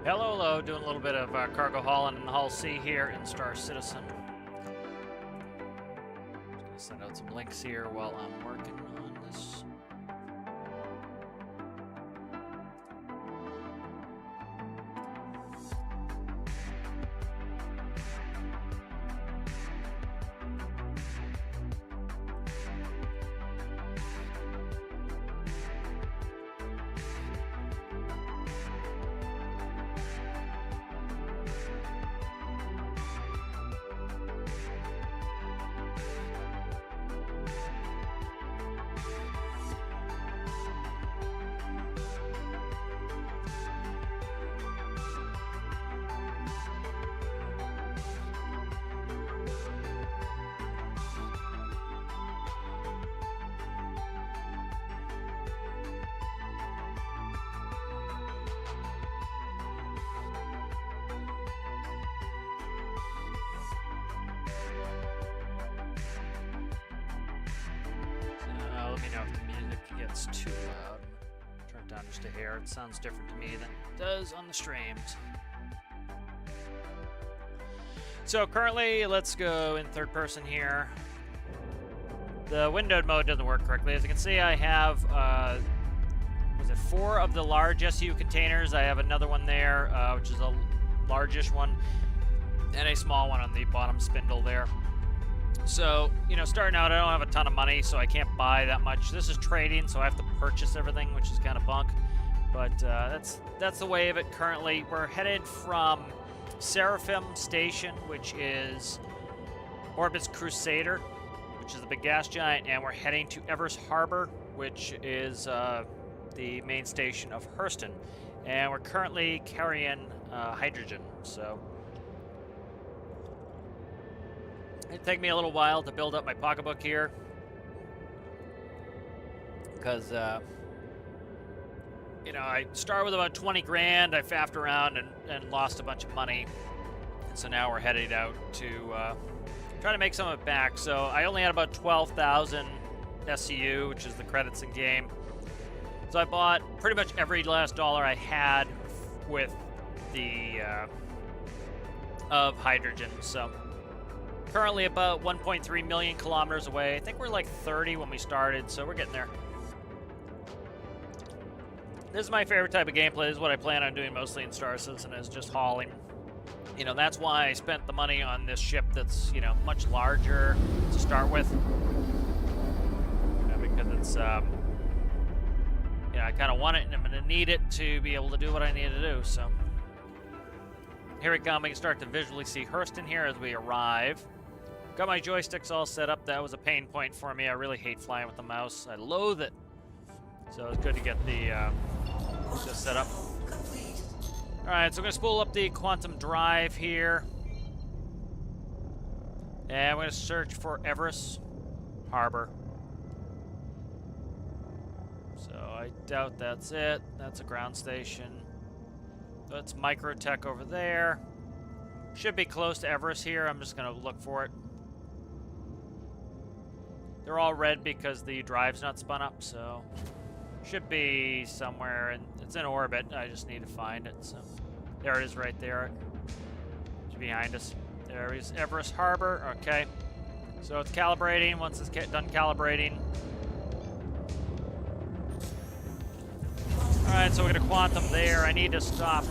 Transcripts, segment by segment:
Hello, hello, doing a little bit of cargo hauling in the Hull C here in Star Citizen. Just gonna send out some links here while I'm working on this. Let me know if the music gets too loud. Turn it down just a hair. It sounds different to me than it does on the streams. So currently, let's go in third person here. The windowed mode doesn't work correctly. As you can see, I have, was it 4 of the large SU containers? I have another one there, which is a largish one, and a small one on the bottom spindle there. So, you know, starting out, I don't have a ton of money, so I can't buy that much. This is trading, so I have to purchase everything, which is kind of bunk. But that's the way of it currently. We're headed from Seraphim Station, which is Orbit's Crusader, which is the big gas giant, and we're heading to Everest Harbor, which is the main station of Hurston. And we're currently carrying hydrogen, so it'd take me a little while to build up my pocketbook here, because you know, I started with about 20 grand. I faffed around and lost a bunch of money, and so now we're headed out to try to make some of it back. So I only had about 12,000 SCU, which is the credits in game. So I bought pretty much every last dollar I had with the of hydrogen. So currently about 1.3 million kilometers away. I think we're like 30 when we started, so we're getting there. This is my favorite type of gameplay. This is what I plan on doing mostly in Star Citizen, is just hauling. You know, that's why I spent the money on this ship that's, you know, much larger to start with. You know, because it's, you know, I kind of want it and I'm going to need it to be able to do what I need to do, so. Here we come. We can start to visually see Hurston here as we arrive. Got my joysticks all set up. That was a pain point for me. I really hate flying with the mouse. I loathe it. So it's good to get the this set up. All right, so I'm gonna spool up the quantum drive here, and I'm gonna search for Everest Harbor. So I doubt that's it. That's a ground station. That's Microtech over there. Should be close to Everest here. I'm just gonna look for it. They're all red because the drive's not spun up, so should be somewhere, and it's in orbit. I just need to find it. So there it is, right there. It's behind us. There is Everest Harbor. Okay, so it's calibrating. Once it's done calibrating, all right. So we're gonna quantum there. I need to stop.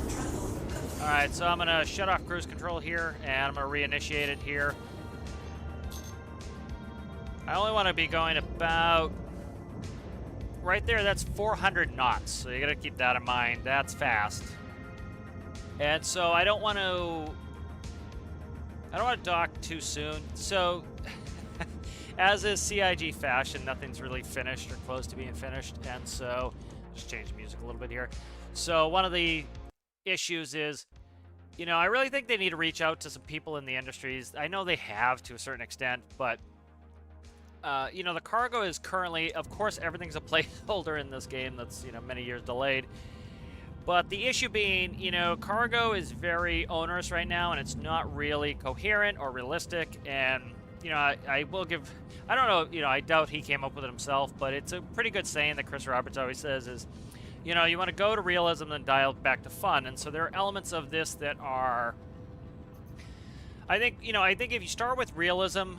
All right, so I'm gonna shut off cruise control here, and I'm gonna reinitiate it here. I only want to be going about right there. That's 400 knots, so you got to keep that in mind. That's fast. And so I don't want to dock too soon. So as is CIG fashion, nothing's really finished or close to being finished, and so just change the music a little bit here. So one of the issues is, you know, I really think they need to reach out to some people in the industries. I know they have to a certain extent, but you know, the cargo is currently, of course, everything's a placeholder in this game that's, you know, many years delayed. But the issue being, you know, cargo is very onerous right now, and it's not really coherent or realistic. And, you know, I will give, I don't know, you know, I doubt he came up with it himself, but it's a pretty good saying that Chris Roberts always says is, you know, you want to go to realism and dial back to fun. And so there are elements of this that are, I think if you start with realism,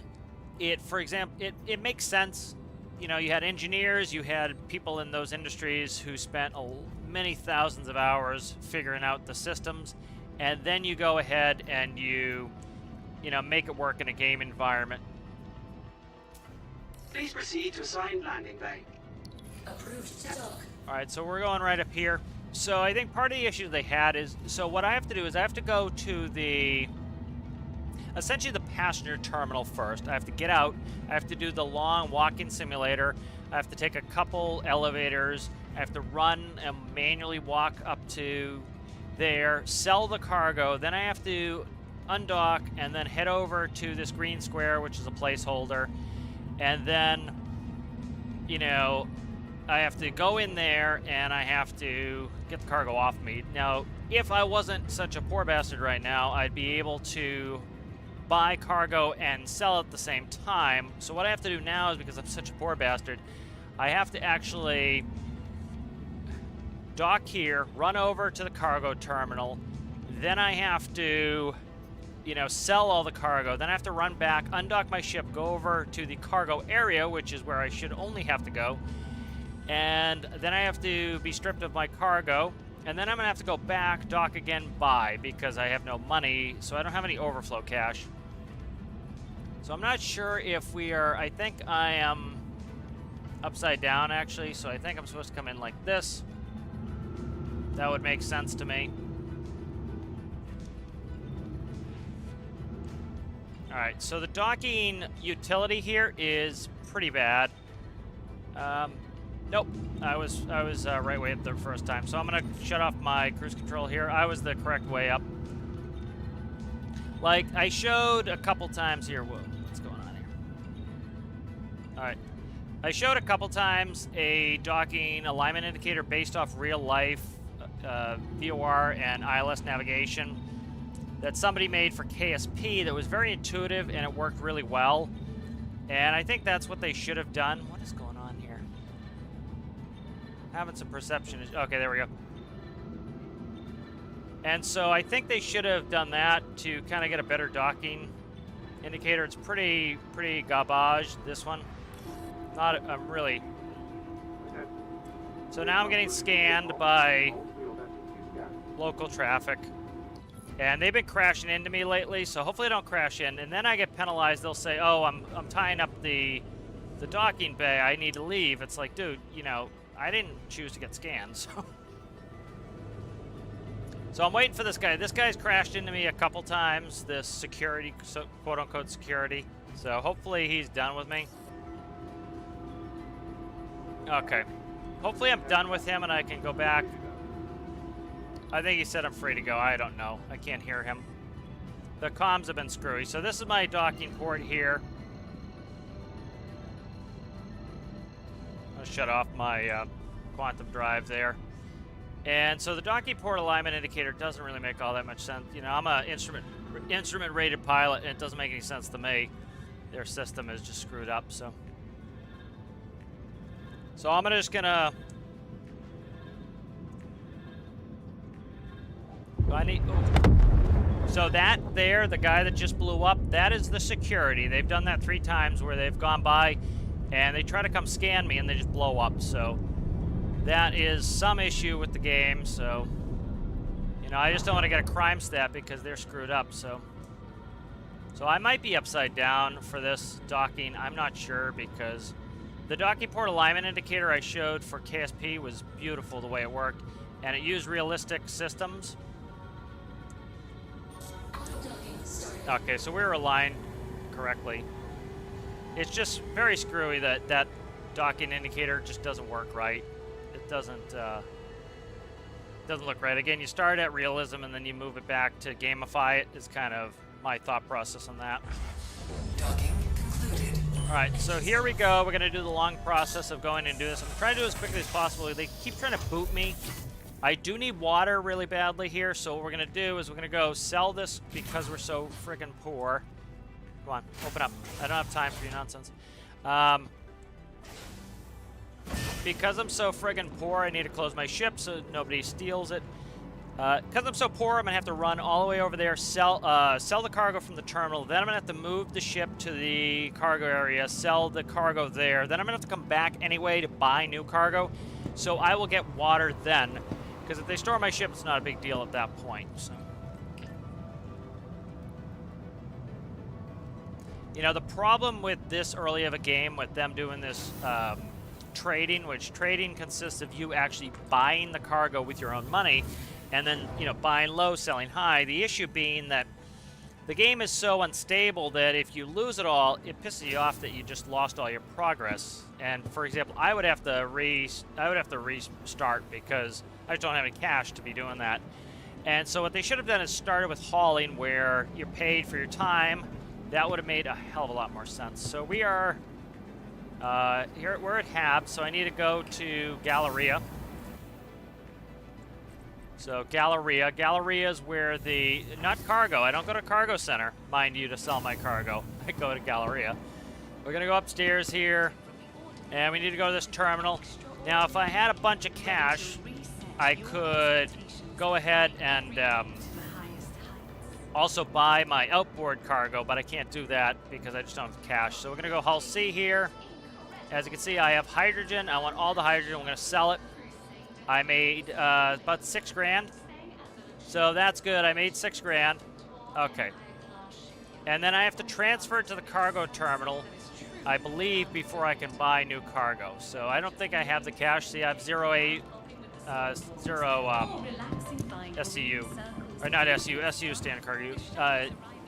for example, it makes sense. You know, you had engineers, you had people in those industries who spent many thousands of hours figuring out the systems, and then you go ahead and you know, make it work in a game environment. Please proceed to assigned landing bay. Approved to dock. All right, so we're going right up here. So I think part of the issue they had is, so what I have to do is I have to go to essentially the passenger terminal first. I have to get out. I have to do the long walk-in simulator. I have to take a couple elevators. I have to run and manually walk up to there, sell the cargo. Then I have to undock and then head over to this green square, which is a placeholder. And then, you know, I have to go in there and I have to get the cargo off me. Now, if I wasn't such a poor bastard right now, I'd be able to buy cargo and sell at the same time. So what I have to do now is, because I'm such a poor bastard, I have to actually dock here, run over to the cargo terminal, then I have to, you know, sell all the cargo, then I have to run back, undock my ship, go over to the cargo area, which is where I should only have to go, and then I have to be stripped of my cargo, and then I'm gonna have to go back, dock again, buy, because I have no money, so I don't have any overflow cash. So I'm not sure if we are, I think I am upside down actually, so I think I'm supposed to come in like this. That would make sense to me. Alright, so the docking utility here is pretty bad. Nope, I was right way up there first time, so I'm gonna shut off my cruise control here. I was the correct way up. Like, I showed a couple times here. Whoa, what's going on here? Alright. I showed a couple times a docking alignment indicator based off real life VOR and ILS navigation that somebody made for KSP that was very intuitive and it worked really well. And I think that's what they should have done. What is going on here? Having some perception. Okay, there we go. And so I think they should have done that to kind of get a better docking indicator. It's pretty garbage, this one. I'm really... So now I'm getting scanned by local traffic. And they've been crashing into me lately, so hopefully I don't crash in. And then I get penalized. They'll say, oh, I'm tying up the docking bay. I need to leave. It's like, dude, you know, I didn't choose to get scanned, so... So I'm waiting for this guy. This guy's crashed into me a couple times, this security, quote-unquote security. So hopefully he's done with me. Okay. Hopefully I'm done with him and I can go back. I think he said I'm free to go. I don't know. I can't hear him. The comms have been screwy. So this is my docking port here. I'll shut off my quantum drive there. And so the docking port alignment indicator doesn't really make all that much sense. You know, I'm an instrument rated pilot, and it doesn't make any sense to me. Their system is just screwed up. So I'm just gonna. So that there, the guy that just blew up, that is the security. They've done that 3 times where they've gone by, and they try to come scan me, and they just blow up. So. That is some issue with the game, so, you know, I just don't want to get a crime stat because they're screwed up, so I might be upside down for this docking. I'm not sure because the docking port alignment indicator I showed for KSP was beautiful the way it worked, and it used realistic systems. Okay, so we were aligned correctly. It's just very screwy that that docking indicator just doesn't work right. It doesn't look right. Again, you start at realism and then you move it back to gamify it is kind of my thought process on that. Docking concluded. All right, so here we go. We're going to do the long process of going and do this. I'm trying to do it as quickly as possible. They keep trying to boot me. I do need water really badly here, so what we're going to do is we're going to go sell this because we're so friggin' poor. Come on, open up. I don't have time for your nonsense. because I'm so friggin' poor, I need to close my ship so nobody steals it. Because I'm so poor, I'm gonna have to run all the way over there, sell the cargo from the terminal. Then I'm gonna have to move the ship to the cargo area, sell the cargo there. Then I'm gonna have to come back anyway to buy new cargo. So I will get water then, because if they store my ship, it's not a big deal at that point. So, you know, the problem with this early of a game, with them doing this trading, which trading consists of you actually buying the cargo with your own money, and then, you know, buying low, selling high. The issue being that the game is so unstable that if you lose it all, it pisses you off that you just lost all your progress. And for example, I would have to restart because I just don't have any cash to be doing that. And so what they should have done is started with hauling, where you're paid for your time. That would have made a hell of a lot more sense. So we are here. We're at Hab, so I need to go to Galleria. So Galleria is where not cargo. I don't go to cargo center, mind you, to sell my cargo. I go to Galleria. We're gonna go upstairs here, and we need to go to this terminal. Now, if I had a bunch of cash, I could go ahead and also buy my outboard cargo, but I can't do that because I just don't have cash. So we're gonna go Hull C here. As you can see, I have hydrogen. I want all the hydrogen. I'm gonna sell it. I made about 6 grand. So that's good. I made 6 grand. Okay. And then I have to transfer it to the cargo terminal, I believe, before I can buy new cargo. So I don't think I have the cash. See, I have zero SCU. Or not SU. SU standard cargo.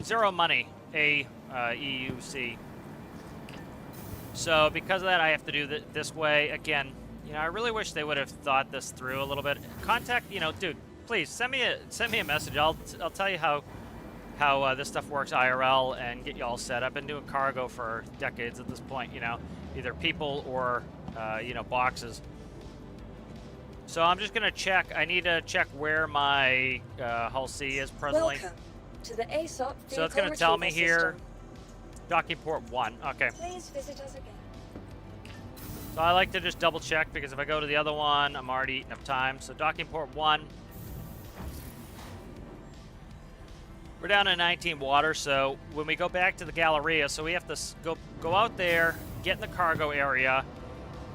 Zero money. EUC. So because of that, I have to do this way. Again, you know, I really wish they would have thought this through a little bit. Contact, you know, dude, please send me a message. I'll tell you how this stuff works IRL and get you all set. I've been doing cargo for decades at this point, you know, either people or you know, boxes. So I'm just gonna check. I need to check where my Hull C is presently. Welcome to the ASOP. So it's gonna tell me here, docking port 1. Okay. Please visit us again. So I like to just double check, because if I go to the other one, I'm already eating up time. So docking port 1. We're down to 19 water, so when we go back to the Galleria, so we have to go out there, get in the cargo area.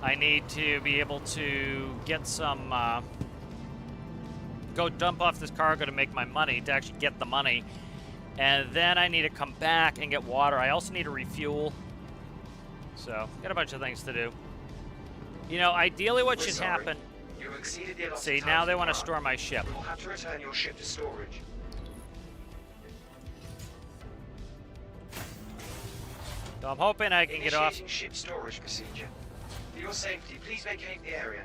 I need to be able to get some, go dump off this cargo to make my money, to actually get the money. And then I need to come back and get water. I also need to refuel. So, got a bunch of things to do. You know, ideally what should happen... You exceeded the allotted See, time now they for want to Karl. store my ship. We will have to return your ship to storage. So I'm hoping I can get off... Initiating ship storage procedure. For your safety, please vacate the area.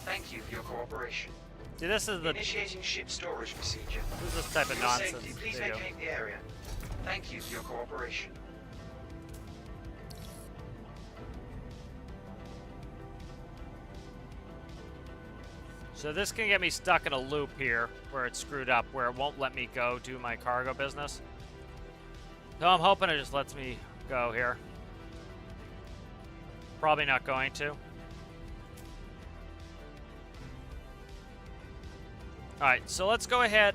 Thank you for your cooperation. See, this is the... Initiating ship storage procedure. This is the type For of your nonsense safety, please they do. vacate the area. Thank you for your cooperation. So this can get me stuck in a loop here, where it's screwed up, where it won't let me go do my cargo business. So I'm hoping it just lets me go here. Probably not going to. Alright, so let's go ahead.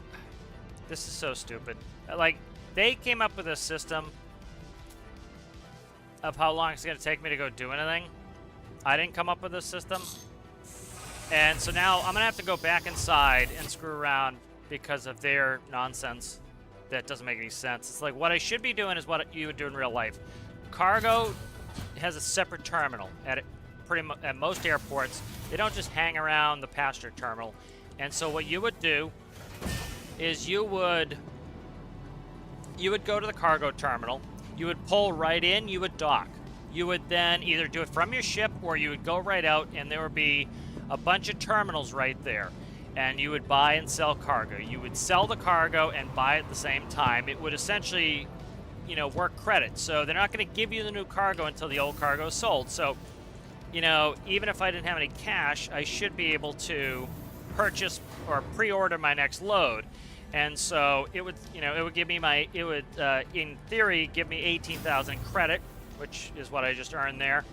This is so stupid. Like, they came up with a system of how long it's going to take me to go do anything. I didn't come up with this system. And so now I'm going to have to go back inside and screw around because of their nonsense. That doesn't make any sense. It's like, what I should be doing is what you would do in real life. Cargo has a separate terminal at most airports. They don't just hang around the passenger terminal. And so what you would do is you would go to the cargo terminal. You would pull right in. You would dock. You would then either do it from your ship, or you would go right out, and there would be a bunch of terminals right there. And you would buy and sell cargo. You would sell the cargo and buy at the same time. It would essentially, you know, work credit. So they're not going to give you the new cargo until the old cargo is sold. So, you know, even if I didn't have any cash, I should be able to purchase or pre-order my next load. And so it would, you know, it would give me my, it would, in theory, give me 18,000 credit, which is what I just earned there.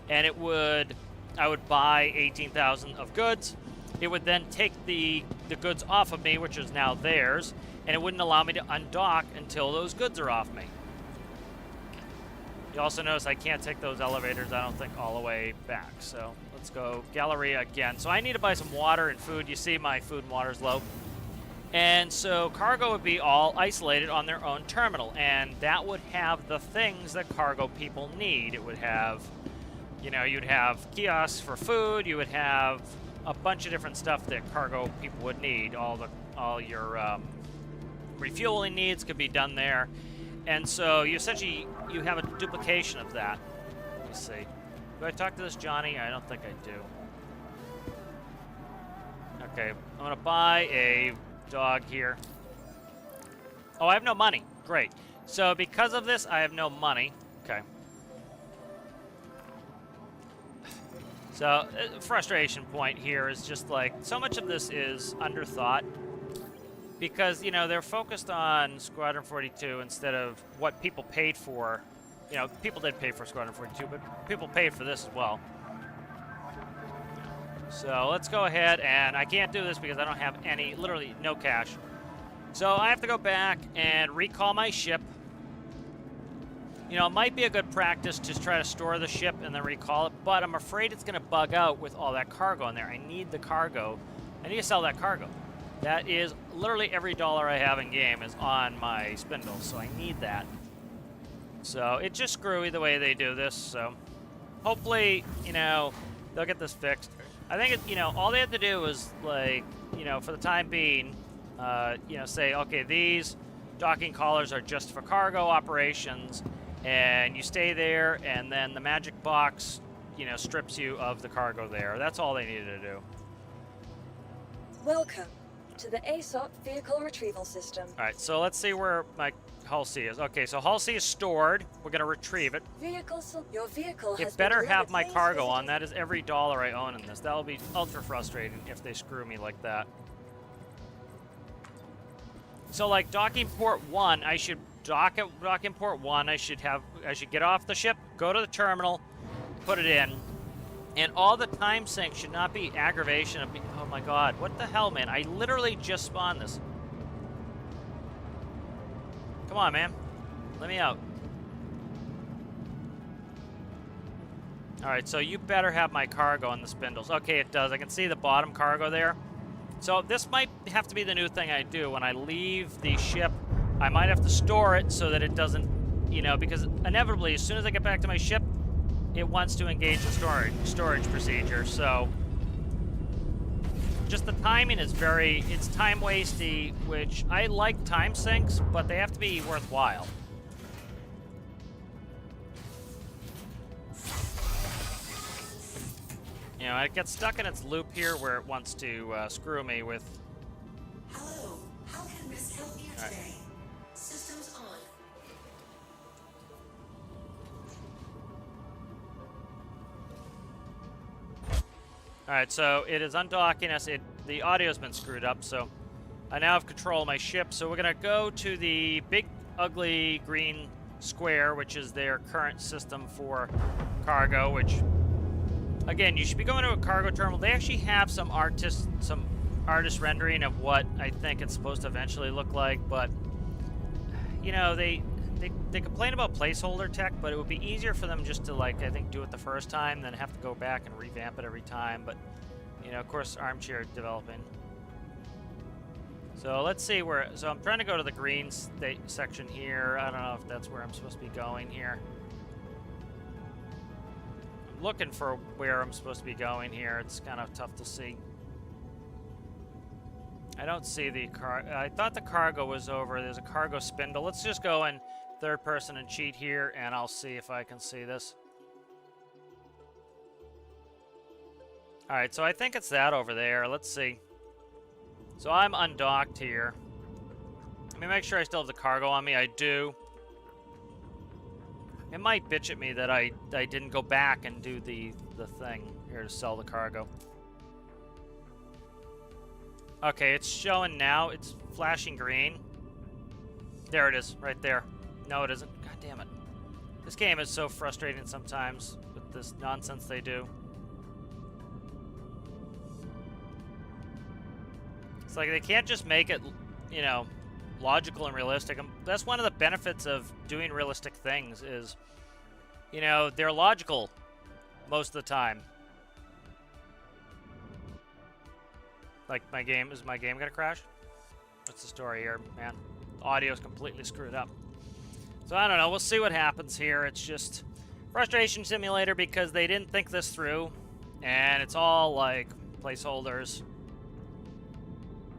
And it would I would buy 18,000 of goods. It would then take the goods off of me, which is now theirs, and it wouldn't allow me to undock until those goods are off me. You also notice I can't take those elevators, I don't think, all the way back. So let's go Galleria again. So I need to buy some water and food. You see my food and water's low. And so cargo would be all isolated on their own terminal, and that would have the things that cargo people need. It would have, you know, you'd have kiosks for food, you would have a bunch of different stuff that cargo people would need. All your refueling needs could be done there. And so you essentially, you have a duplication of that. Let me see. Do I talk to this Johnny? I don't think I do. Okay, I'm gonna buy a dog here. Oh, I have no money. Great. So because of this, I have no money. Okay. So frustration point here is just like, so much of this is underthought. Because, you know, they're focused on Squadron 42 instead of what people paid for. You know, people did pay for Squadron 42, but people paid for this as well. So let's go ahead, and I can't do this because I don't have any, literally no cash. So I have to go back and recall my ship. You know, it might be a good practice to try to store the ship and then recall it, but I'm afraid it's going to bug out with all that cargo in there. I need the cargo. I need to sell that cargo. That is literally every dollar I have in game is on my spindle, so I need that. So it's just screwy the way they do this, so hopefully, you know, they'll get this fixed. I think, you know, all they have to do is, like, you know, for the time being, you know, say, okay, these docking collars are just for cargo operations, and you stay there, and then the magic box, you know, strips you of the cargo there. That's all they needed to do. Welcome to the ASOP vehicle retrieval system. All right, so let's see where my Hull C is. Okay, so Hull C is stored. We're going to retrieve it. Your vehicle has It better been have delivered. my Please cargo visit- on. That is every dollar I own in this. That will be ultra frustrating if they screw me like that. So, like, docking port 1, I should dock at docking port 1. I should get off the ship, go to the terminal, put it in. And all the time sync should not be aggravation of me. Oh my god, what the hell, man? I literally just spawned this. Come on, man. Let me out. Alright, so you better have my cargo on the spindles. Okay, it does. I can see the bottom cargo there. So this might have to be the new thing I do. When I leave the ship, I might have to store it so that it doesn't, you know, because inevitably, as soon as I get back to my ship, it wants to engage the storage procedure. So just the timing is it's time wasty, which I like time sinks, but they have to be worthwhile. You know, it gets stuck in its loop here where it wants to screw me with. Hello, how can Miss help you All right. today? Systems on. Alright, so it is undocking us. The audio's been screwed up, so I now have control of my ship. So we're going to go to the big, ugly green square, which is their current system for cargo, which, again, you should be going to a cargo terminal. They actually have some artist rendering of what I think it's supposed to eventually look like, but, you know, they complain about placeholder tech, but it would be easier for them just to, like, I think do it the first time than have to go back and revamp it every time. But, you know, of course, armchair developing. So let's see where. So I'm trying to go to the green section here. I don't know if that's where I'm supposed to be going here. I'm looking for where I'm supposed to be going here. It's kind of tough to see. I don't see the car. I thought the cargo was over. There's a cargo spindle. Let's just go in third person and cheat here, and I'll see if I can see this. All right, so I think it's that over there. Let's see. So I'm undocked here. Let me make sure I still have the cargo on me. I do. It might bitch at me that I didn't go back and do the thing here to sell the cargo. Okay, it's showing now. It's flashing green. There it is, right there. No, it isn't. God damn it. This game is so frustrating sometimes with this nonsense they do. It's like they can't just make it, you know, logical and realistic. That's one of the benefits of doing realistic things is, you know, they're logical most of the time. Like is my game gonna crash? What's the story here, man? The audio's completely screwed up. So I don't know, we'll see what happens here. It's just frustration simulator because they didn't think this through. And it's all like placeholders.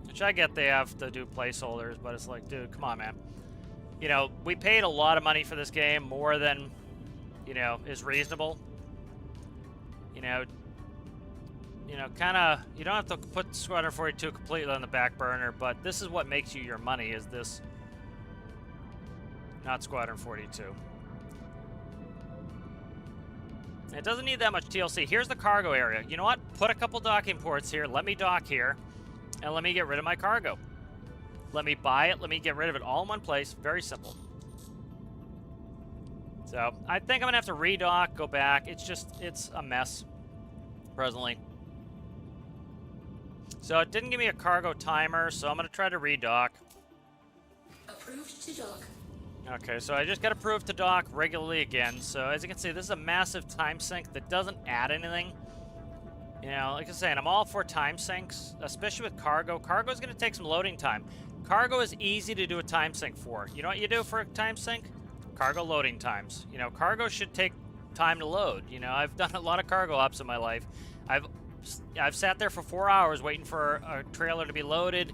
Which I get they have to do placeholders, but it's like, dude, come on, man. You know, we paid a lot of money for this game, more than, you know, is reasonable. You know, kind of, you don't have to put Squadron 42 completely on the back burner, but this is what makes you your money, is this, not Squadron 42. It doesn't need that much TLC. Here's the cargo area. You know what? Put a couple docking ports here. Let me dock here, and let me get rid of my cargo. Let me buy it. Let me get rid of it all in one place. Very simple. So, I think I'm going to have to redock, go back. It's a mess, presently. So, it didn't give me a cargo timer, so I'm going to try to redock. Approved to dock. Okay, so I just got approved to dock regularly again. So, as you can see, this is a massive time sink that doesn't add anything. You know, like I was saying, I'm all for time sinks, especially with cargo. Cargo is going to take some loading time. Cargo is easy to do a time sink for. You know what you do for a time sink? Cargo loading times. You know, cargo should take time to load. You know, I've done a lot of cargo ops in my life. I've sat there for 4 hours waiting for a trailer to be loaded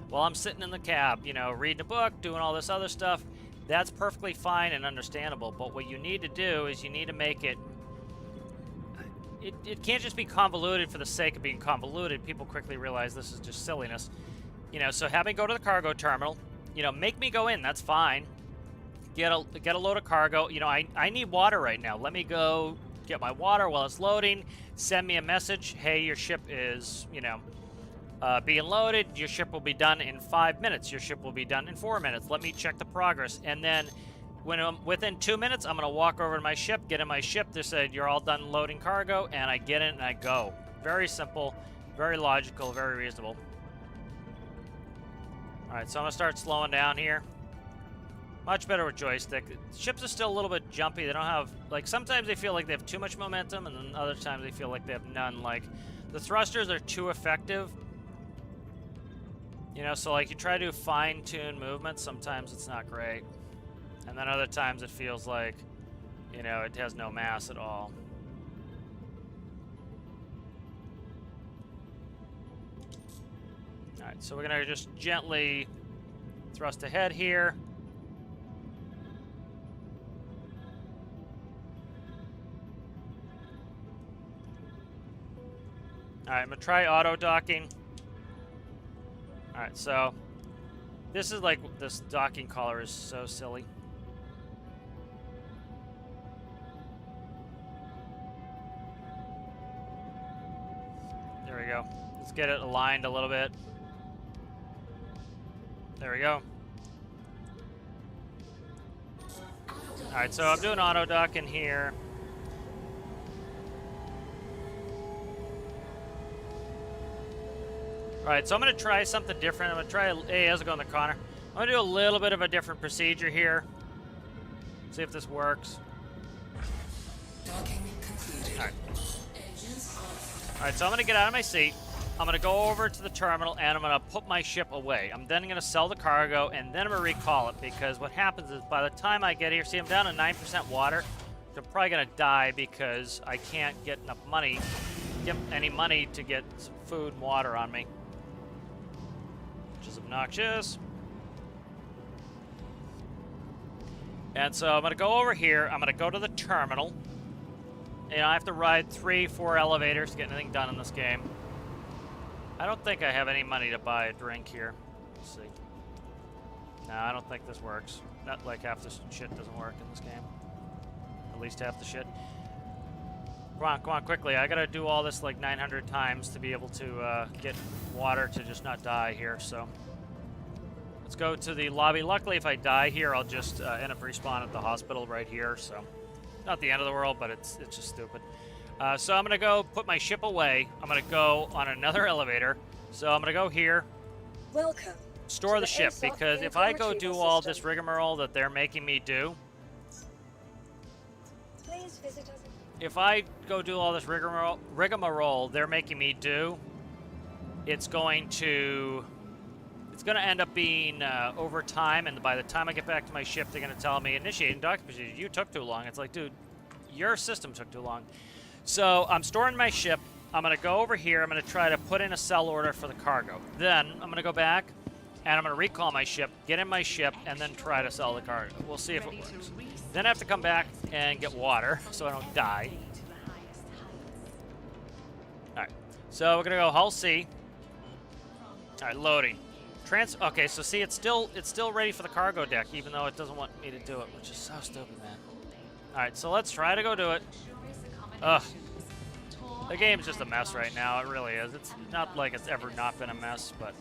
while I'm sitting in the cab, you know, reading a book, doing all this other stuff. That's perfectly fine and understandable, but what you need to do is you need to make it... It can't just be convoluted for the sake of being convoluted. People quickly realize this is just silliness. You know, so have me go to the cargo terminal. You know, make me go in, that's fine. Get a load of cargo. You know, I need water right now. Let me go get my water while it's loading. Send me a message. Hey, your ship is, you know, being loaded. Your ship will be done in 5 minutes. Your ship will be done in 4 minutes. Let me check the progress. And then when I'm within 2 minutes, I'm going to walk over to my ship, get in my ship. They said, you're all done loading cargo, and I get in and I go. Very simple, very logical, very reasonable. All right, so I'm going to start slowing down here. Much better with joystick. Ships are still a little bit jumpy. They don't have, like, sometimes they feel like they have too much momentum, and then other times they feel like they have none. Like, the thrusters are too effective. You know, so, like, you try to fine-tune movements, sometimes it's not great. And then other times it feels like, you know, it has no mass at all. Alright, so we're going to just gently thrust ahead here. Alright, I'm going to try auto-docking. Alright, so this is like, this docking collar is so silly. There we go. Let's get it aligned a little bit. There we go. Alright, so I'm doing auto-docking here. Alright, so I'm going to try something different. I'm going to try... Hey, how's it going there, Connor? I'm going to do a little bit of a different procedure here. See if this works. Docking concluded. Alright. Engines off. Alright, so I'm going to get out of my seat. I'm going to go over to the terminal, and I'm going to put my ship away. I'm then going to sell the cargo, and then I'm going to recall it, because what happens is by the time I get here... See, I'm down to 9% water. I'm probably going to die because I can't get enough money... Get any money to get some food and water on me. Which is obnoxious. And so I'm going to go over here. I'm going to go to the terminal. And I have to ride 3-4 elevators to get anything done in this game. I don't think I have any money to buy a drink here. Let's see. No, I don't think this works. Not like half this shit doesn't work in this game. At least half the shit. Come on, quickly. I gotta do all this like 900 times to be able to get water to just not die here, so. Let's go to the lobby. Luckily, if I die here, I'll just end up respawn at the hospital right here, so. Not the end of the world, but it's just stupid. So I'm gonna go put my ship away. I'm gonna go on another elevator. So I'm gonna go here. Welcome. store to the ship, ASOP because if vehicle I go do retrieval all system. this rigmarole that they're making me do, Please visit us. if I go do all this rigmarole they're making me do, it's going to end up being over time, and by the time I get back to my ship, they're going to tell me, initiating docking procedure, you took too long. It's like, dude, your system took too long. So I'm storing my ship. I'm going to go over here. I'm going to try to put in a sell order for the cargo. Then I'm going to go back, and I'm going to recall my ship, get in my ship, and then try to sell the cargo. We'll see if it works. Then I have to come back and get water so I don't die. All right, so we're going to go hull C. All right, loading. Okay, so see, it's still ready for the cargo deck, even though it doesn't want me to do it, which is so stupid, man. All right, so let's try to go do it. Ugh. The game's just a mess right now. It really is. It's not like it's ever not been a mess, but...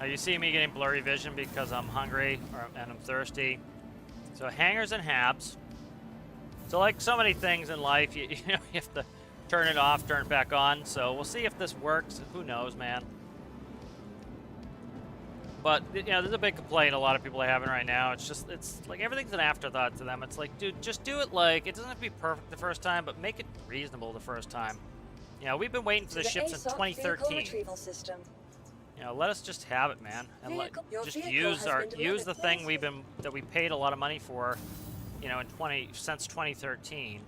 you see me getting blurry vision because I'm hungry and I'm thirsty. So hangars and habs. So like so many things in life, you know, you have to turn it off, turn it back on. So we'll see if this works. Who knows, man. But, you know, there's a big complaint a lot of people are having right now. It's like everything's an afterthought to them. It's like, dude, just do it like, it doesn't have to be perfect the first time, but make it reasonable the first time. You know, we've been waiting for this ship since ASOP vehicle 2013. retrieval system. You know, let us just have it, man, and Your just vehicle use has been use the delivered. thing that we paid a lot of money for, you know, since 2013,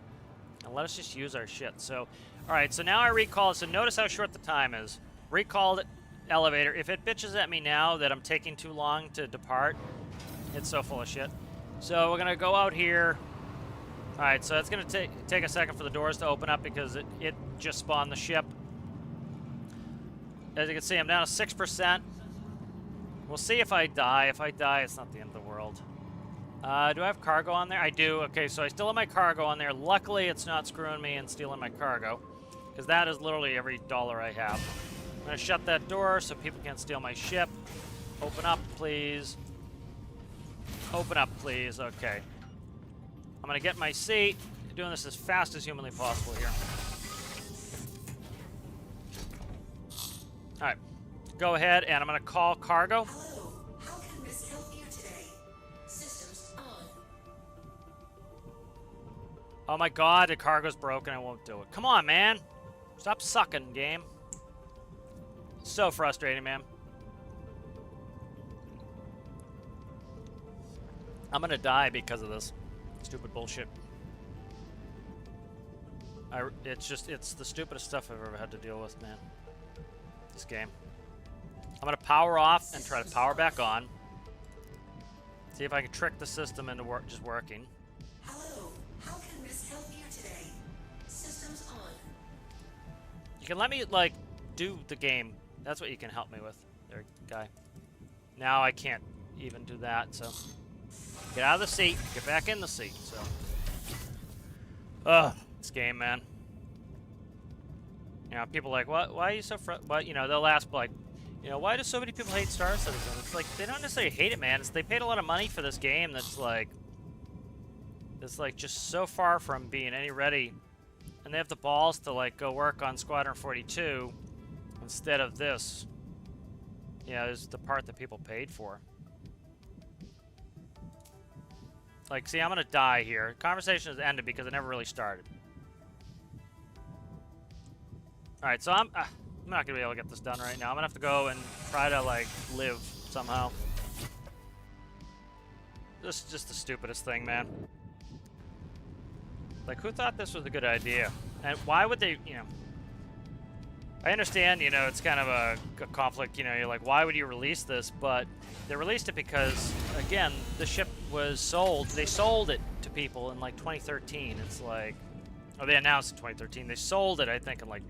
and let us just use our shit. So, all right, so now I recall. So notice how short the time is. Recalled it. Elevator. If it bitches at me now that I'm taking too long to depart, it's so full of shit. So we're gonna go out here. All right, so it's gonna take a second for the doors to open up because it just spawned the ship. As you can see, I'm down to 6%. We'll see if I die. If I die, it's not the end of the world. Do I have cargo on there? I do. Okay, so I still have my cargo on there. Luckily, it's not screwing me and stealing my cargo, because that is literally every dollar I have. I'm going to shut that door so people can't steal my ship. Open up, please. Open up, please. Okay. I'm going to get my seat. Doing this as fast as humanly possible here. All right. Go ahead, and I'm going to call cargo. Hello. How can Miss help you today? Systems on. Oh my god, the cargo's broken. I won't do it. Come on, man. Stop sucking, game. So frustrating, man. I'm gonna die because of this stupid bullshit. It's the stupidest stuff I've ever had to deal with, man. This game. I'm gonna power off and try to power back on. See if I can trick the system into just working. Hello. How can Miss help you today? Systems on. You can let me, like, do the game. That's what you can help me with, there, guy. Now I can't even do that, so... Get out of the seat, get back in the seat, so... Ugh, this game, man. You know, people are like, what? Why are you so But, you know, they'll ask, like, you know, why do so many people hate Star Citizen? It's like, they don't necessarily hate it, man. It's they paid a lot of money for this game that's, like... It's, like, just so far from being any ready. And they have the balls to, like, go work on Squadron 42... instead of this. Yeah, this is the part that people paid for. Like, see, I'm gonna die here. Conversation has ended because it never really started. Alright, so I'm not gonna be able to get this done right now. I'm gonna have to go and try to, like, live somehow. This is just the stupidest thing, man. Like, who thought this was a good idea? And why would they, you know... I understand, you know, it's kind of a conflict, you know, you're like, why would you release this? But they released it because, again, the ship was sold. They sold it to people in, like, 2013. It's like, oh, they announced in 2013. They sold it, I think, in, like,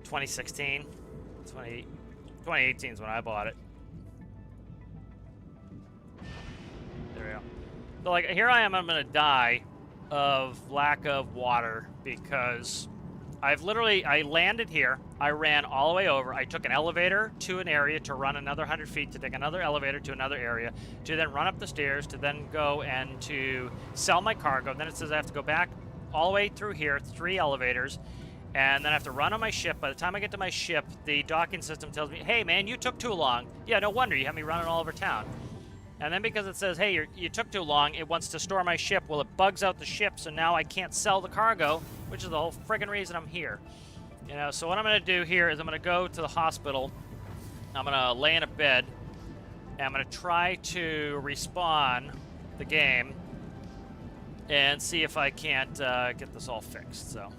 2016. 2018 is when I bought it. There we go. So, like, here I am, I'm going to die of lack of water because... I landed here, I ran all the way over, I took an elevator to an area to run another 100 feet, to take another elevator to another area, to then run up the stairs, to then go and to sell my cargo. Then it says I have to go back all the way through here, 3 elevators, and then I have to run on my ship. By the time I get to my ship, the docking system tells me, hey, man, you took too long. Yeah, no wonder. You have me running all over town. And then because it says, hey, you took too long, it wants to store my ship. Well, it bugs out the ship, so now I can't sell the cargo, which is the whole friggin' reason I'm here. You know, so what I'm going to do here is I'm going to go to the hospital. I'm going to lay in a bed, and I'm going to try to respawn the game and see if I can't get this all fixed, so.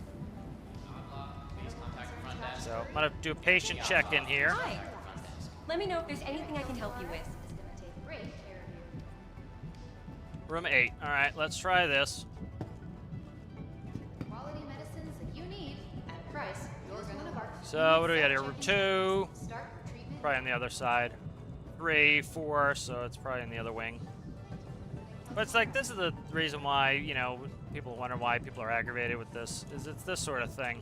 So I'm going to do a patient check-in here. Hi. Let me know if there's anything I can help you with. Room 8. All right, let's try this. Quality medicines that you need at a price you're gonna bar. So what do we got here? Room 2. Probably on the other side. 3, 4, so it's probably in the other wing. But it's like, this is the reason why, you know, people wonder why people are aggravated with this, is it's this sort of thing.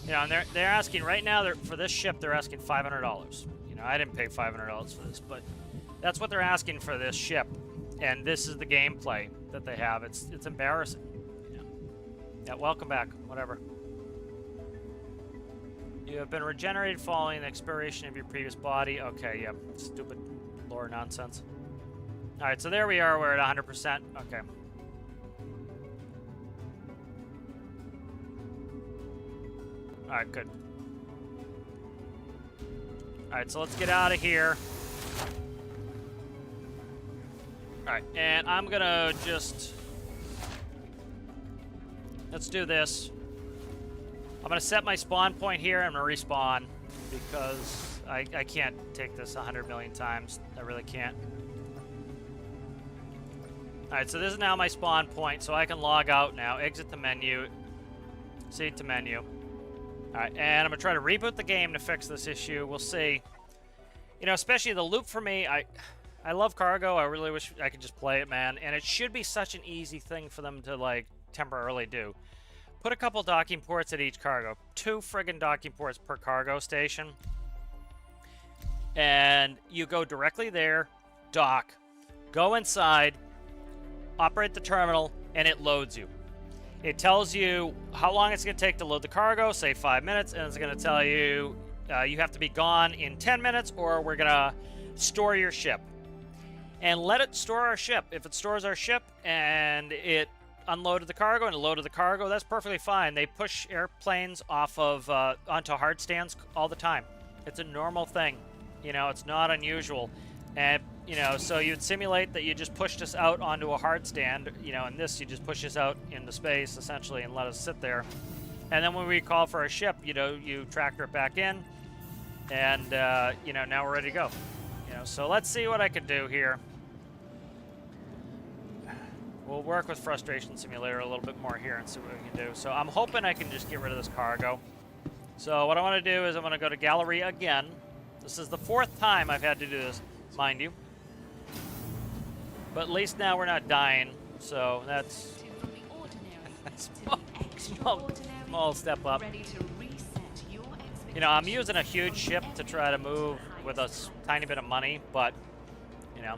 You know, and they're asking, right now, for this ship, they're asking $500. You know, I didn't pay $500 for this, but that's what they're asking for this ship. And this is the gameplay that they have. It's embarrassing. You know. Yeah, welcome back, whatever. You have been regenerated following the expiration of your previous body. Okay, yeah, stupid lore nonsense. All right, so there we are. We're at 100%. Okay. All right, good. All right, so let's get out of here. All right, and I'm gonna just... Let's do this. I'm gonna set my spawn point here. I'm gonna respawn because I can't take this 100 million times. I really can't. All right, so this is now my spawn point, so I can log out now. Exit the menu. Proceed to menu. All right, and I'm gonna try to reboot the game to fix this issue. We'll see. You know, especially the loop for me. I love cargo. I really wish I could just play it, man. And it should be such an easy thing for them to like temporarily do. Put a couple docking ports at each cargo. 2 friggin' docking ports per cargo station. And you go directly there, dock, go inside, operate the terminal, and it loads you. It tells you how long it's going to take to load the cargo, say 5 minutes, and it's going to tell you you have to be gone in 10 minutes or we're going to store your ship. And let it store our ship. If it stores our ship and it unloaded the cargo and loaded the cargo, that's perfectly fine. They push airplanes off of onto hard stands all the time. It's a normal thing. You know, it's not unusual. And, you know, so you'd simulate that you just pushed us out onto a hard stand, you know, and this, you just push us out into space, essentially, and let us sit there. And then when we call for a ship, you know, you tractor it back in, and, you know, now we're ready to go. You know, so let's see what I can do here. We'll work with Frustration Simulator a little bit more here and see what we can do. So I'm hoping I can just get rid of this cargo. So what I want to do is I'm going to go to Gallery again. This is the 4th time I've had to do this, mind you. But at least now we're not dying, so that's small step up. You know, I'm using a huge ship to try to move with a tiny bit of money, but, you know.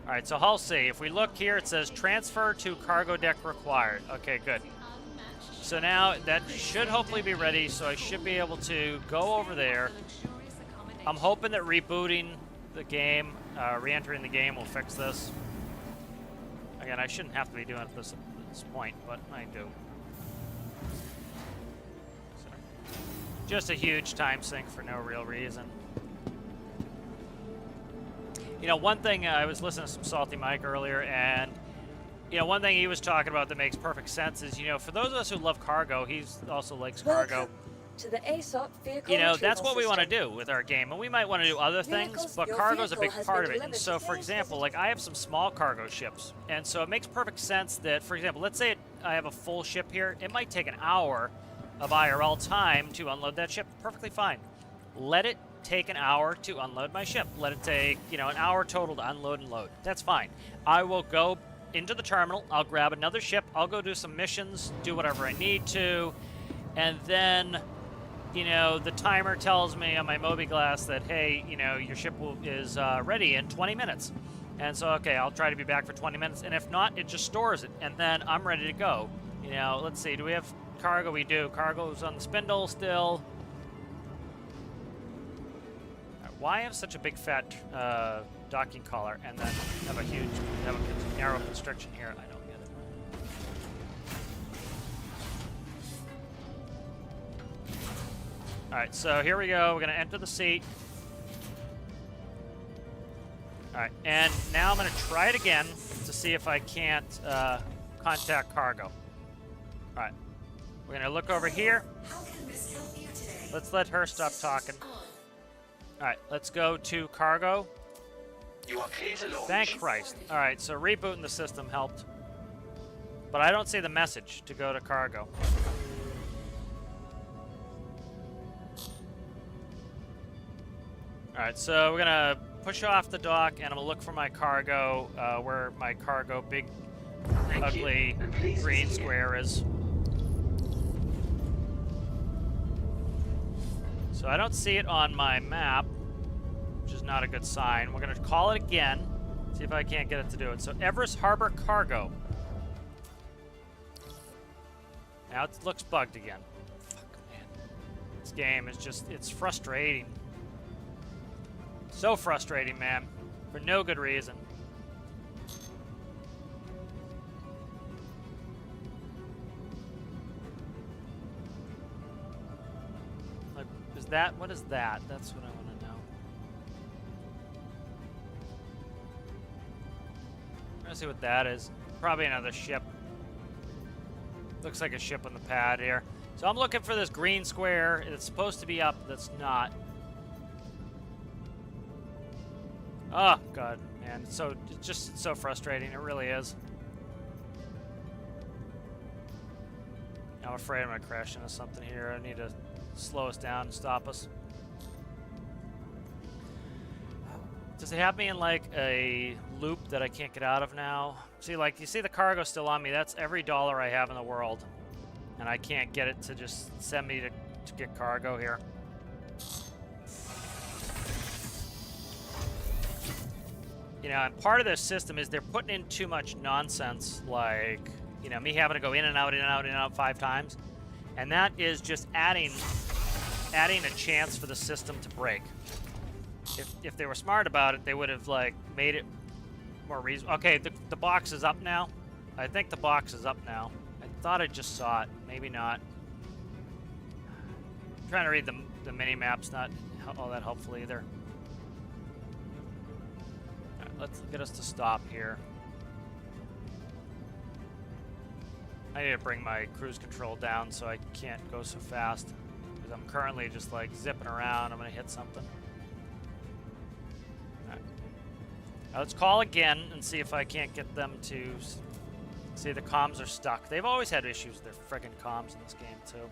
All right, so Hull C. If we look here, it says transfer to cargo deck required. Okay, good. So now that should hopefully be ready, so I should be able to go over there. I'm hoping that rebooting the game, re-entering the game will fix this. Again, I shouldn't have to be doing it at this point, but I do. So, just a huge time sink for no real reason. You know, one thing, I was listening to some Salty Mike earlier, and, you know, one thing he was talking about that makes perfect sense is, you know, for those of us who love cargo, he also likes cargo. Welcome to the ASOP vehicle You know, retrieval that's what we want to system. do with our game, and we might want to do other things, but Your cargo's a big vehicle has part been of it. And delivered so, to for the example, like I have some small cargo ships, and so it makes perfect sense that, for example, let's say I have a full ship here. It might take an hour of IRL time to unload that ship. Perfectly fine. Let it take an hour to unload my ship. Let it take, you know, an hour total to unload and load. That's fine. I will go into the terminal. I'll grab another ship. I'll go do some missions, do whatever I need to, and then, you know, the timer tells me on my Mobi-Glass that, hey, you know, your ship is ready in 20 minutes. And so, okay, I'll try to be back for 20 minutes. And if not, it just stores it. And then I'm ready to go. You know, let's see. Do we have cargo we do. Cargo's on the spindle still. Why have such a big fat docking collar and then have a narrow constriction here? I don't get it. All right, so here we go. We're gonna enter the seat. All right, and now I'm gonna try it again to see if I can't contact cargo. All right, we're gonna look over here. How can Miss help you today? Let's let her stop talking. All right, let's go to cargo. You are clear to launch. Thank Christ. All right, so rebooting the system helped. But I don't see the message to go to cargo. All right, so we're gonna push off the dock, and I'm gonna look for my cargo, where my cargo big, Thank ugly you. And please green visit square is. So I don't see it on my map, which is not a good sign. We're gonna call it again, see if I can't get it to do it. So Everest Harbor Cargo. Now it looks bugged again. Fuck, man. This game is just, it's frustrating. So frustrating, man. For no good reason. Like, is that, what is that? That's what I want to know. I'm gonna see what that is. Probably another ship. Looks like a ship on the pad here. So I'm looking for this green square. It's supposed to be up, that's not. Oh god, man, it's just so frustrating. It really is. I'm afraid I'm gonna crash into something here. I need to slow us down and stop us. Does it have me in like a loop that I can't get out of now? See, like, you see the cargo still on me. That's every dollar I have in the world, and I can't get it to just send me to get cargo here. You know, and part of this system is they're putting in too much nonsense, like, you know, me having to go in and out, in and out, in and out 5 times. And that is just adding a chance for the system to break. If they were smart about it, they would have, like, made it more reasonable. Okay, the box is up now. I think the box is up now. I thought I just saw it. Maybe not. I'm trying to read the mini-map's not all that helpful either. Let's get us to stop here. I need to bring my cruise control down so I can't go so fast, because I'm currently just like zipping around. I'm gonna hit something. All right. Now let's call again and see if I can't get them to see the comms are stuck. They've always had issues with their friggin' comms in this game too.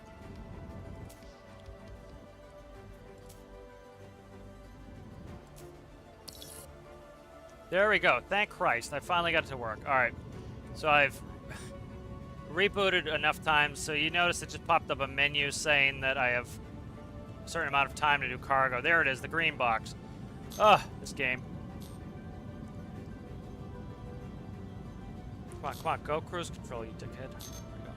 There we go. Thank Christ. I finally got it to work. All right. So I've rebooted enough times. So you notice it just popped up a menu saying that I have a certain amount of time to do cargo. There it is, the green box. Ugh, this game. Come on. Go cruise control, you dickhead. There we go.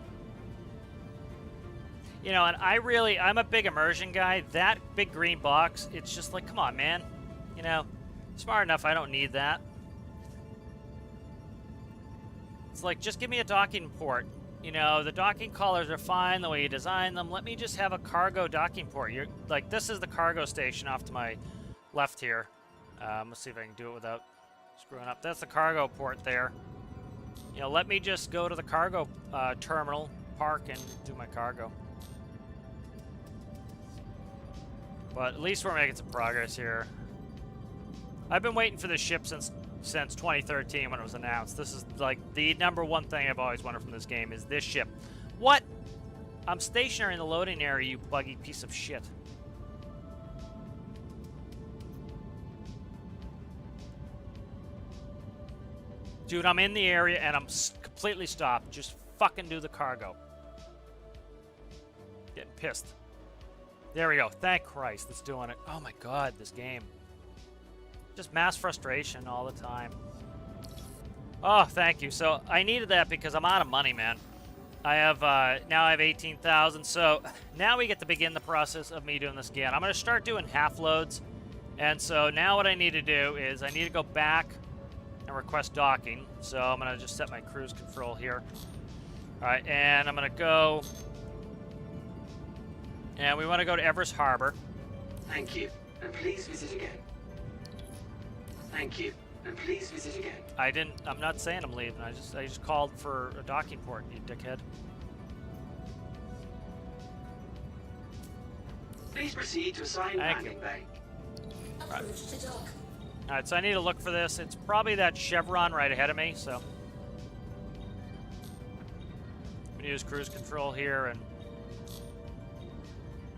You know, and I'm a big immersion guy. That big green box, it's just like, come on, man. You know, smart enough, I don't need that. It's like, just give me a docking port. You know, the docking collars are fine the way you design them. Let me just have a cargo docking port. You're like, this is the cargo station off to my left here. Let's see if I can do it without screwing up. That's the cargo port there. You know, let me just go to the cargo terminal, park, and do my cargo. But at least we're making some progress here. I've been waiting for this ship since 2013 when it was announced. This is like the #1 thing I've always wanted from this game is this ship. What? I'm stationary in the loading area, you buggy piece of shit. Dude, I'm in the area and I'm completely stopped. Just fucking do the cargo. Getting pissed. There we go. Thank Christ, it's doing it. Oh my god, this game. Just mass frustration all the time. Oh, thank you. So I needed that because I'm out of money, man. I have now I have 18,000. So now we get to begin the process of me doing this again. I'm gonna start doing half loads, and so now what I need to do is I need to go back and request docking. So I'm gonna just set my cruise control here. All right, and I'm gonna go, and we want to go to Everest Harbor. Thank you, and please visit again. Thank you, and please visit again. I'm not saying I'm leaving. I just called for a docking port, you dickhead. Please proceed to assigned Thank landing you. bay. Approach to dock. All right, so I need to look for this. It's probably that chevron right ahead of me, so I'm gonna use cruise control here, and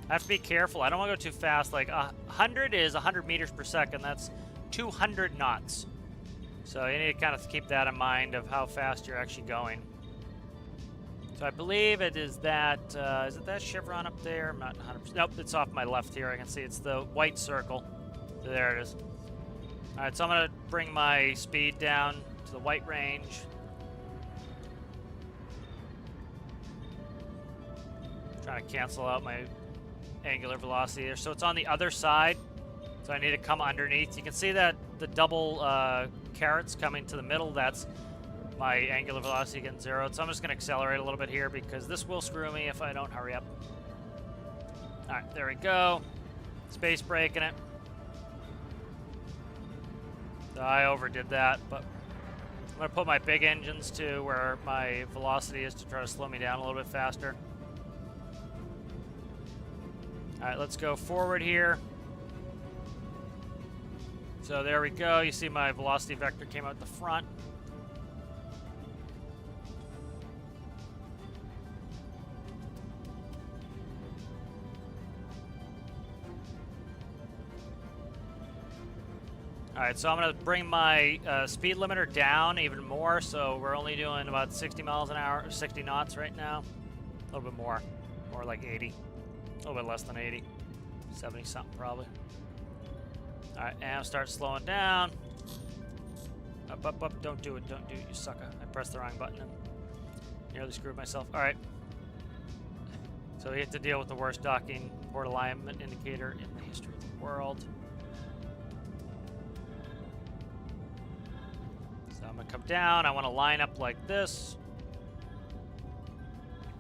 I have to be careful. I don't want to go too fast. Like 100 is 100 meters per second. That's 200 knots. So you need to kind of keep that in mind of how fast you're actually going. So I believe it is that, is it that chevron up there? I'm not 100%. Nope, it's off my left here. I can see it's the white circle. So there it is. All right, so I'm going to bring my speed down to the white range. Trying to cancel out my angular velocity there. So it's on the other side. So I need to come underneath. You can see that the double carrots coming to the middle. That's my angular velocity getting zeroed. So I'm just going to accelerate a little bit here because this will screw me if I don't hurry up. All right, there we go. Space braking it. So I overdid that, but I'm going to put my big engines to where my velocity is to try to slow me down a little bit faster. All right, let's go forward here. So there we go. You see my velocity vector came out the front. All right, so I'm gonna bring my speed limiter down even more. So we're only doing about 60 miles an hour, 60 knots right now. A little bit more like 80. A little bit less than 80. 70 something probably. All right, and I'll start slowing down. Up, up, up, don't do it, you sucker. I pressed the wrong button and nearly screwed myself. All right. So we have to deal with the worst docking port alignment indicator in the history of the world. So I'm gonna come down, I wanna line up like this.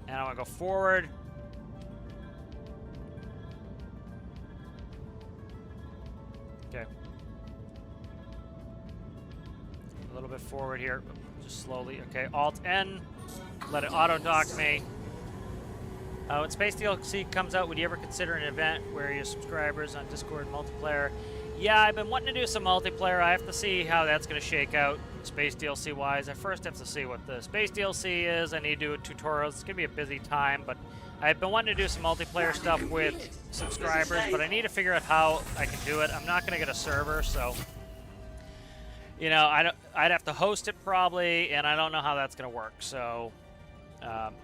And I wanna go forward. Okay. A little bit forward here, just slowly. Okay, Alt-N, let it auto-dock me. When Space DLC comes out, would you ever consider an event where your subscribers on Discord multiplayer? Yeah, I've been wanting to do some multiplayer. I have to see how that's going to shake out Space DLC-wise. I first have to see what the Space DLC is. I need to do a tutorial. It's going to be a busy time, but I've been wanting to do some multiplayer stuff with subscribers, but I need to figure out how I can do it. I'm not going to get a server, so you know, I'd have to host it probably, and I don't know how that's going to work. So,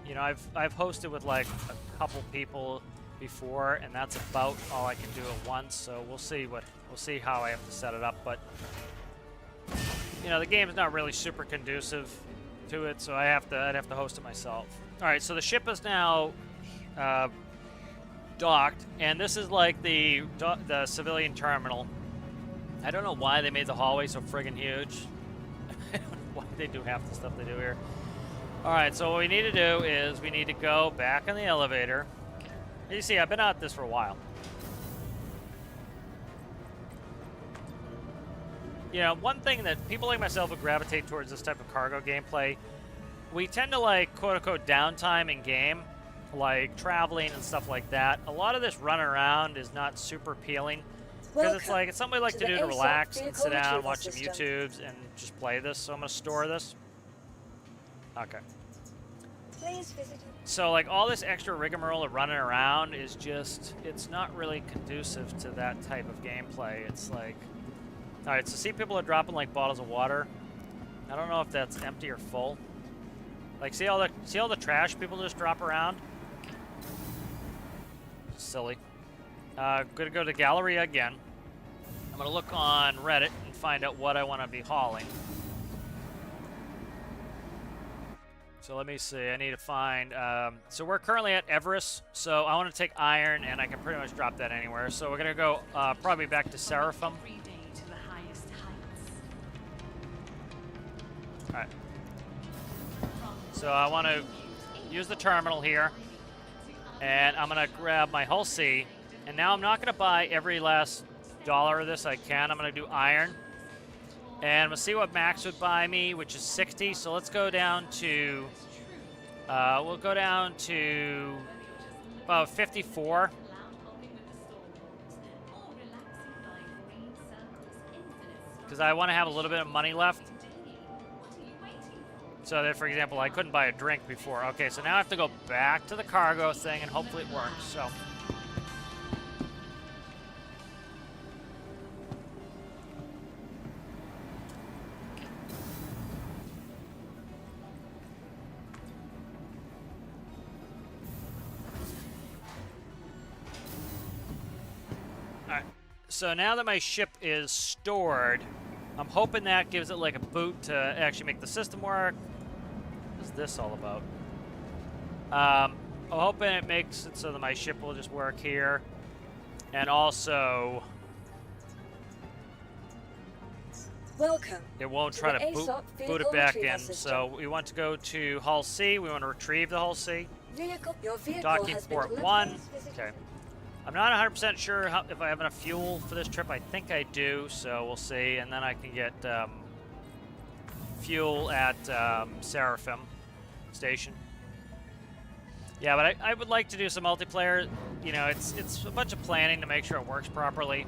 you know, I've hosted with like a couple people before, and that's about all I can do at once. So we'll see how I have to set it up. But you know, the game's not really super conducive to it, so I'd have to host it myself. All right, so the ship is now docked, and this is like the civilian terminal. I don't know why they made the hallway so friggin' huge. I don't know why they do half the stuff they do here. All right, so what we need to do is we need to go back in the elevator. You see, I've been at this for a while. You know, one thing that people like myself would gravitate towards this type of cargo gameplay, we tend to like quote-unquote downtime in game, like traveling and stuff like that. A lot of this running around is not super appealing. Because it's like, it's something I like to do to relax and sit down, watch some YouTubes, and just play this. So I'm going to store this. Okay. Please visit. So like all this extra rigmarole of running around is just, it's not really conducive to that type of gameplay. It's like, all right, so see people are dropping like bottles of water. I don't know if that's empty or full. Like see all the trash people just drop around? Silly. Gonna go to Galleria again. I'm gonna look on Reddit and find out what I want to be hauling. So let me see. I need to find. So we're currently at Everest. So I want to take iron, and I can pretty much drop that anywhere. So we're gonna go probably back to Seraphim. All right. So I want to use the terminal here, and I'm gonna grab my Hull C. And now I'm not gonna buy every last dollar of this I can. I'm gonna do iron. And we'll see what Max would buy me, which is 60. So let's go down to, we'll go down to about 54. Because I want to have a little bit of money left. So that, for example, I couldn't buy a drink before. Okay, so now I have to go back to the cargo thing, and hopefully it works. So. So now that my ship is stored, I'm hoping that gives it like a boot to actually make the system work. What is this all about? I'm hoping it makes it so that my ship will just work here. And also, Welcome. it won't to try the to ASOP boot it vehicle back retrieval in. system. So we want to go to Hull C. We want to retrieve the Hull C. Your vehicle Docking has been port delivered. 1. Please visit- Okay. I'm not 100% sure if I have enough fuel for this trip. I think I do, so we'll see. And then I can get fuel at Seraphim Station. Yeah, but I would like to do some multiplayer. You know, it's a bunch of planning to make sure it works properly.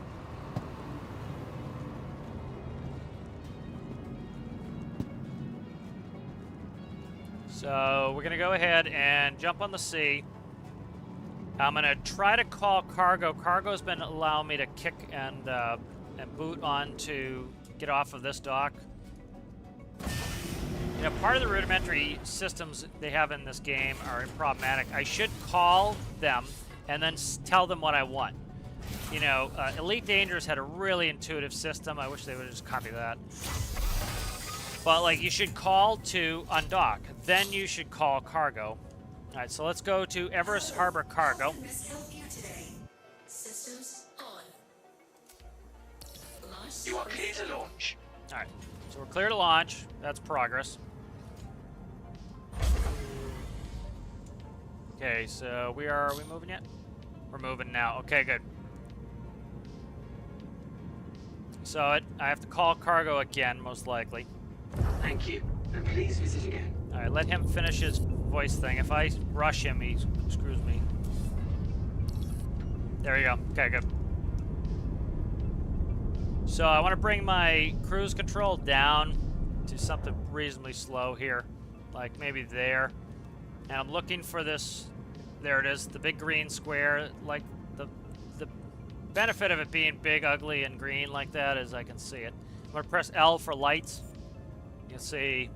So we're going to go ahead and jump on the sea. I'm gonna try to call cargo. Cargo's been allowing me to kick and boot on to get off of this dock. You know, part of the rudimentary systems they have in this game are problematic. I should call them and then tell them what I want. You know, Elite Dangerous had a really intuitive system. I wish they would just copy that. But like, you should call to undock, then you should call cargo. All right, so let's go to Everest Harbor Cargo. Systems on. You are clear to launch. All right, so we're clear to launch. That's progress. Okay, so are we moving yet? We're moving now. Okay, good. So I have to call cargo again, most likely. Thank you, and please visit again. All right, let him finish his voice thing. If I rush him, he screws me. There you go. Okay, good. So I want to bring my cruise control down to something reasonably slow here, like maybe there. And I'm looking for this. There it is, the big green square. Like the benefit of it being big, ugly, and green like that is I can see it. I'm gonna press L for lights. You can see.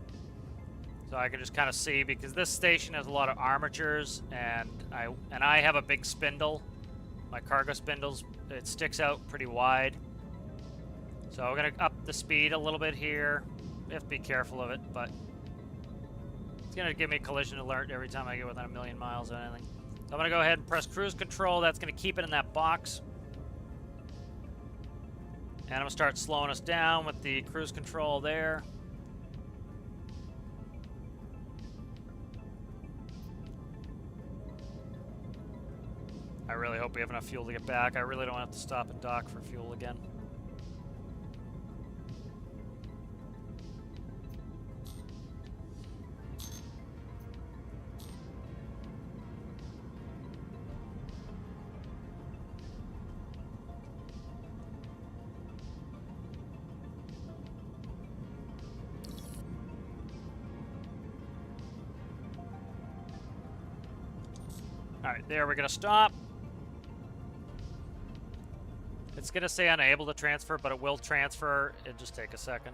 So I can just kind of see, because this station has a lot of armatures, and I have a big spindle. My cargo spindles, it sticks out pretty wide. So we're gonna up the speed a little bit here. We have to be careful of it, but it's gonna give me a collision alert every time I get within 1,000,000 miles of anything. So I'm gonna go ahead and press cruise control. That's gonna keep it in that box. And I'm gonna start slowing us down with the cruise control there. I really hope we have enough fuel to get back. I really don't have to stop and dock for fuel again. All right, there, we're gonna stop. It's gonna say unable to transfer, but it will transfer. It'll just take a second.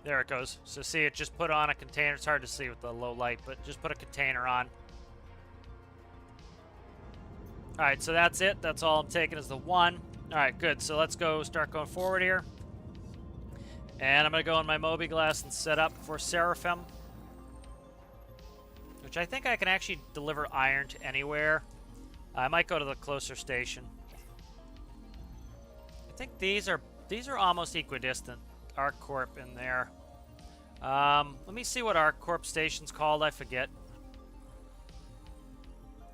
There it goes. So see, it just put on a container. It's hard to see with the low light, but just put a container on. All right, so that's it. That's all I'm taking is the one. All right, good. So let's go start going forward here. And I'm going to go on my Moby Glass and set up for Seraphim. Which I think I can actually deliver iron to anywhere. I might go to the closer station. I think these are almost equidistant. ArcCorp in there. Let me see what ArcCorp station's called. I forget.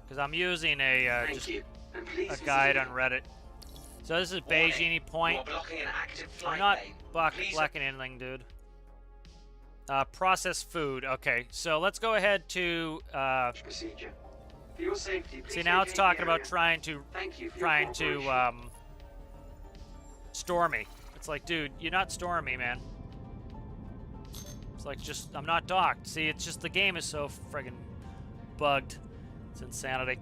Because I'm using a guide on Reddit. So this is Beijing Point. I'm not blocking anything, dude. Processed food. Okay, so let's go ahead to. Procedure. For your safety, please See, now it's vacate talking the about area. trying to Thank you for your cooperation. store me. It's like, dude, you're not storing me, man. It's like, just I'm not docked. See, it's just the game is so friggin' bugged. It's insanity.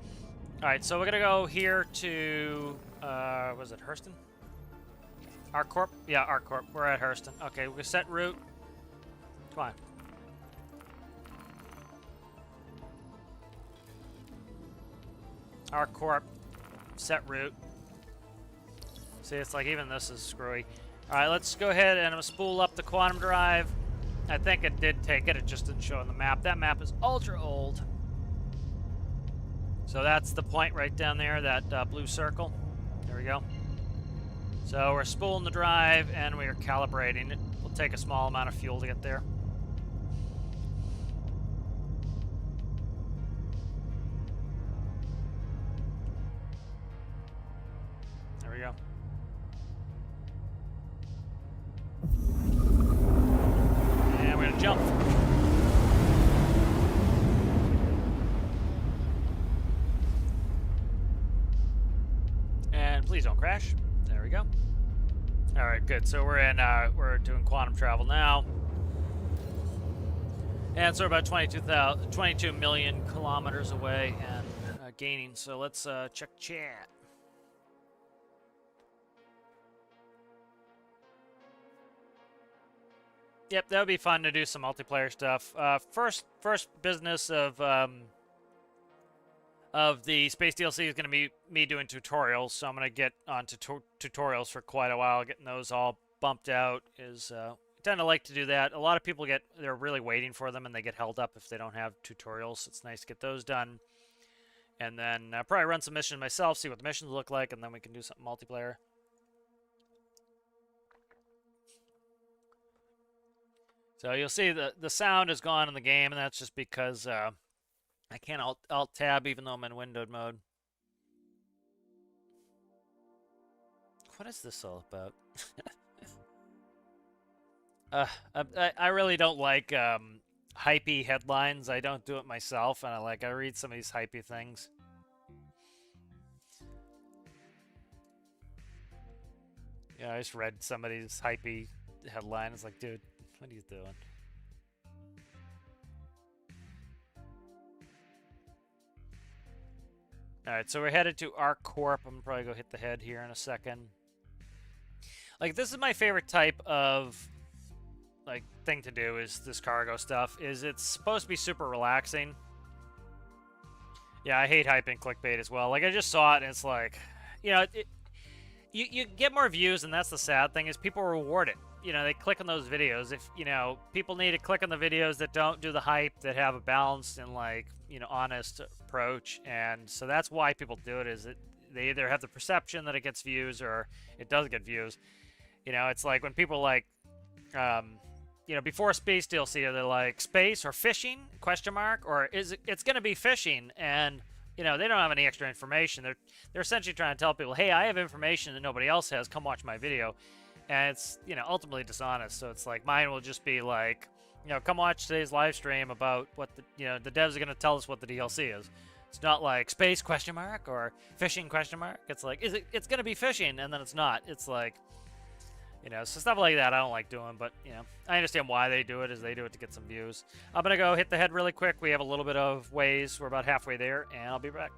All right, so we're gonna go here to was it Hurston? ArcCorp? Yeah, ArcCorp. We're at Hurston. Okay, we're gonna set route. Come on. ArcCorp. Set route. See, it's like even this is screwy. All right, let's go ahead and I'm gonna spool up the quantum drive. I think it did take it. It just didn't show on the map. That map is ultra old. So that's the point right down there, that blue circle. There we go. So we're spooling the drive and we are calibrating it. We'll take a small amount of fuel to get there. There we go. And we're gonna jump. And please don't crash. There we go. All right, good. So we're doing quantum travel now. And so we're about 22 million kilometers away and gaining. So let's check chat. Yep, that would be fun to do some multiplayer stuff. First business of the space DLC is going to be me doing tutorials, so I'm going to get onto tutorials for quite a while. Getting those all bumped out is I tend to like to do that. A lot of people they're really waiting for them and they get held up if they don't have tutorials. It's nice to get those done, and then probably run some missions myself, see what the missions look like, and then we can do something multiplayer. So you'll see the sound is gone in the game, and that's just because I can't alt tab even though I'm in windowed mode. What is this all about? I really don't like hypey headlines. I don't do it myself, and I read some of these hypey things. Yeah, I just read somebody's hypey headline. It's like, dude, what are you doing? Alright, so we're headed to ArcCorp. I'm gonna probably go hit the head here in a second. Like, this is my favorite type of thing to do, is this cargo stuff. It's supposed to be super relaxing. Yeah, I hate hyping clickbait as well. Like, I just saw it and it's like, you know, you get more views, and that's the sad thing, is people reward it. You know, they click on those videos. If, you know, people need to click on the videos that don't do the hype, that have a balanced and, honest approach. And so that's why people do it, is that they either have the perception that it gets views or it does get views. You know, it's like when people before Space DLC, they're like, space or fishing, question mark, or it's going to be fishing, and, you know, they don't have any extra information. They're essentially trying to tell people, hey, I have information that nobody else has, come watch my video. And it's, you know, ultimately dishonest. So it's like, mine will just be like, you know, come watch today's live stream about what the devs are going to tell us what the DLC is. It's not like space question mark or fishing question mark. It's like, it's going to be fishing, and then it's not. It's like, you know, so stuff like that I don't like doing, but, you know, I understand why they do it, is they do it to get some views. I'm going to go hit the head really quick. We have a little bit of ways. We're about halfway there, and I'll be back.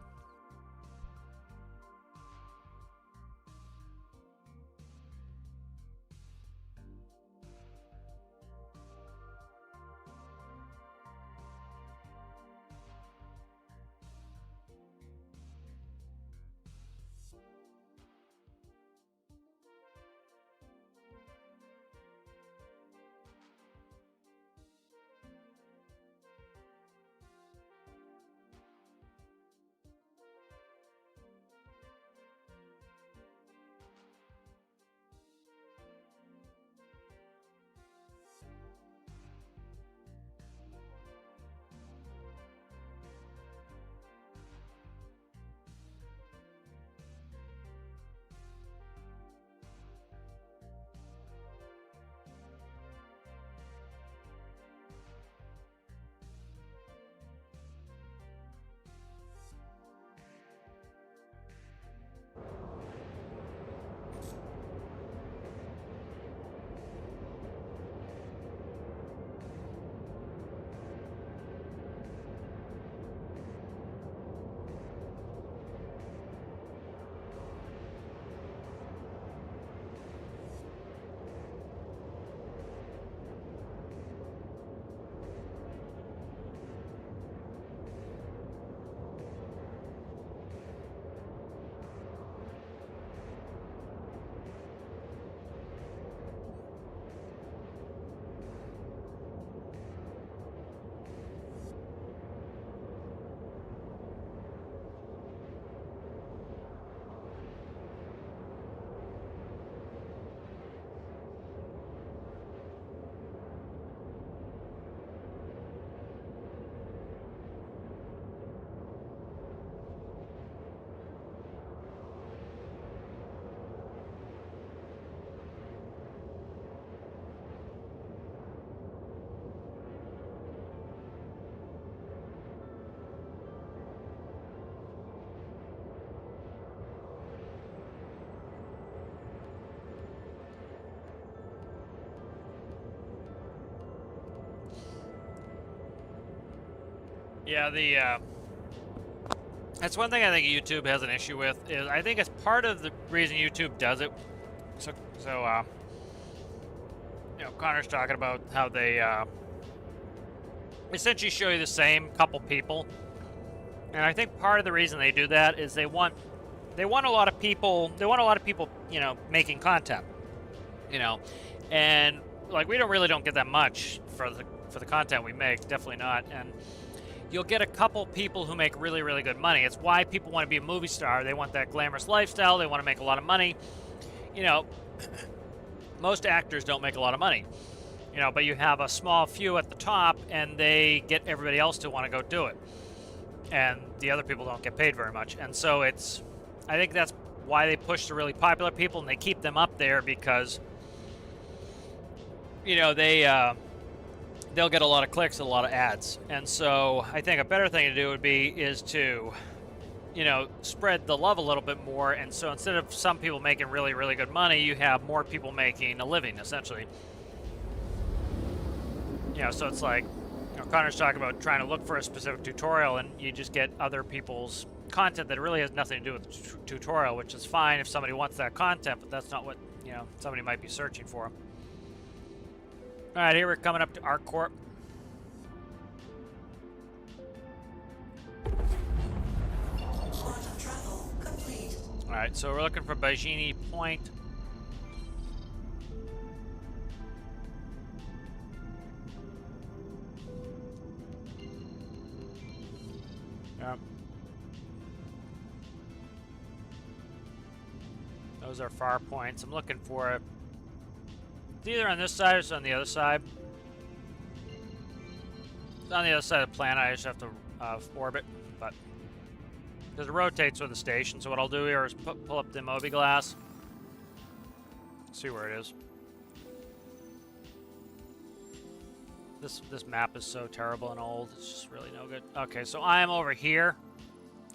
Yeah, that's one thing I think YouTube has an issue with, is I think it's part of the reason YouTube does it. Connor's talking about how they essentially show you the same couple people. And I think part of the reason they do that is they want a lot of people, making content, and like we really don't get that much for the content we make, definitely not. And you'll get a couple people who make really, really good money. It's why people want to be a movie star. They want that glamorous lifestyle. They want to make a lot of money. Most actors don't make a lot of money, but you have a small few at the top, and they get everybody else to want to go do it. And the other people don't get paid very much. And so I think that's why they push the really popular people, and they keep them up there because, they'll get a lot of clicks and a lot of ads. And so I think a better thing to do is to, spread the love a little bit more. And so instead of some people making really, really good money, you have more people making a living, essentially. So it's like, Connor's talking about trying to look for a specific tutorial, and you just get other people's content that really has nothing to do with the tutorial, which is fine if somebody wants that content, but that's not what, somebody might be searching for. All right, here we're coming up to ArcCorp. Quantum travel complete. All right, so we're looking for Bajini Point. Yep. Those are far points. I'm looking for it. It's either on this side or it's on the other side. It's on the other side of the planet. I just have to orbit, but because it rotates with the station. So what I'll do here is pull up the Moby glass. See where it is. This map is so terrible and old. It's just really no good. Okay, so I am over here.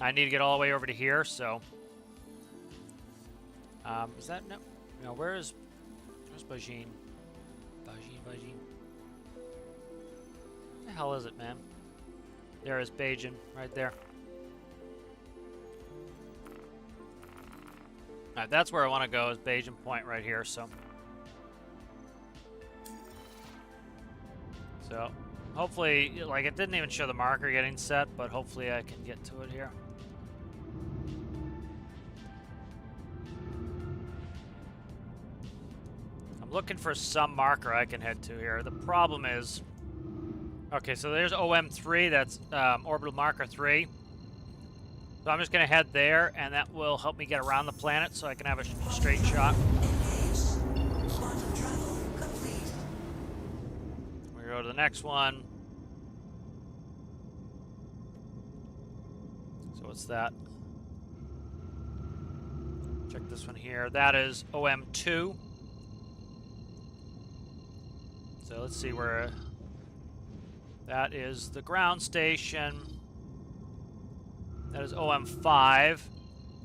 I need to get all the way over to here. So, is that no? Where's Bajin? Bajin. What the hell is it, man? There is Bajin right there. All right, that's where I want to go. Is Bajin Point right here? So hopefully, like, it didn't even show the marker getting set, but hopefully I can get to it here. I'm looking for some marker I can head to here. The problem is, okay, so there's OM3, that's orbital marker 3. So I'm just going to head there, and that will help me get around the planet so I can have a straight shot. Quantum travel complete. We go to the next one. So what's that? Check this one here. That is OM2. So let's see where... That is the ground station. That is OM5.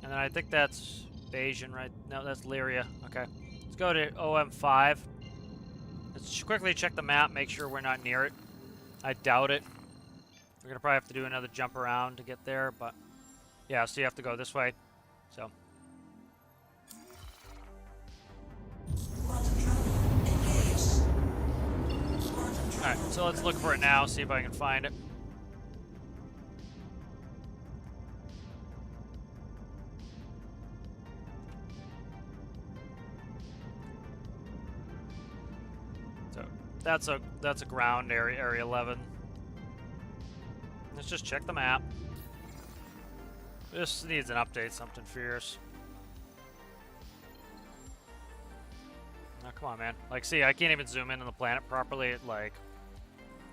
And then I think that's Bayesian, right? No, that's Lyria. Okay. Let's go to OM5. Let's quickly check the map, make sure we're not near it. I doubt it. We're going to probably have to do another jump around to get there, but... Yeah, so you have to go this way. So... Alright, so let's look for it now, see if I can find it. So that's a ground area, area 11. Let's just check the map. This needs an update, something fierce. Oh, come on, man. Like, see, I can't even zoom in on the planet properly. It, like,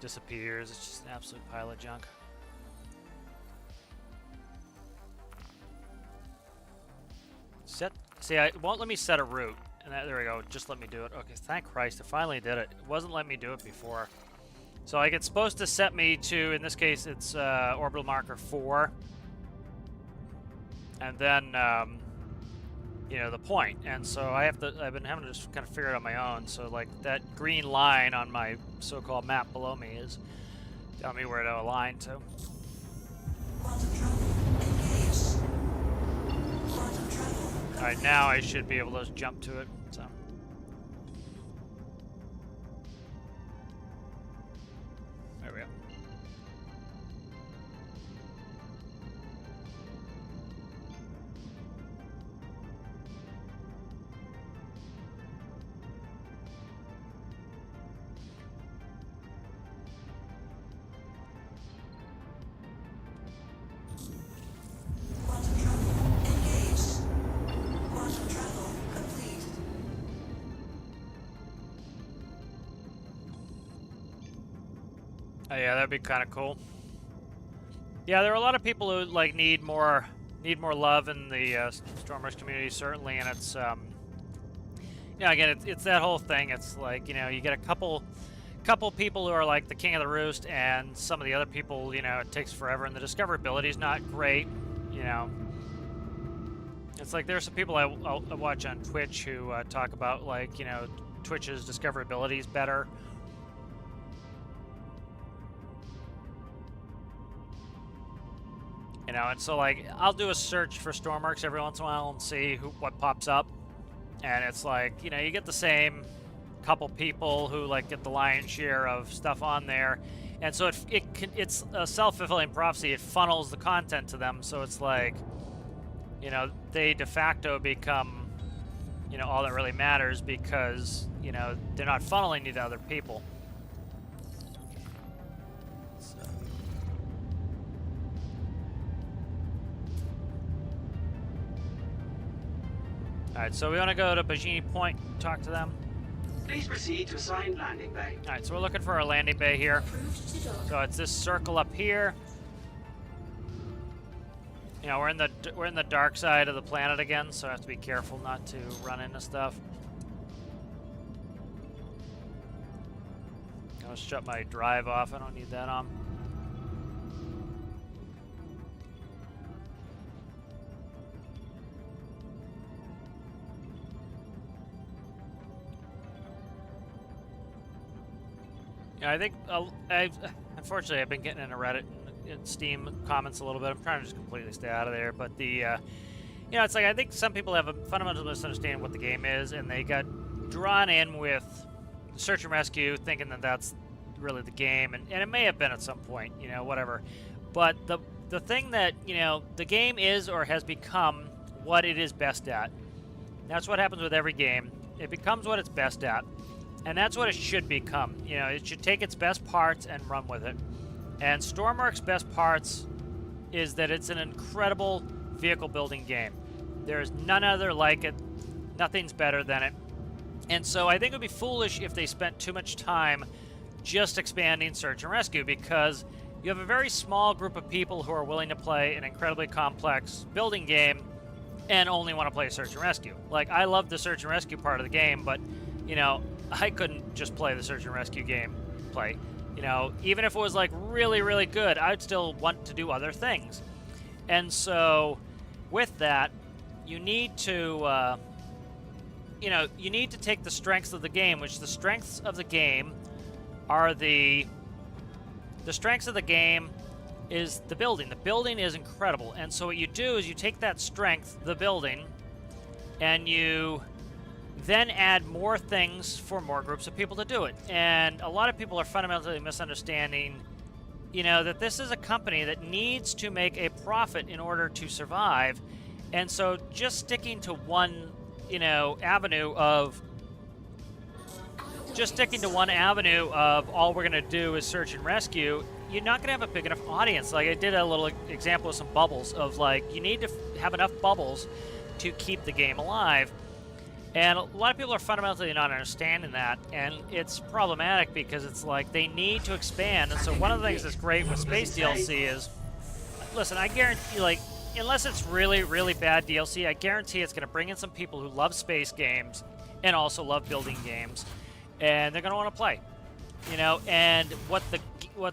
disappears. It's just an absolute pile of junk. See, it won't let me set a route. And there we go. Just let me do it. Okay, thank Christ. It finally did it. It wasn't letting me do it before. So, like, it's supposed to set me to, in this case, it's orbital marker 4. And then, you know, the point. And so I've been having to just kind of figure it out on my own. So, like, that green line on my so-called map below me is telling me where to align to. Quantum travel engaged. Quantum travel complete. All right, now I should be able to jump to it. So. There we go. Quantum travel engaged. Quantum travel complete. Oh yeah, that'd be kind of cool. Yeah, there are a lot of people who like need more love in the Stormers community, certainly, and it's yeah, again, it's that whole thing. It's like, you know, you get a couple people who are like the king of the roost, and some of the other people, you know, it takes forever, and the discoverability is not great. You know, it's like there's some people I watch on Twitch who talk about, like, you know, Twitch's discoverability is better. You know, and so like I'll do a search for Stormworks every once in a while and see what pops up, and it's like, you know, you get the same couple people who like get the lion's share of stuff on there, and so it's a self-fulfilling prophecy. It funnels the content to them, so it's like, you know, they de facto become, you know, all that really matters, because, you know, they're not funneling you to other people. Alright, so we want to go to Bajini Point and talk to them. Please proceed to assigned landing bay. Alright, so we're looking for our landing bay here. Approved to dock. So it's this circle up here. You know, we're in the dark side of the planet again, so I have to be careful not to run into stuff. I'll shut my drive off. I don't need that on. Yeah, I think unfortunately I've been getting into Reddit and Steam comments a little bit. I'm trying to just completely stay out of there, but the you know, it's like I think some people have a fundamental misunderstanding of what the game is, and they got drawn in with search and rescue, thinking that that's really the game, and it may have been at some point, you know, whatever. But the thing that, you know, the game is or has become what it is best at. That's what happens with every game. It becomes what it's best at. And that's what it should become. You know, it should take its best parts and run with it. And Stormworks' best parts is that it's an incredible vehicle building game. There's none other like it. Nothing's better than it. And so I think it would be foolish if they spent too much time just expanding search and rescue, because you have a very small group of people who are willing to play an incredibly complex building game and only want to play search and rescue. Like, I love the search and rescue part of the game, but, you know, I couldn't just play the search and rescue game play. You know, even if it was like really, really good, I'd still want to do other things. And so with that, you need to, you know, you need to take the strengths of the game, which the strengths of the game are the strengths of the game is the building. The building is incredible. And so what you do is you take that strength, the building, and you then add more things for more groups of people to do it. And a lot of people are fundamentally misunderstanding, you know, that this is a company that needs to make a profit in order to survive. And so just sticking to one, you know, avenue of all we're going to do is search and rescue, you're not going to have a big enough audience. Like, I did a little example of some bubbles of, like, you need to have enough bubbles to keep the game alive. And a lot of people are fundamentally not understanding that, and it's problematic because it's like they need to expand. And so one of the things that's great with Space DLC is, listen, I guarantee, like, unless it's really, really bad DLC, I guarantee it's going to bring in some people who love space games and also love building games, and they're going to want to play, you know. And what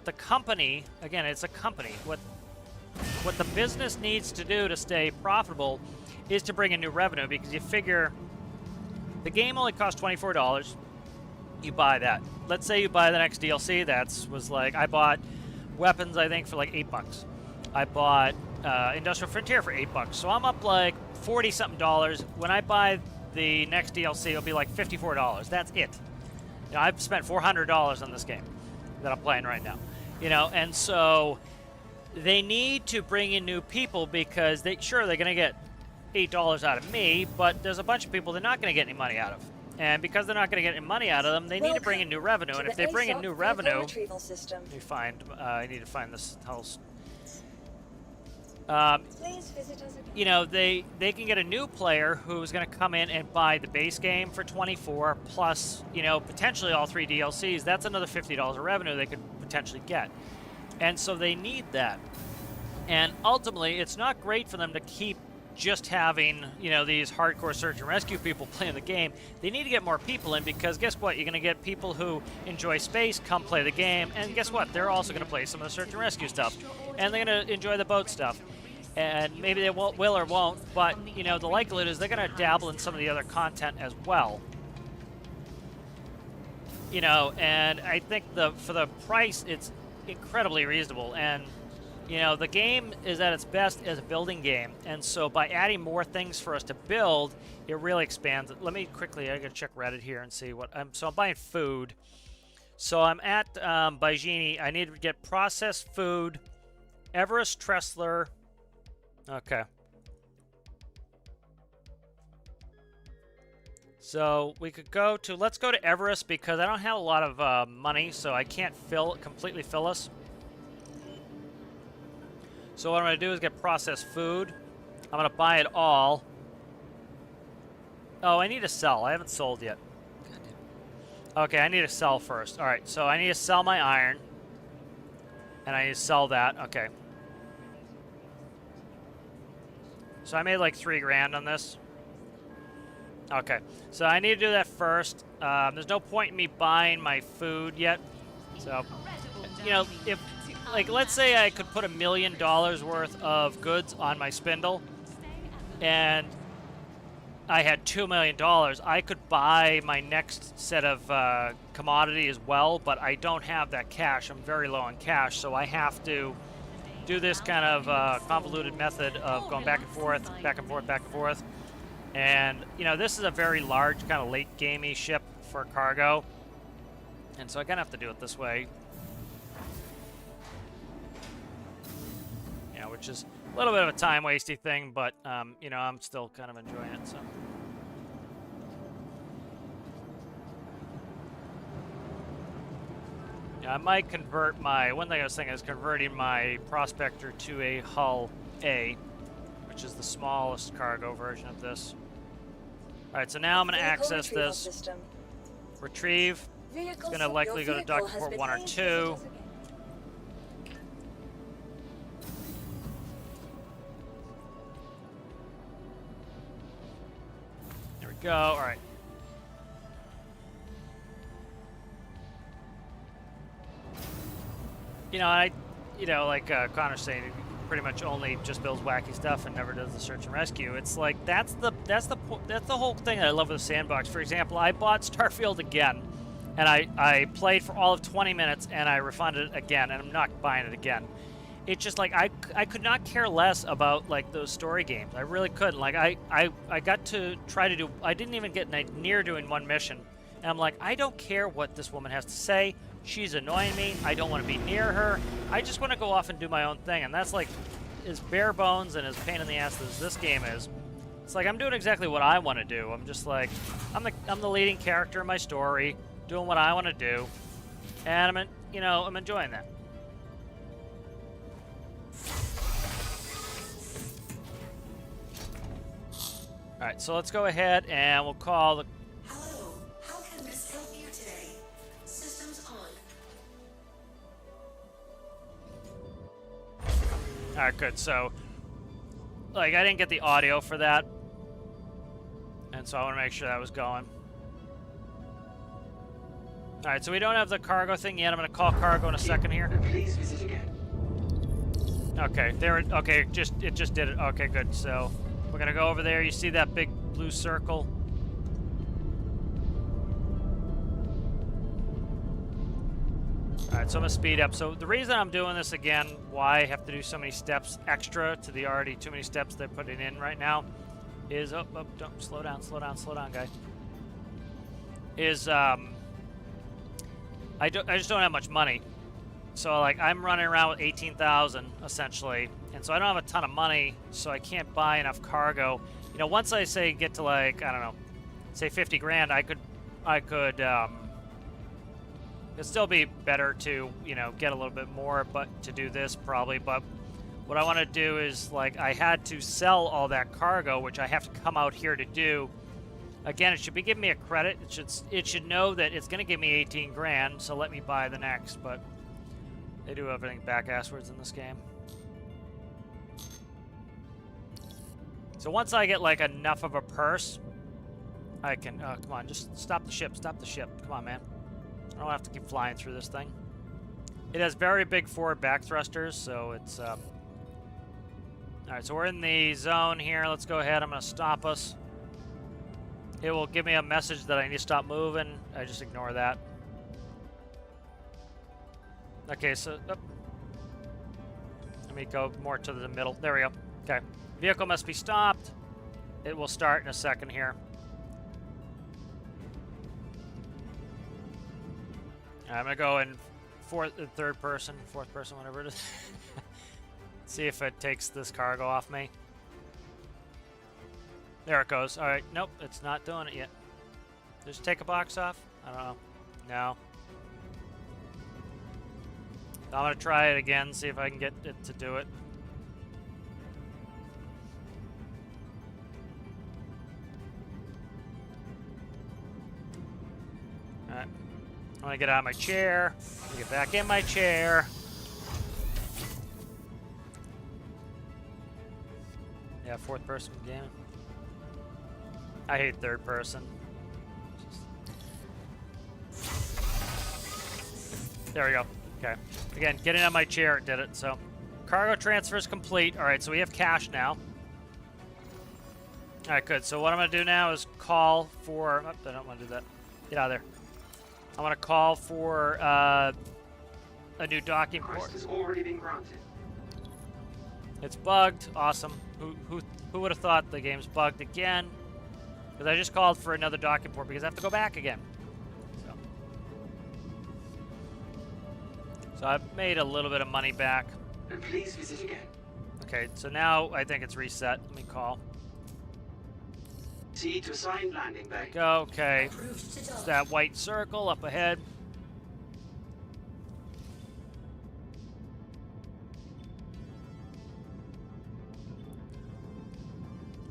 the company, again, it's a company, what the business needs to do to stay profitable is to bring in new revenue, because you figure the game only costs $24. You buy that. Let's say you buy the next DLC. Was like, I bought weapons, I think, for like $8. I bought Industrial Frontier for $8, so I'm up like $40-something. When I buy the next DLC, it'll be like $54. That's it. You know, I've spent $400 on this game that I'm playing right now. You know, and so they need to bring in new people because they're going to get $8 out of me, but there's a bunch of people they're not going to get any money out of. And because they're not going to get any money out of them, they need to bring in new revenue. And if they bring in new revenue, I need to find this house. Please visit us again. You know, they can get a new player who's going to come in and buy the base game for $24 plus, you know, potentially all 3 DLCs. That's another $50 of revenue they could potentially get. And so they need that. And ultimately, it's not great for them to keep just having, you know, these hardcore search and rescue people playing the game. They need to get more people in because guess what? You're going to get people who enjoy space come play the game, and guess what? They're also going to play some of the search and rescue stuff, and they're going to enjoy the boat stuff. And maybe they will or won't, but, you know, the likelihood is they're going to dabble in some of the other content as well. You know, and I think for the price, it's incredibly reasonable. And, you know, the game is at its best as a building game. And so by adding more things for us to build, it really expands it. Let me quickly, I got to check Reddit here and see what so I'm buying food. So I'm at Baijini. I need to get processed food, Everest Tressler. Okay. So we could go to, let's go to Everest because I don't have a lot of money, so I can't completely fill us. So what I'm going to do is get processed food. I'm going to buy it all. Oh, I need to sell. I haven't sold yet. Okay, I need to sell first. All right, so I need to sell my iron. And I need to sell that. Okay. So I made like $3 grand on this. Okay, so I need to do that first. There's no point in me buying my food yet. So, you know, if, like, let's say I could put $1 million worth of goods on my spindle, and I had $2 million, I could buy my next set of commodity as well, but I don't have that cash. I'm very low on cash, so I have to do this kind of convoluted method of going back and forth, back and forth, back and forth. And, you know, this is a very large, kind of late-gamey ship for cargo. And so I kind of have to do it this way. You know, which is a little bit of a time-wasty thing, but, you know, I'm still kind of enjoying it, so. Yeah, I might convert my, one thing I was thinking is converting my Prospector to a Hull A, which is the smallest cargo version of this. Alright, so now I'm going to access this. Retrieve. It's going to likely go to Dock Port 1 or 2. There we go. Alright. You know, like Connor's saying, he pretty much only just builds wacky stuff and never does the search and rescue. It's like that's the whole thing that I love with the sandbox. For example, I bought Starfield again, and I played for all of 20 minutes, and I refunded it again, and I'm not buying it again. It's just like I could not care less about like those story games. I really couldn't. Like I got to try to do. I didn't even get near doing one mission, and I'm like, I don't care what this woman has to say. She's annoying me. I don't want to be near her. I just want to go off and do my own thing. And that's like as bare bones and as pain in the ass as this game is. It's like I'm doing exactly what I want to do. I'm just like, I'm the leading character in my story, doing what I want to do. And I'm enjoying that. All right, so let's go ahead and we'll call the... Hello, how can Miss help you today? Systems on. All right, good. So, like, I didn't get the audio for that, and so I want to make sure that was going. All right, so we don't have the cargo thing yet. I'm going to call cargo in a second here. Please visit again. Okay, there. Okay, it just did it. Okay, good. So we're going to go over there. You see that big blue circle? Alright, so I'm gonna speed up. So the reason I'm doing this again, why I have to do so many steps extra to the already too many steps they're putting in right now, is don't slow down, guy. Is I just don't have much money. So like I'm running around with 18,000 essentially, and so I don't have a ton of money, so I can't buy enough cargo. You know, once I say get to like, I don't know, say 50 grand, I could it'd still be better to, you know, get a little bit more, but to do this probably. But what I want to do is, like, I had to sell all that cargo, which I have to come out here to do. Again, it should be giving me a credit. It should know that it's going to give me 18 grand, so let me buy the next. But they do everything back-asswards in this game. So once I get, like, enough of a purse, I can... Oh, come on, just stop the ship. Stop the ship. Come on, man. I don't have to keep flying through this thing. It has very big forward back thrusters, so it's... Alright, so we're in the zone here. Let's go ahead. I'm going to stop us. It will give me a message that I need to stop moving. I just ignore that. Okay, so... Oh. Let me go more to the middle. There we go. Okay. Vehicle must be stopped. It will start in a second here. I'm going to go in fourth person, whatever it is. See if it takes this cargo off me. There it goes. All right. Nope, it's not doing it yet. Just take a box off? I don't know. No. I'm going to try it again, see if I can get it to do it. All right. I'm gonna get out of my chair. Get back in my chair. Yeah, fourth person game. I hate third person. There we go. Okay. Again, getting out of my chair it did it. So, cargo transfer is complete. All right, so we have cash now. All right, good. So what I'm gonna do now is call for. Oh, I don't want to do that. Get out of there. I want to call for a new docking port. Request has already been granted. It's bugged. Awesome. Who would have thought the game's bugged again? Because I just called for another docking port because I have to go back again. So I've made a little bit of money back. And please visit again. Okay, so now I think it's reset. Let me call. T to assigned landing bay. Go. Okay. It's that white circle up ahead.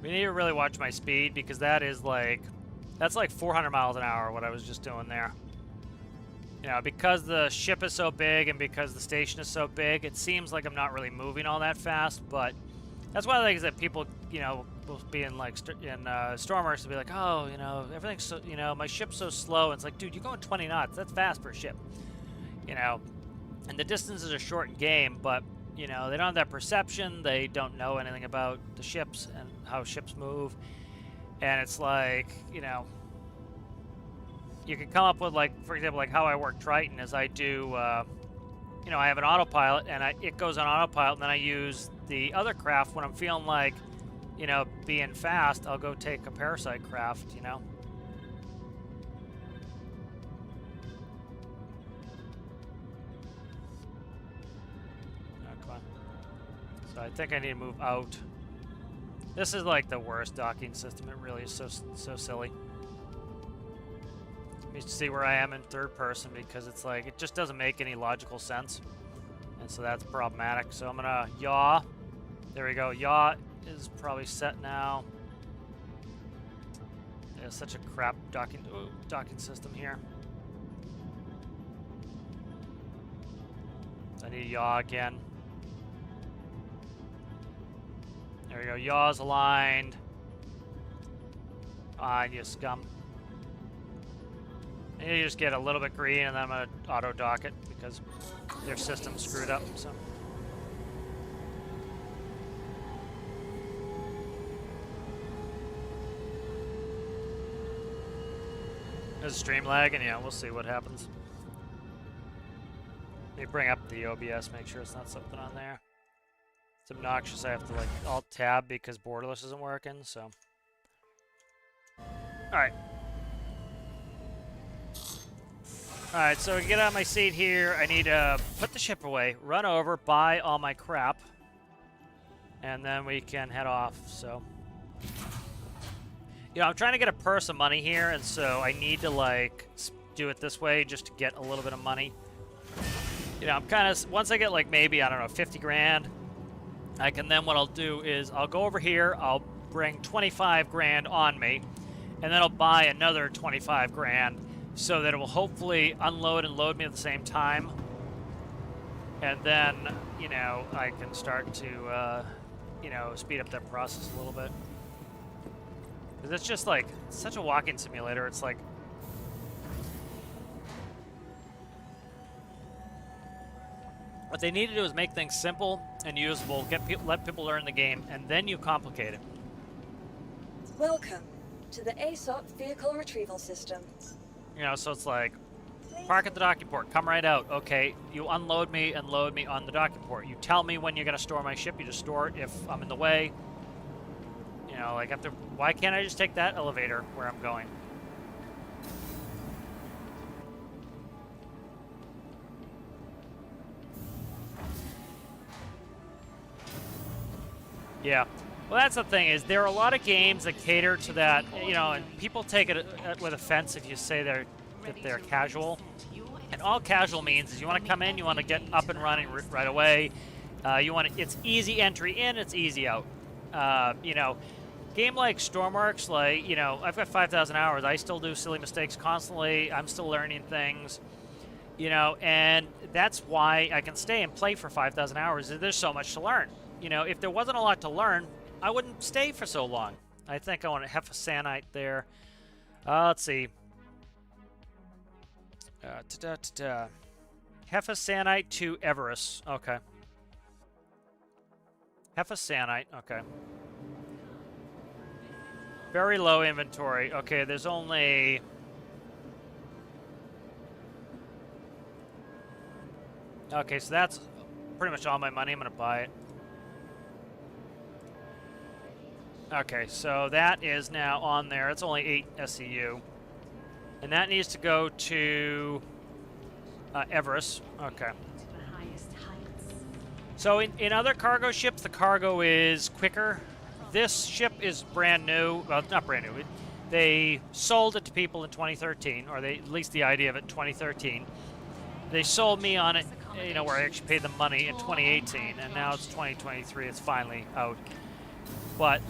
We need to really watch my speed because that's like 400 miles an hour what I was just doing there. You know, because the ship is so big and because the station is so big, it seems like I'm not really moving all that fast, but that's one of the things that people, you know, will be in like Stormers to be like, oh, you know, everything's so, you know, my ship's so slow. And it's like, dude, you're going 20 knots. That's fast for a ship, you know. And the distances are short in game, but you know, they don't have that perception. They don't know anything about the ships and how ships move. And it's like, you know, you can come up with, like, for example, like how I work Triton is I do, you know, I have an autopilot and it goes on autopilot, and then I use the other craft when I'm feeling like, you know, being fast. I'll go take a parasite craft, you know. Oh, come on. So I think I need to move out. This is like the worst docking system. It really is so silly. Let me see where I am in third person because it's like it just doesn't make any logical sense, and so that's problematic. So I'm gonna yaw. There we go. Yaw is probably set now. It's such a crap docking system here. I need yaw again. There we go. Yaw's aligned. On you scum. And you just get a little bit green, and then I'm going to auto-dock it because their system's screwed up. So. There's stream lag, and yeah, we'll see what happens. Let me bring up the OBS, make sure it's not something on there. It's obnoxious. I have to like Alt-Tab because borderless isn't working, so. Alright. Alright, so to get out of my seat here, I need to put the ship away, run over, buy all my crap, and then we can head off, so. You know, I'm trying to get a purse of money here, and so I need to, like, do it this way just to get a little bit of money. You know, I'm kind of, once I get, like, maybe, I don't know, 50 grand, I can then, what I'll do is I'll go over here, I'll bring 25 grand on me, and then I'll buy another 25 grand so that it will hopefully unload and load me at the same time. And then, you know, I can start to, you know, speed up that process a little bit. Because it's just like, it's such a walking simulator. It's like, what they need to do is make things simple and usable, let people learn the game, and then you complicate it. Welcome to the ASOP Vehicle Retrieval System. You know, so it's like, park at the docking port, come right out. Okay, you unload me and load me on the docking port. You tell me when you're going to store my ship, you just store it if I'm in the way. You know, like, why can't I just take that elevator where I'm going? Yeah. Well, that's the thing, is there are a lot of games that cater to that, you know, and people take it with offense if you say that they're casual. And all casual means is you want to come in, you want to get up and running right away. It's easy entry in, it's easy out. You know, game like Stormworks, like, you know, I've got 5,000 hours. I still do silly mistakes constantly. I'm still learning things, you know, and that's why I can stay and play for 5,000 hours. There's so much to learn. You know, if there wasn't a lot to learn, I wouldn't stay for so long. I think I want a Hephasanite there. Let's see. Hephasanite to Everest. Okay. Hephasanite. Okay. Very low inventory. Okay, there's only... Okay, so that's pretty much all my money. I'm going to buy it. Okay, so that is now on there. It's only 8 SEU. And that needs to go to Everest. Okay. So in other cargo ships, the cargo is quicker. This ship is brand new. Well, not brand new. They sold it to people in 2013, or at least the idea of it in 2013. They sold me on it, you know, where I actually paid them money in 2018, and now it's 2023. It's finally out. But,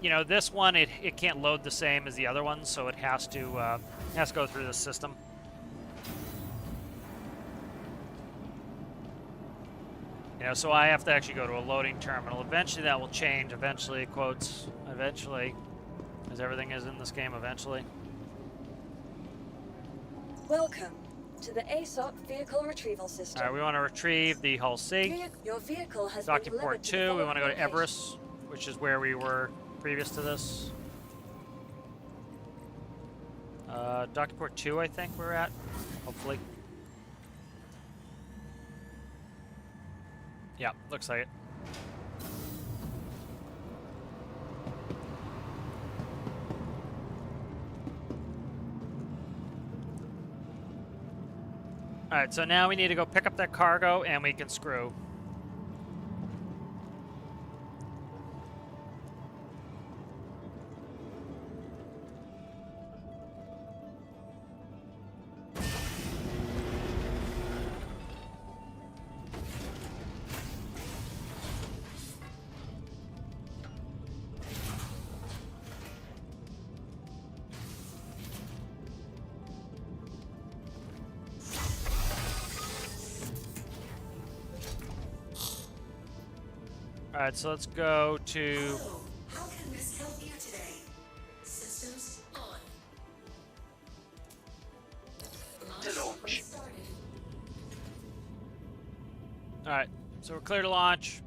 you know, this one, it can't load the same as the other ones, so it has to go through this system. You know, so I have to actually go to a loading terminal. Eventually that will change. Eventually, quotes, eventually, as everything is in this game eventually. Welcome to the ASOP Vehicle Retrieval System. All right, we want to retrieve the Hull C. Your vehicle has Docking been port delivered 2, we want to go to location. Everest, which is where we were previous to this. Docking port 2, I think we're at, hopefully. Yeah, looks like it. Alright, so now we need to go pick up that cargo and we can screw. Alright, so let's go to... Hello, how can Miss help you today? Systems on. To launch. Started. Alright, so we're clear to launch.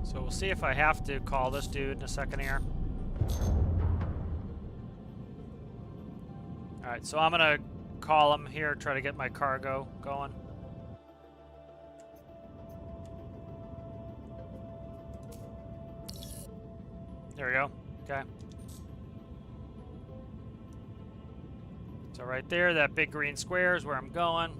So we'll see if I have to call this dude in a second here. Alright, so I'm gonna call him here, try to get my cargo going. There we go. Okay. So right there, that big green square is where I'm going.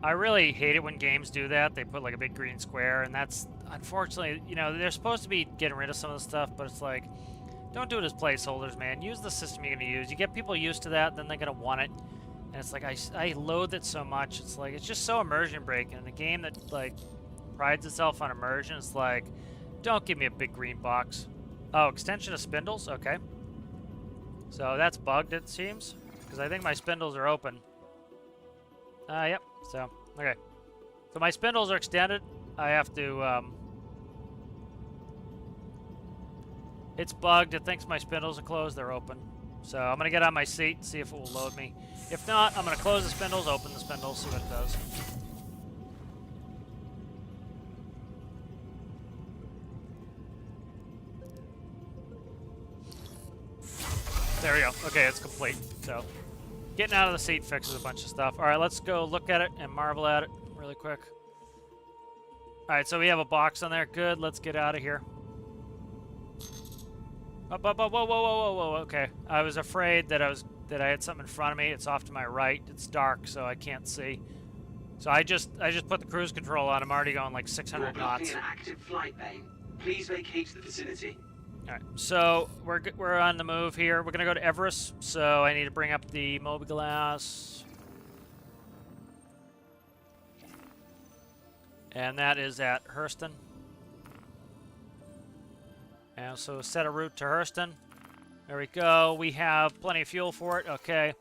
I really hate it when games do that. They put like a big green square, and that's, unfortunately, you know, they're supposed to be getting rid of some of the stuff, but it's like, don't do it as placeholders, man. Use the system you're going to use. You get people used to that, then they're going to want it. And it's like, I loathe it so much. It's like, it's just so immersion breaking. And a game that, like, prides itself on immersion, it's like, don't give me a big green box. Oh, extension of spindles? Okay. So that's bugged, it seems. Because I think my spindles are open. Yep. So, okay. So my spindles are extended. I have to, it's bugged. It thinks my spindles are closed. They're open. So I'm going to get on my seat and see if it will load me. If not, I'm going to close the spindles, open the spindles, see what it does. There we go. Okay, it's complete. So, getting out of the seat fixes a bunch of stuff. All right, let's go look at it and marvel at it really quick. All right, so we have a box on there. Good. Let's get out of here. Up, up, up, whoa, whoa, whoa, whoa, whoa. Okay, I was afraid that I had something in front of me. It's off to my right. It's dark, so I can't see. So I just put the cruise control on. I'm already going like 600 knots. An active flight lane. Please vacate the vicinity. All right, so we're on the move here. We're gonna go to Everest, so I need to bring up the mobiGlas, and that is at Hurston. And so set a route to Hurston. There we go. We have plenty of fuel for it. Okay.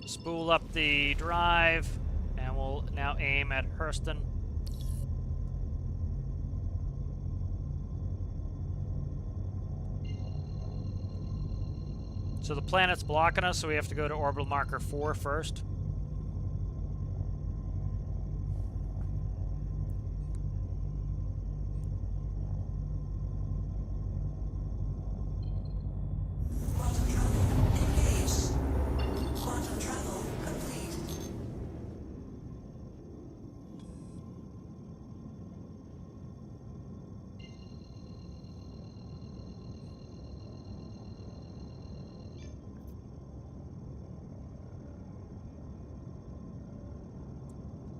Spool up the drive, and we'll now aim at Hurston. So the planet's blocking us, so we have to go to orbital marker 4 first. Quantum travel engaged. Quantum travel complete.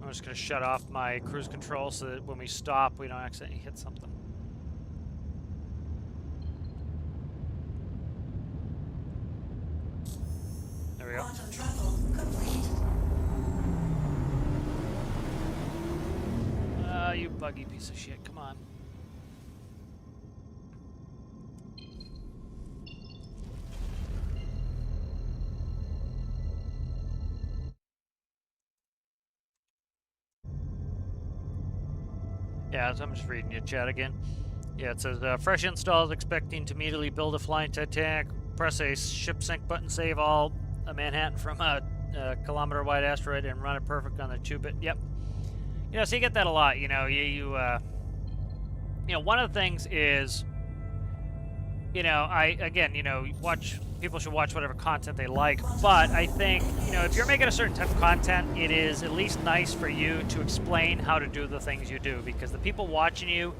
I'm just going to shut off my cruise control so that when we stop, we don't accidentally hit something. There we go. Quantum travel complete. You buggy piece of shit. Come on. Yeah, so I'm just reading your chat again. Yeah, it says, fresh installs expecting to immediately build a flying Titanic. Press a ship sync button, save all Manhattan from a kilometer-wide asteroid, and run it perfect on the 2-bit. Yep. You know, so you get that a lot. You know, you know, one of the things is, you know, people should watch whatever content they like, but I think, you know, if you're making a certain type of content, it is at least nice for you to explain how to do the things you do, because the people watching you,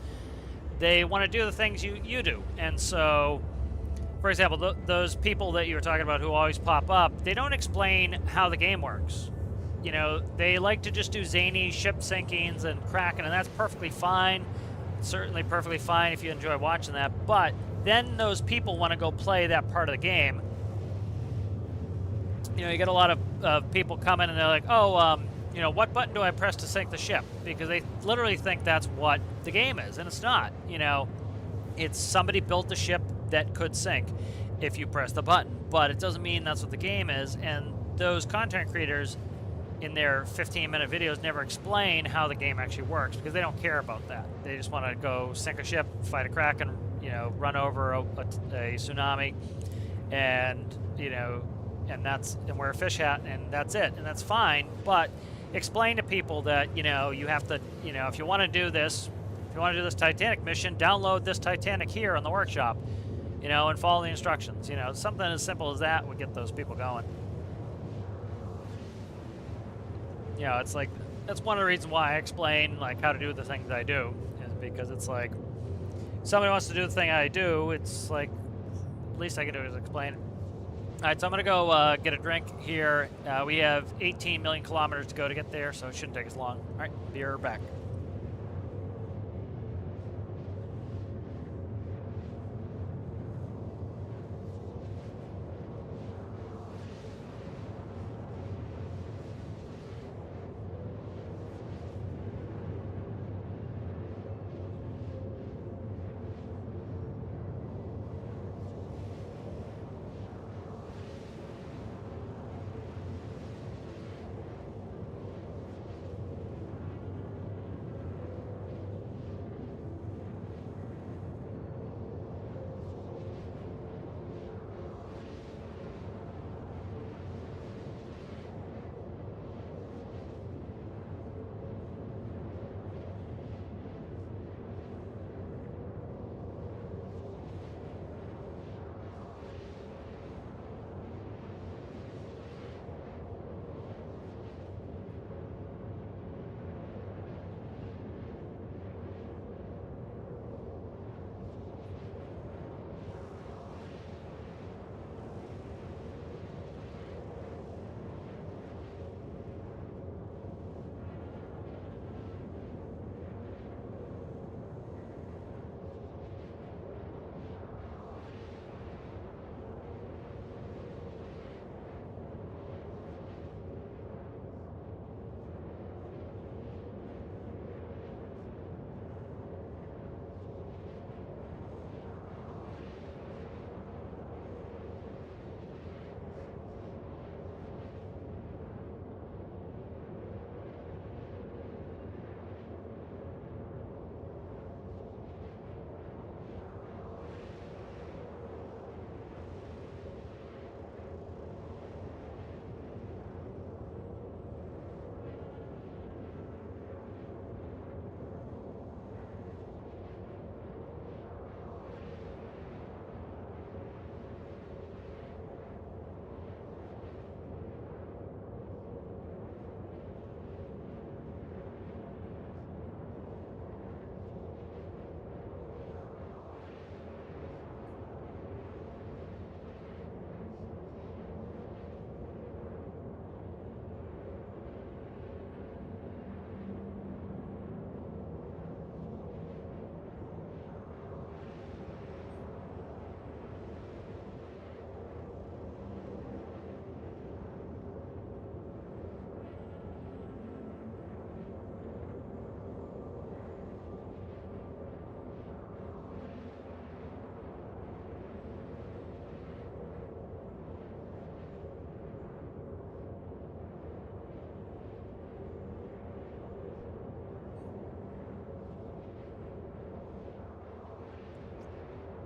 they want to do the things you do. And so, for example, those people that you were talking about who always pop up, they don't explain how the game works. You know, they like to just do zany ship sinkings and cracking, and that's perfectly fine. Certainly perfectly fine if you enjoy watching that, but then those people want to go play that part of the game. You know, you get a lot of people come in and they're like, oh, you know, what button do I press to sink the ship? Because they literally think that's what the game is, and it's not. You know, it's somebody built a ship that could sink if you press the button, but it doesn't mean that's what the game is, and those content creators in their 15-minute videos never explain how the game actually works, because they don't care about that. They just want to go sink a ship, fight a kraken, you know, run over a tsunami, and, you know, and wear a fish hat, and that's it, and that's fine. But explain to people that, you know, you have to, you know, if you want to do this, If you want to do this Titanic mission, download this Titanic here on the workshop, you know, and follow the instructions. You know, something as simple as that would get those people going. You know, it's like, that's one of the reasons why I explain, like, how to do the things I do, is because it's like, somebody wants to do the thing I do, it's like, least I can do is explain. All right, so I'm gonna go get a drink here. We have 18 million kilometers to go to get there, so it shouldn't take us long. All right, be right back.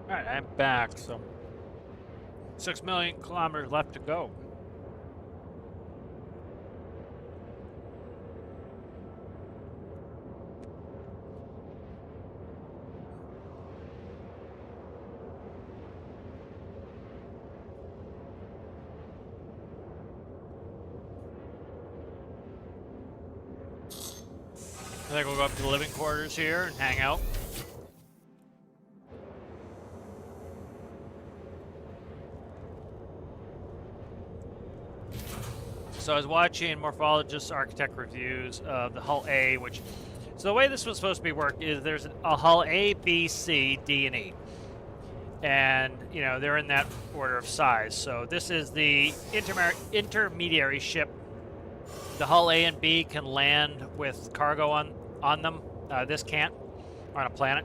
All right, I'm back, so 6 million kilometers left to go. I think we'll go up to the living quarters here and hang out. So I was watching morphologist architect reviews of the hull A, which, so the way this was supposed to be worked is there's a hull A, B, C, D, and E. And, you know, they're in that order of size. So this is the intermediary ship. The hull A and B can land with cargo on them. This can't, on a planet.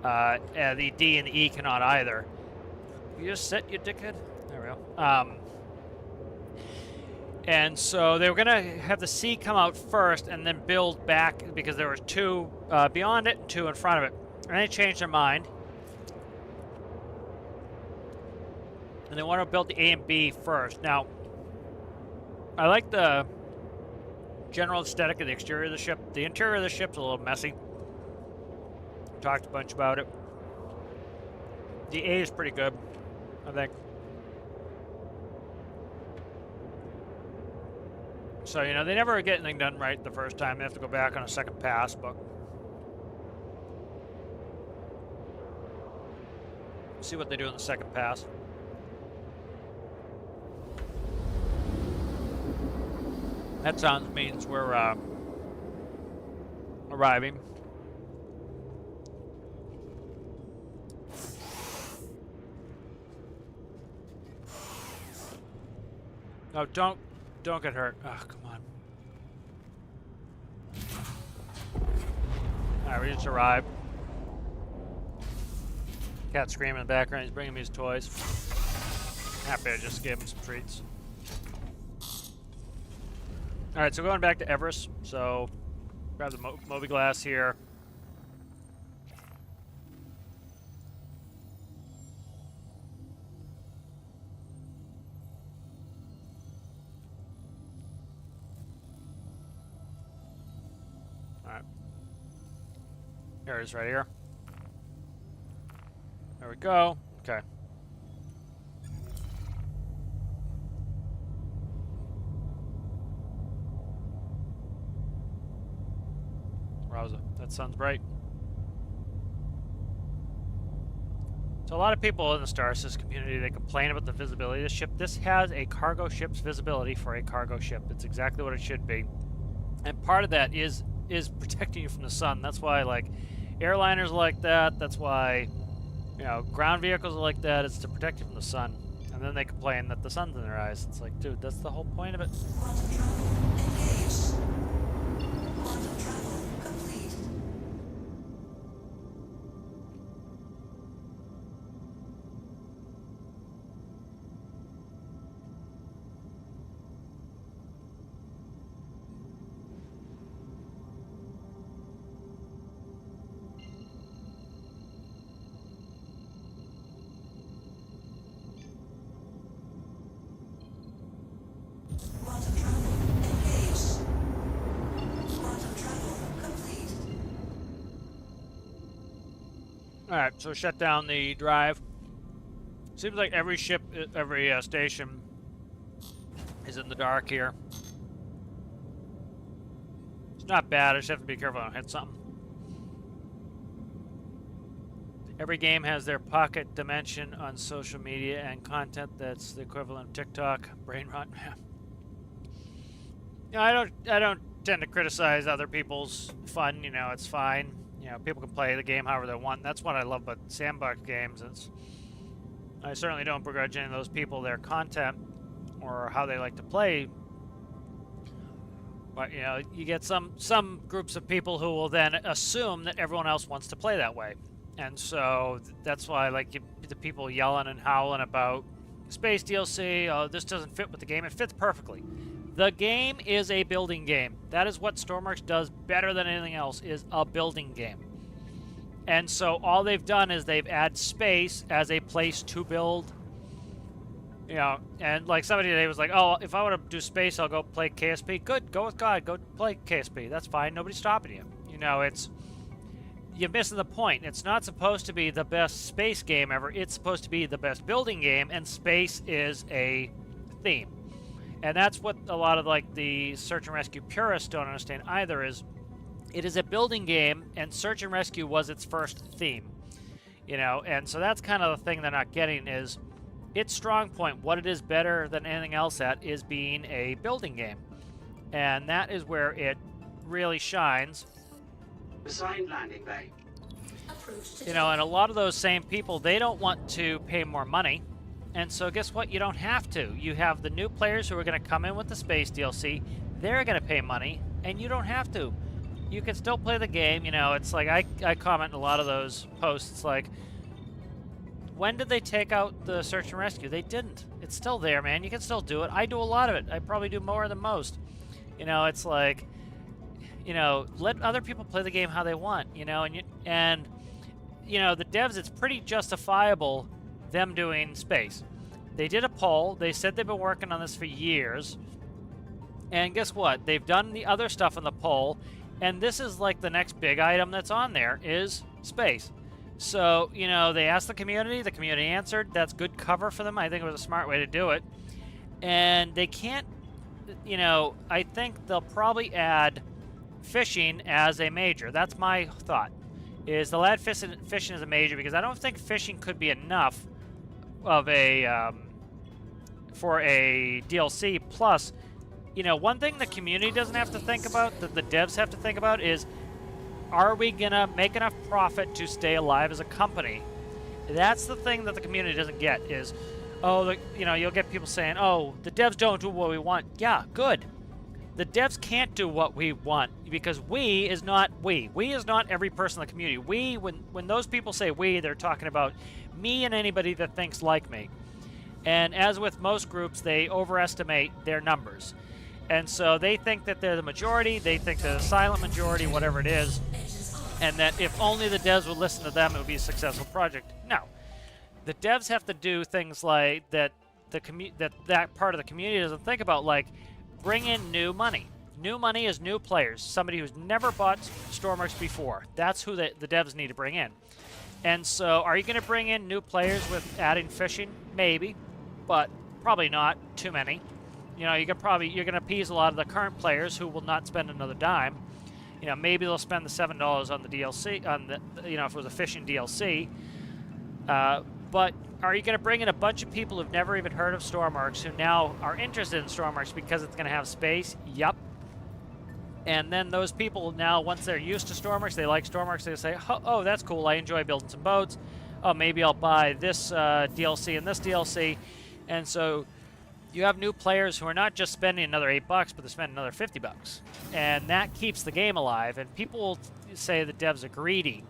The D and E cannot either. You just sit, you dickhead. There we go. And so they were going to have the C come out first and then build back because there were two beyond it and two in front of it. And they changed their mind. And they want to build the A and B first. Now, I like the general aesthetic of the exterior of the ship. The interior of the ship's a little messy. talked a bunch about it. The A is pretty good, I think. So, you know, they never get anything done right the first time. They have to go back on a second pass, but see what they do in the second pass. That sounds means we're arriving. No, don't get hurt. Oh, come on. Alright, we just arrived. Cat screaming in the background. He's bringing me his toys. Happy I just gave him some treats. Alright, so going back to Everest. So, grab the Moby glass here. Alright. Here it is right here. There we go. Okay. Wowza, that sun's bright. So a lot of people in the Star System community, they complain about the visibility of the ship. This has a cargo ship's visibility for a cargo ship. It's exactly what it should be. And part of that is protecting you from the sun. That's why, like, airliners are like that. That's why, you know, ground vehicles are like that. It's to protect you from the sun. And then they complain that the sun's in their eyes. It's like, dude, that's the whole point of it. Quantum travel engaged. Quantum travel complete. Quantum travel engaged. Quantum travel complete. Alright, so shut down the drive. Seems like every ship, every station is in the dark here. It's not bad, I just have to be careful I don't hit something. Every game has their pocket dimension on social media and content that's the equivalent of TikTok. Brain rot. You know, I don't tend to criticize other people's fun, you know, it's fine. You know, people can play the game however they want. That's what I love about sandbox games. I certainly don't begrudge any of those people their content or how they like to play. But, you know, you get some groups of people who will then assume that everyone else wants to play that way. And so that's why I like the people yelling and howling about space DLC. Oh, this doesn't fit with the game. It fits perfectly. The game is a building game. That is what Stormworks does better than anything else, is a building game. And so all they've done is they've added space as a place to build. You know, and like somebody today was like, oh, if I want to do space, I'll go play KSP. Good, go with God. Go play KSP. That's fine. Nobody's stopping you. You know, you're missing the point. It's not supposed to be the best space game ever. It's supposed to be the best building game, and space is a theme. And that's what a lot of like the search and rescue purists don't understand either, is it is a building game and search and rescue was its first theme. You know, and so that's kind of the thing they're not getting, is its strong point, what it is better than anything else at, is being a building game. And that is where it really shines. Assigned landing bay. Approved to You know, and a lot of those same people, they don't want to pay more money. And so guess what? You don't have to. You have the new players who are going to come in with the space DLC. They're going to pay money, and you don't have to. You can still play the game. You know, it's like I comment in a lot of those posts like, when did they take out the search and rescue? They didn't. It's still there, man. You can still do it. I do a lot of it. I probably do more than most. You know, it's like, you know, let other people play the game how they want, you know, and you know, the devs, it's pretty justifiable them doing space. They did a poll. They said they've been working on this for years. And guess what? They've done the other stuff in the poll, And this is like the next big item that's on there is space. So, you know, they asked the community answered. That's good cover for them. I think it was a smart way to do it. And they can't, you know, I think they'll probably add fishing as a major. That's my thought, is they'll add fishing as a major, because I don't think fishing could be enough of a, for a DLC. Plus, you know, one thing the community doesn't have to think about, that the devs have to think about, is, are we gonna make enough profit to stay alive as a company? That's the thing that the community doesn't get, is, oh, you know, you'll get people saying, oh, the devs don't do what we want. Yeah, good. The devs can't do what we want, because we is not we. We is not every person in the community. We, when those people say we, they're talking about me and anybody that thinks like me. And as with most groups, they overestimate their numbers. And so they think that they're the majority, they think they're the silent majority, whatever it is, and that if only the devs would listen to them, it would be a successful project. No. The devs have to do things like that that part of the community doesn't think about, like bring in new money. New money is new players, somebody who's never bought Stormworks before. That's who the devs need to bring in. And so are you going to bring in new players with adding fishing? Maybe, but probably not too many. You know, you're going to appease a lot of the current players who will not spend another dime. You know, maybe they'll spend the $7 on the DLC, on the, you know, if it was a fishing DLC. But are you going to bring in a bunch of people who've never even heard of Stormworks, who now are interested in Stormworks because it's going to have space? Yup. And then those people now, once they're used to Stormworks, they like Stormworks, they say, oh, that's cool, I enjoy building some boats. Oh, maybe I'll buy this DLC and this DLC. And so you have new players who are not just spending another $8, but they're spending another $50. And that keeps the game alive. And people will say the devs are greedy.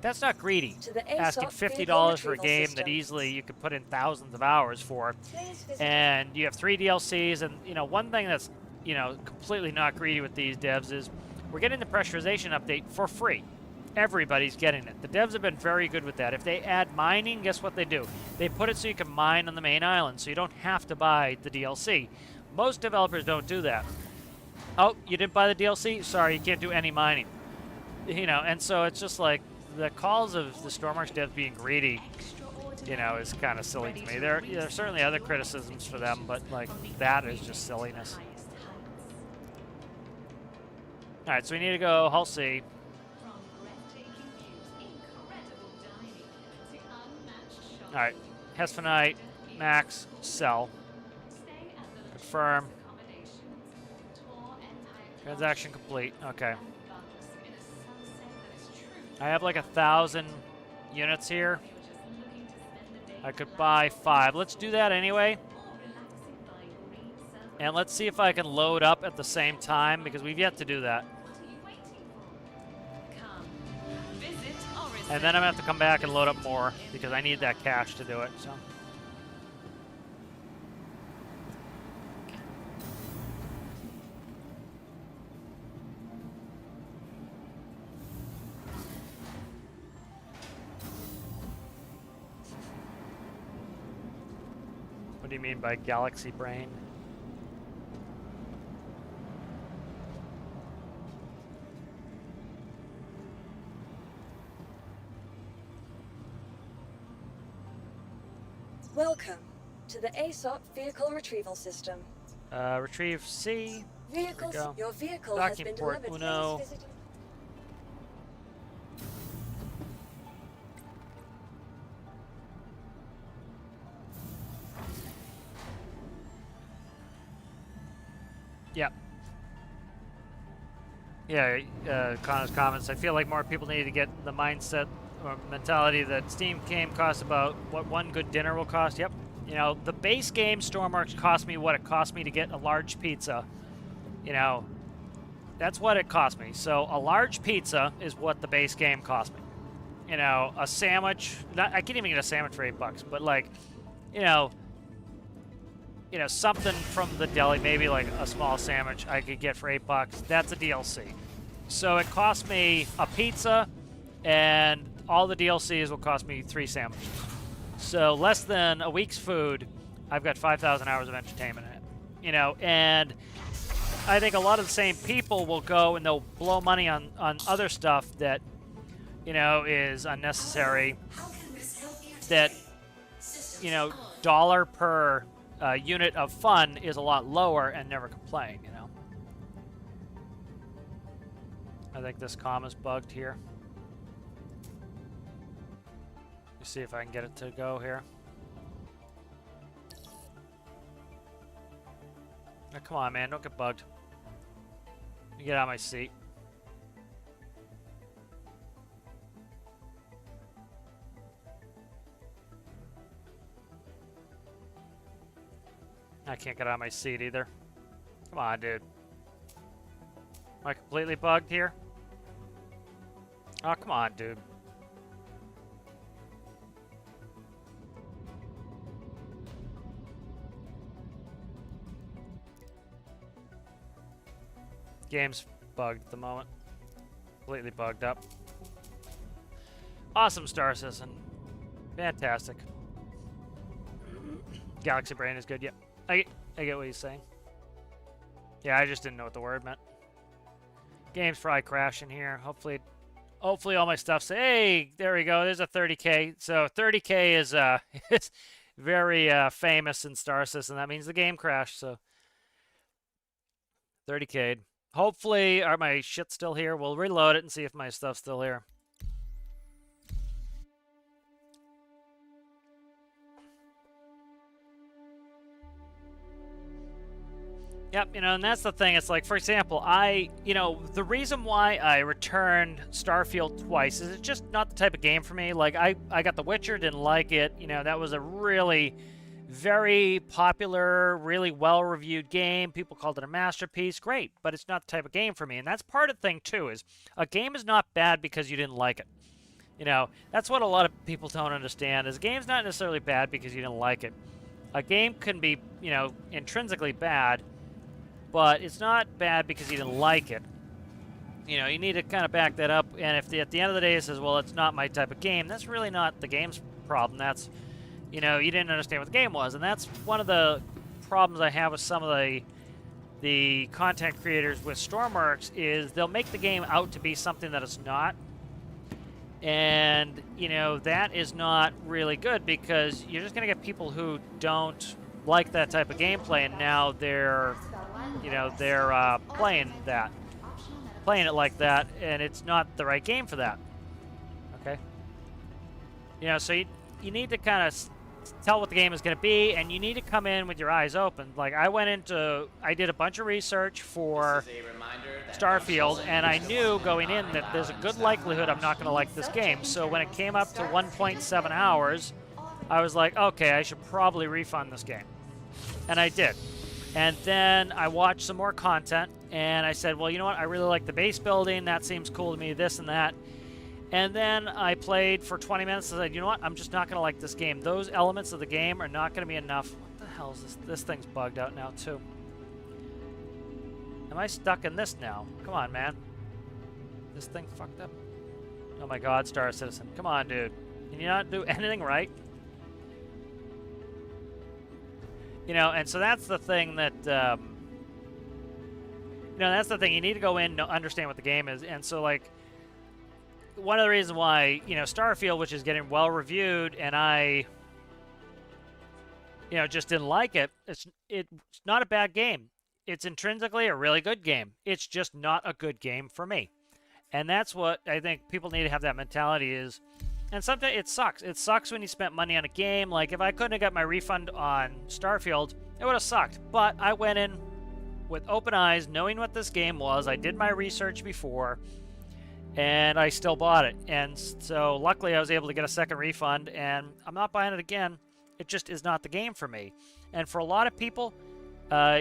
That's not greedy. Asking $50 for a game that easily you could put in thousands of hours for. And you have 3 DLCs. And, you know, one thing that's, you know, completely not greedy with these devs is we're getting the pressurization update for free. Everybody's getting it. The devs have been very good with that. If they add mining, guess what they do? They put it so you can mine on the main island, so you don't have to buy the DLC. Most developers don't do that. Oh, you didn't buy the DLC? Sorry, you can't do any mining. You know, and so it's just like, the calls of the Stormworks devs being greedy, you know, is kind of silly to me. There are certainly other criticisms for them, but, like, that is just silliness. Alright, so we need to go Hull C. Alright, Hesphenite, Max, sell. Confirm. Transaction complete. Okay. I have like 1,000 units here. I could buy 5. Let's do that anyway. And let's see if I can load up at the same time, because we've yet to do that. And then I'm going to have to come back and load up more, because I need that cash to do it. So. What do you mean by galaxy brain? Welcome to the ASOP vehicle retrieval system. Retrieve C. Vehicles, go. your vehicle Docking has been port delivered. Uno. Please visit- Yep. Yeah, Connor's comments. I feel like more people need to get the mindset or mentality that Steam game costs about what one good dinner will cost. Yep. You know, the base game Stormworks cost me what it cost me to get a large pizza. You know, that's what it cost me. So a large pizza is what the base game cost me. You know, a sandwich, I can't even get a sandwich for $8, but like, you know, something from the deli, maybe like a small sandwich I could get for $8. That's a DLC. So it cost me a pizza, and all the DLCs will cost me 3 sandwiches. So less than a week's food, I've got 5,000 hours of entertainment in it. You know, and I think a lot of the same people will go and they'll blow money on other stuff that, you know, is unnecessary. How can Miss help you That, today? Systems you know, on. dollar per unit of fun is a lot lower and never complain, you know. I think this comm is bugged here. Let's see if I can get it to go here. Oh, come on, man, don't get bugged. Let me get out of my seat. I can't get out of my seat either. Come on, dude. Am I completely bugged here? Oh, come on, dude. Game's bugged at the moment. Completely bugged up. Awesome Star Citizen. Fantastic. Galaxy Brain is good, yep. I get what he's saying. Yeah, I just didn't know what the word meant. Game's probably crashing here. Hopefully all my stuff's... Hey, there we go. There's a 30K. So 30K is it's very famous in Star Citizen. That means the game crashed, so 30K'd. Hopefully, are my shit still here? We'll reload it and see if my stuff's still here. Yep, you know, and that's the thing. It's like, for example, you know, the reason why I returned Starfield twice is it's just not the type of game for me. Like, I got The Witcher, didn't like it. You know, that was a really very popular, really well-reviewed game. People called it a masterpiece. Great, but it's not the type of game for me. And that's part of the thing, too, is a game is not bad because you didn't like it. You know, that's what a lot of people don't understand, is a game's not necessarily bad because you didn't like it. A game can be, you know, intrinsically bad, but it's not bad because you didn't like it. You know, you need to kind of back that up. And if at the end of the day it says, well, it's not my type of game, that's really not the game's problem. That's, you know, you didn't understand what the game was. And that's one of the problems I have with some of the content creators with Stormworks is they'll make the game out to be something that it's not. And, you know, that is not really good because you're just going to get people who don't like that type of gameplay, and now they're, you know, they're playing it like that, and it's not the right game for that. Okay. You know, so you need to kind of tell what the game is going to be, and you need to come in with your eyes open. Like, I did a bunch of research for Starfield, and I knew going in that there's a good likelihood I'm not going to like this game. So when it came up to 1.7 hours, I was like, okay, I should probably refund this game. And I did. And then I watched some more content, and I said, well, you know what? I really like the base building. That seems cool to me, this and that. And then I played for 20 minutes and said, you know what? I'm just not going to like this game. Those elements of the game are not going to be enough. What the hell is this? This thing's bugged out now, too. Am I stuck in this now? Come on, man. This thing fucked up. Oh my god, Star Citizen. Come on, dude. Can you not do anything right? You know, and so that's the thing that, you know, that's the thing. You need to go in, understand what the game is. And so, like, one of the reasons why, you know, Starfield, which is getting well reviewed, and I, you know, just didn't like it, it's not a bad game. It's intrinsically a really good game. It's just not a good game for me. And that's what I think people need to have, that mentality is. And sometimes it sucks. It sucks when you spent money on a game. Like, if I couldn't have got my refund on Starfield, it would have sucked. But I went in with open eyes, knowing what this game was. I did my research before, and I still bought it. And so, luckily, I was able to get a second refund, and I'm not buying it again. It just is not the game for me. And for a lot of people,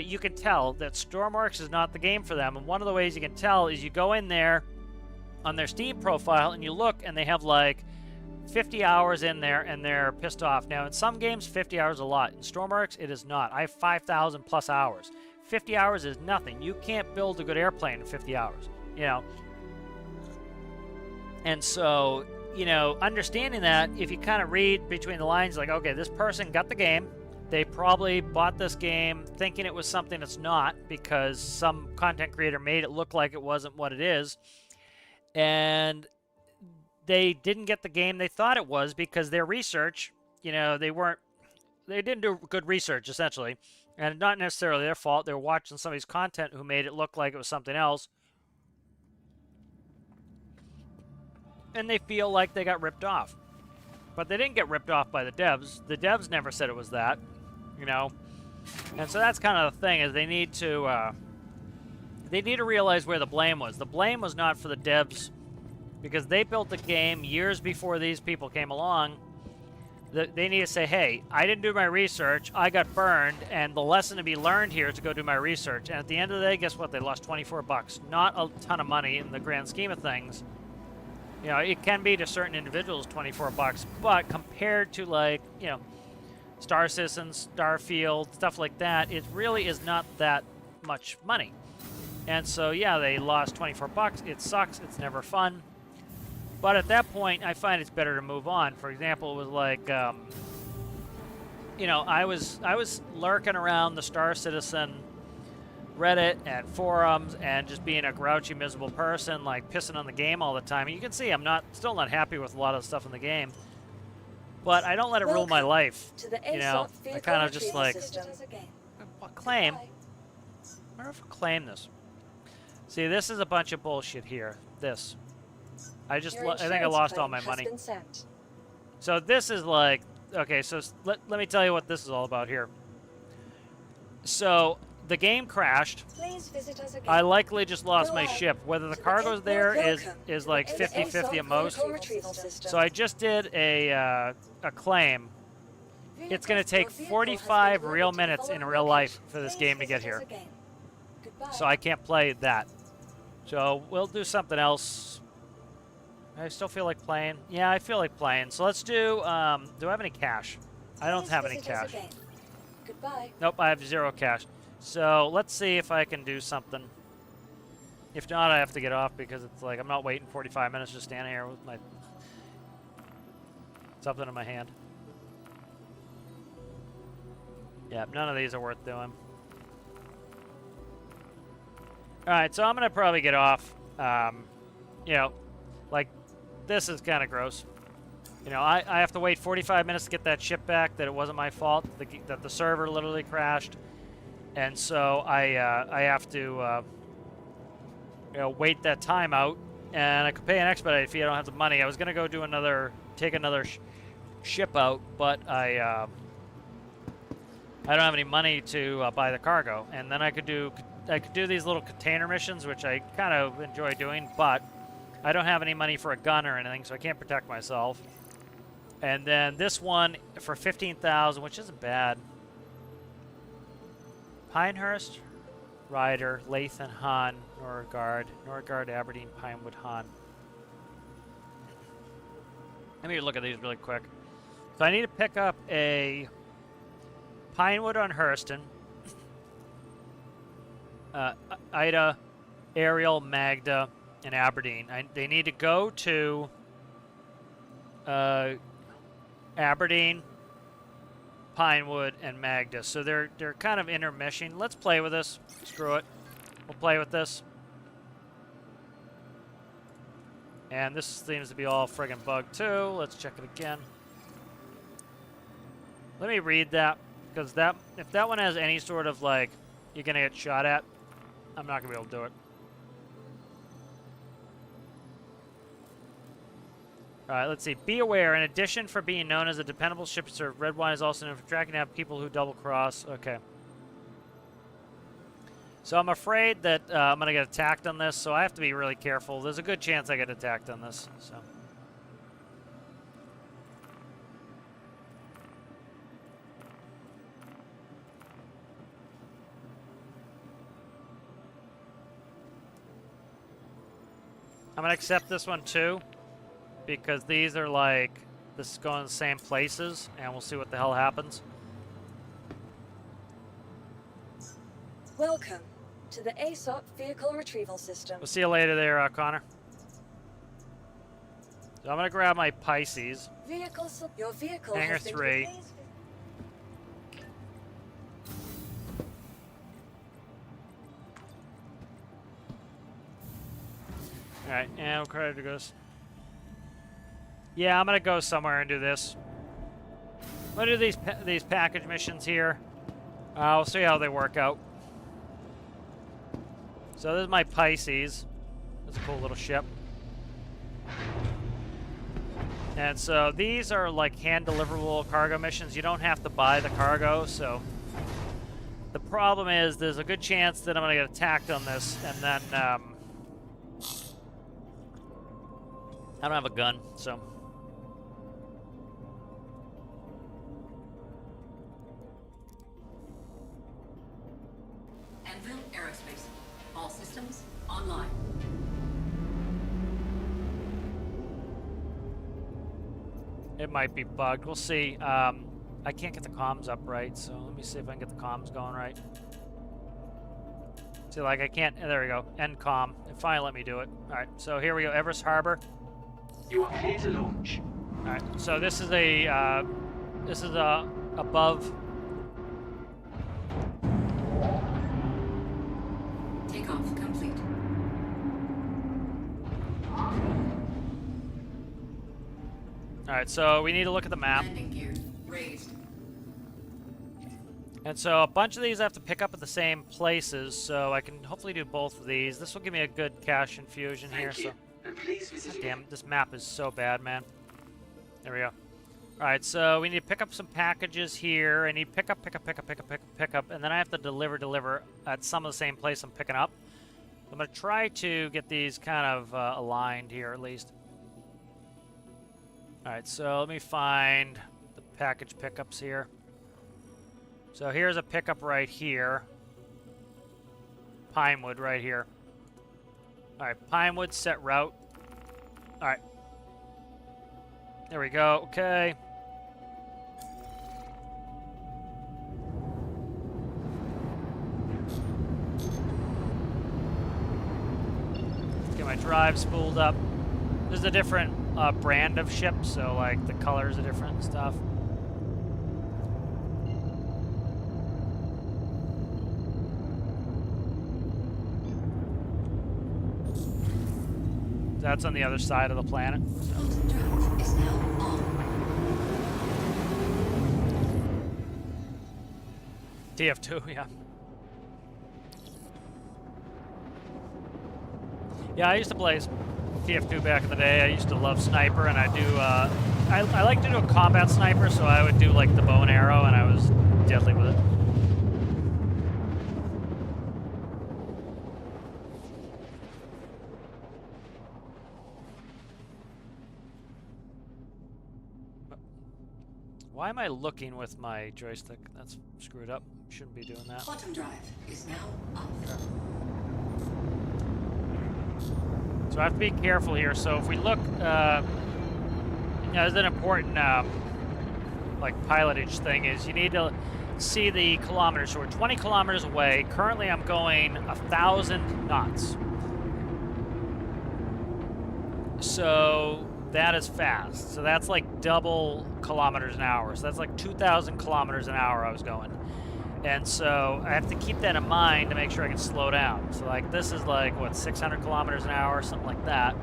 you can tell that Stormworks is not the game for them. And one of the ways you can tell is you go in there on their Steam profile, and you look, and they have, like, 50 hours in there, and they're pissed off. Now, in some games, 50 hours is a lot. In Stormworks, it is not. I have 5,000 plus hours. 50 hours is nothing. You can't build a good airplane in 50 hours, you know. And so, you know, understanding that, if you kind of read between the lines, like, okay, this person got the game, They probably bought this game thinking it was something it's not because some content creator made it look like it wasn't what it is. And they didn't get the game they thought it was because their research, you know, they didn't do good research, essentially. And not necessarily their fault. They were watching somebody's content who made it look like it was something else. And they feel like they got ripped off. But they didn't get ripped off by the devs. The devs never said it was that, you know. And so that's kind of the thing, is they need to realize where the blame was. The blame was not for the devs, because they built the game years before these people came along. They need to say, hey, I didn't do my research, I got burned, and the lesson to be learned here is to go do my research. And at the end of the day, guess what? They lost 24 bucks. Not a ton of money in the grand scheme of things. You know, it can be to certain individuals 24 bucks, but compared to, like, you know, Star Citizen, Starfield, stuff like that, it really is not that much money. And so, yeah, they lost 24 bucks. It sucks. It's never fun. But at that point, I find it's better to move on. For example, it was like, you know, I was lurking around the Star Citizen Reddit and forums and just being a grouchy, miserable person, like pissing on the game all the time. And you can see I'm still not happy with a lot of the stuff in the game. But I don't let it rule my life. You know, I kind of just like claim. I wonder if I claim this. See, this is a bunch of bullshit here. This. I think I lost all my money. So this is like, okay, so let me tell you what this is all about here. So the game crashed. Please visit us again. I likely just lost my ship. Whether the cargo's there is like 50-50 at most. So I just did a claim. It's going to take 45 real minutes in real life for this game to get here. So I can't play that. So we'll do something else. I still feel like playing. Yeah, I feel like playing. So let's do, do I have any cash? I don't have any cash. Goodbye. Nope, I have 0 cash. So let's see if I can do something. If not, I have to get off because it's like I'm not waiting 45 minutes just standing here with my something in my hand. Yeah, none of these are worth doing. Alright, so I'm going to probably get off. You know, like, this is kind of gross. You know, I have to wait 45 minutes to get that ship back, that it wasn't my fault, that the server literally crashed. And so I have to, you know, wait that time out. And I could pay an expedite fee. I don't have the money. I was going to go do take another ship out, but I don't have any money to buy the cargo. And then I could do these little container missions, which I kind of enjoy doing, but I don't have any money for a gun or anything, so I can't protect myself. And then this one for 15,000, which isn't bad. Pinehurst, Ryder, Lathan, Han, Norgard, Aberdeen, Pinewood, Han. Let me look at these really quick. So I need to pick up a Pinewood on Hurston, Ida, Ariel, Magda, and Aberdeen. They need to go to Aberdeen, Pinewood, and Magda. So they're kind of intermeshing. Let's play with this. Screw it. We'll play with this. And this seems to be all friggin' bugged too. Let's check it again. Let me read that, because if that one has any sort of like you're gonna get shot at, I'm not gonna be able to do it. Alright, let's see. Be aware, in addition for being known as a dependable ship to serve, red wine is also known for tracking down people who double cross. Okay. So I'm afraid that I'm going to get attacked on this, so I have to be really careful. There's a good chance I get attacked on this, so. I'm going to accept this one too, because these are like, this is going to the same places, and we'll see what the hell happens. Welcome to the ASOP Vehicle Retrieval System. We'll see you later there, Connor. So I'm going to grab my Pisces. Your vehicle Hangar has been 3. Alright, and credit goes. Yeah, I'm gonna go somewhere and do this. I'm gonna do these package missions here. We'll see how they work out. So this is my Pisces. That's a cool little ship. And so these are like hand deliverable cargo missions. You don't have to buy the cargo, so the problem is there's a good chance that I'm gonna get attacked on this, and then I don't have a gun, so. Anvil Aerospace. All systems online. It might be bugged. We'll see. I can't get the comms up right, so let me see if I can get the comms going right. See, like I can't. There we go. End comm. It finally let me do it. All right. So here we go. Everest Harbor. You are clear to launch. All right. So this is a above. Takeoff complete. All right. So we need to look at the map. Landing gear raised. And so a bunch of these I have to pick up at the same places, so I can hopefully do both of these. This will give me a good cash infusion here. Thank you. So, And please visit damn, this map is so bad, man. There we go. All right, so we need to pick up some packages here. I need pick up, and then I have to deliver at some of the same place I'm picking up. I'm gonna try to get these kind of aligned here at least. All right, so let me find the package pickups here. So here's a pickup right here. Pinewood right here. All right, Pinewood set route. All right. There we go. Okay. Get my drive spooled up. This is a different brand of ship, so like the colors are different and stuff. That's on the other side of the planet. Drive is now on. TF2, yeah. Yeah, I used to play TF2 back in the day. I used to love sniper, and I do. I like to do a combat sniper, so I would do like the bow and arrow, and I was deadly with it. Why am I looking with my joystick? That's screwed up. Shouldn't be doing that. Quantum drive is now off. So I have to be careful here. So if we look, there's an important like pilotage thing is you need to see the kilometers. So we're 20 kilometers away. Currently I'm going 1,000 knots. So that is fast. So that's like double kilometers an hour. So that's like 2,000 kilometers an hour I was going. And so I have to keep that in mind to make sure I can slow down. So like this is like, what, 600 kilometers an hour, something like that.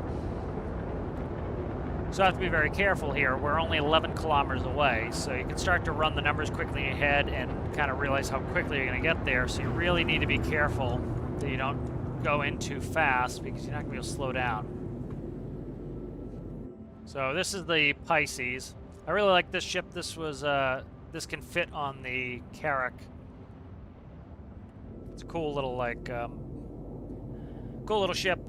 So I have to be very careful here. We're only 11 kilometers away. So you can start to run the numbers quickly in your head and kind of realize how quickly you're going to get there. So you really need to be careful that you don't go in too fast because you're not going to be able to slow down. So this is the Pisces. I really like this ship. This was this can fit on the Carrack. It's a cool little like cool little ship.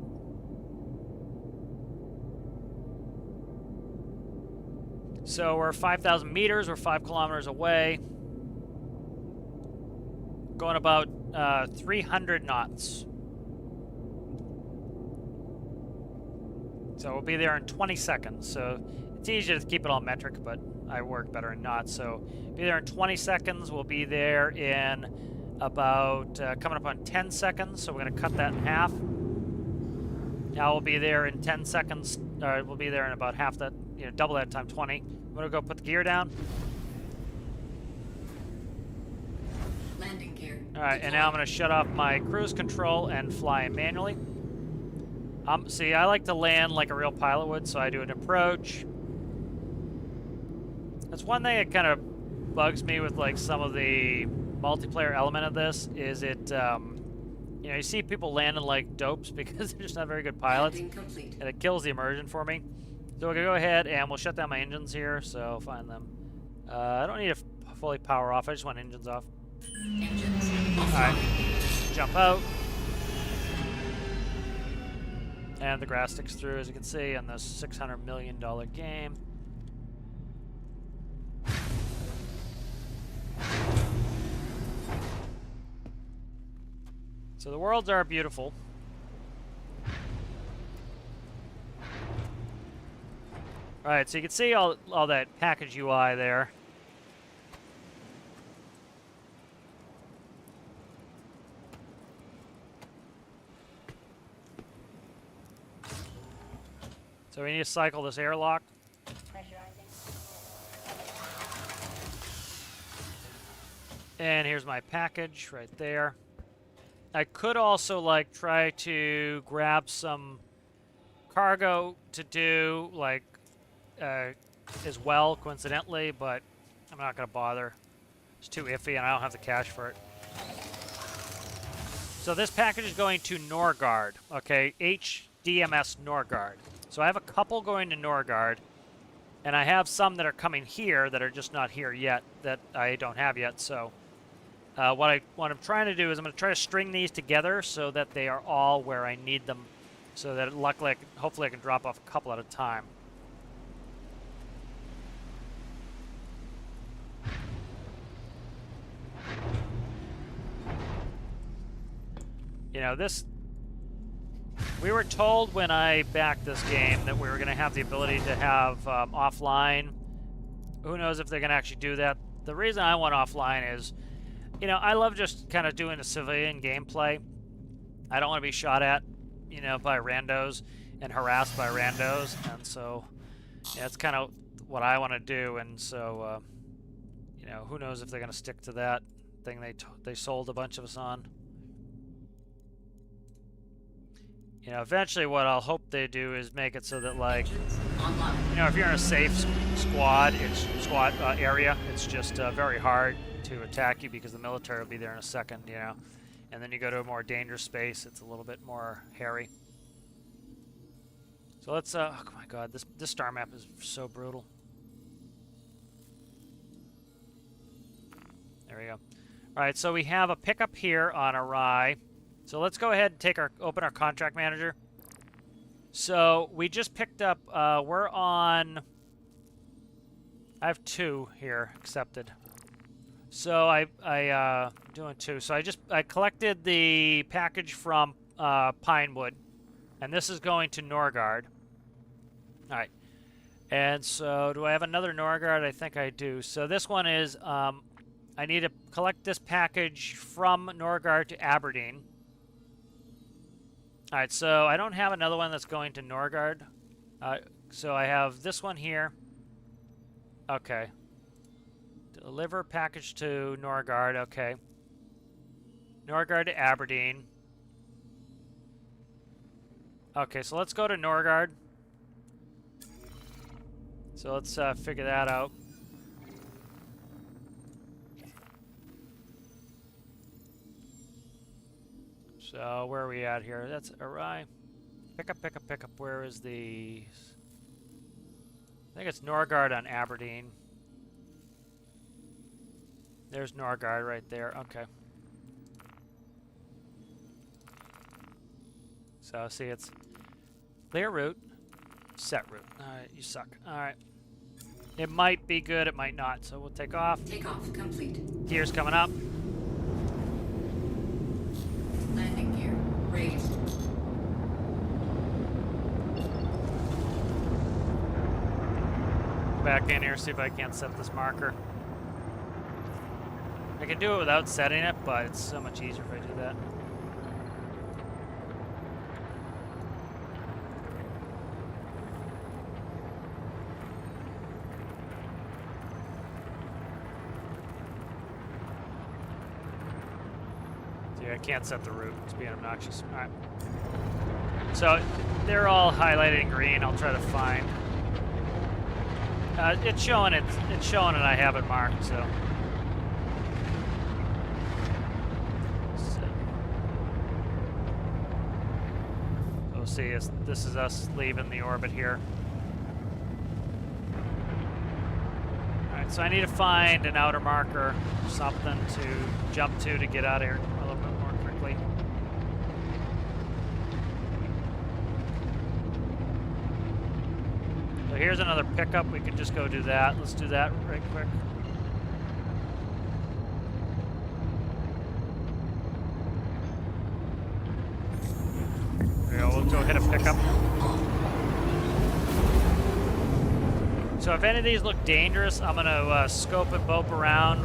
So we're 5,000 meters. We're 5 kilometers away. Going about 300 knots. So we'll be there in 20 seconds. So it's easier to keep it all metric, but I work better in knots. So be there in 20 seconds. We'll be there in about coming up on 10 seconds. So we're going to cut that in half. Now we'll be there in 10 seconds. We'll be there in about half that, double that time 20. I'm going to go put the gear down. Landing gear. All right, and now I'm going to shut off my cruise control and fly manually. See, I like to land like a real pilot would, so I do an approach. That's one thing that kind of bugs me with like some of the multiplayer element of this is it, you know, you see people landing like dopes because they're just not very good pilots, Landing complete. and it kills the immersion for me. So we're gonna go ahead and we'll shut down my engines here, so find them. I don't need to fully power off, I just want engines off. Engines Alright, offline. jump out. And the grass sticks through, as you can see, on this $600 million game. So the worlds are beautiful. Alright, so you can see all that package UI there. So we need to cycle this airlock. And here's my package right there. I could also like try to grab some cargo to do like as well, coincidentally, but I'm not gonna bother. It's too iffy and I don't have the cash for it. So this package is going to Norgard, okay? HDMS Norgard. So I have a couple going to Norgard, and I have some that are coming here that are just not here yet, that I don't have yet. So what I'm trying to do is I'm going to try to string these together so that they are all where I need them, so that luckily, hopefully I can drop off a couple at a time. You know, we were told when I backed this game that we were going to have the ability to have offline. Who knows if they're going to actually do that. The reason I want offline is, you know, I love just kind of doing a civilian gameplay. I don't want to be shot at, you know, by randos and harassed by randos. And so, yeah, that's kind of what I want to do. And so, you know, who knows if they're going to stick to that thing they sold a bunch of us on. You know, eventually what I'll hope they do is make it so that, like, you know, if you're in a safe squad area, it's just very hard to attack you because the military will be there in a second, you know. And then you go to a more dangerous space, it's a little bit more hairy. So let's, oh my god, this star map is so brutal. There we go. Alright, so we have a pickup here on Arai. So let's go ahead and open our contract manager. So we just picked up, we're on, I have 2 here accepted. So I'm doing 2. So I collected the package from Pinewood, and this is going to Norgard. All right. And so do I have another Norgard? I think I do. So this one is, I need to collect this package from Norgard to Aberdeen. All right, so I don't have another one that's going to Norgard. So I have this one here. Okay. Deliver package to Norgard, okay. Norgard to Aberdeen. Okay, so let's go to Norgard. So let's figure that out. So where are we at here? That's Arai. Pick up. Where is the... I think it's Norgard on Aberdeen. There's Norgard right there. Okay. So see, it's clear route, set route. Alright, you suck. Alright. It might be good, it might not. So we'll take off. Takeoff complete. Gear's coming up. Landing gear raised. Back in here, see if I can't set this marker. I can do it without setting it, but it's so much easier if I do that. See, I can't set the route. It's being obnoxious. All right. So they're all highlighted in green. I'll try to find. It's showing it. It's showing it. I have it marked. So. We'll see. This is us leaving the orbit here. All right. So I need to find an outer marker, something to jump to get out of here a little bit more quickly. So here's another pickup. We can just go do that. Let's do that right quick. There we go. We'll go hit a pickup. So if any of these look dangerous, I'm gonna scope and bope around.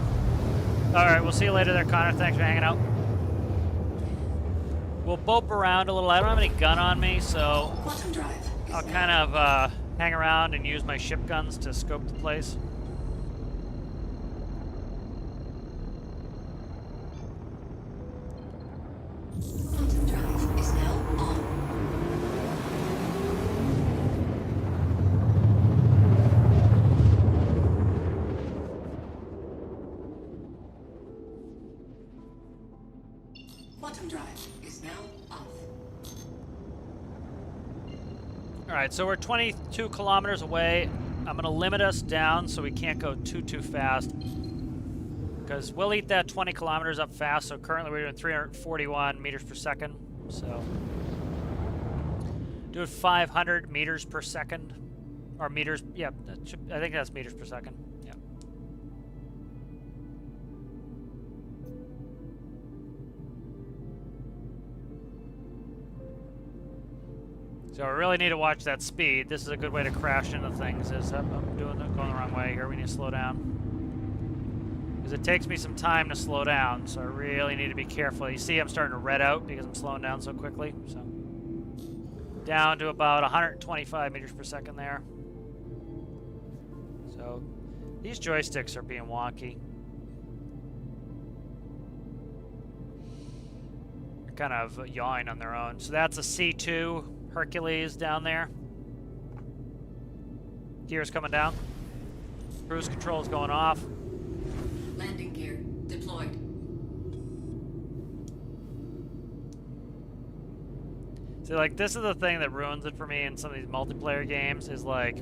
All right, we'll see you later there, Connor. Thanks for hanging out. We'll bope around a little. I don't have any gun on me, so Quantum drive. I'll kind of hang around and use my ship guns to scope the place. Quantum drive is now on. Quantum drive is now off. All right, so we're 22 kilometers away. I'm gonna limit us down so we can't go too fast, because we'll eat that 20 kilometers up fast. So currently we're doing 341 meters per second. So do it 500 meters per second, or meters. Yeah, I think that's meters per second. Yeah. So I really need to watch that speed. This is a good way to crash into things. I'm going the wrong way here. We need to slow down, because it takes me some time to slow down. So I really need to be careful. You see, I'm starting to red out because I'm slowing down so quickly. So down to about 125 meters per second there. So these joysticks are being wonky. They're kind of yawing on their own. So that's a C2. Hercules down there. Gears coming down. Cruise control is going off. Landing gear deployed. See, like, this is the thing that ruins it for me in some of these multiplayer games, is like,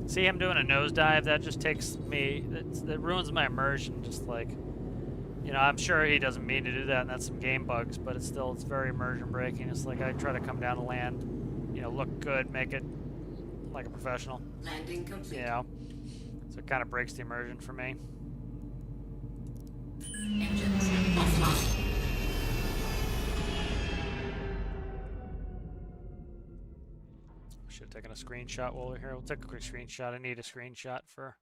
see him doing a nosedive, that just takes me, that ruins my immersion. Just like, you know, I'm sure he doesn't mean to do that, and that's some game bugs, but it's very immersion breaking. It's like I try to come down to land, you know, look good, make it like a professional. Landing complete. You know, so it kind of breaks the immersion for me. Engines offline. Should have taken a screenshot while we're here. We'll take a quick screenshot. I need a screenshot for.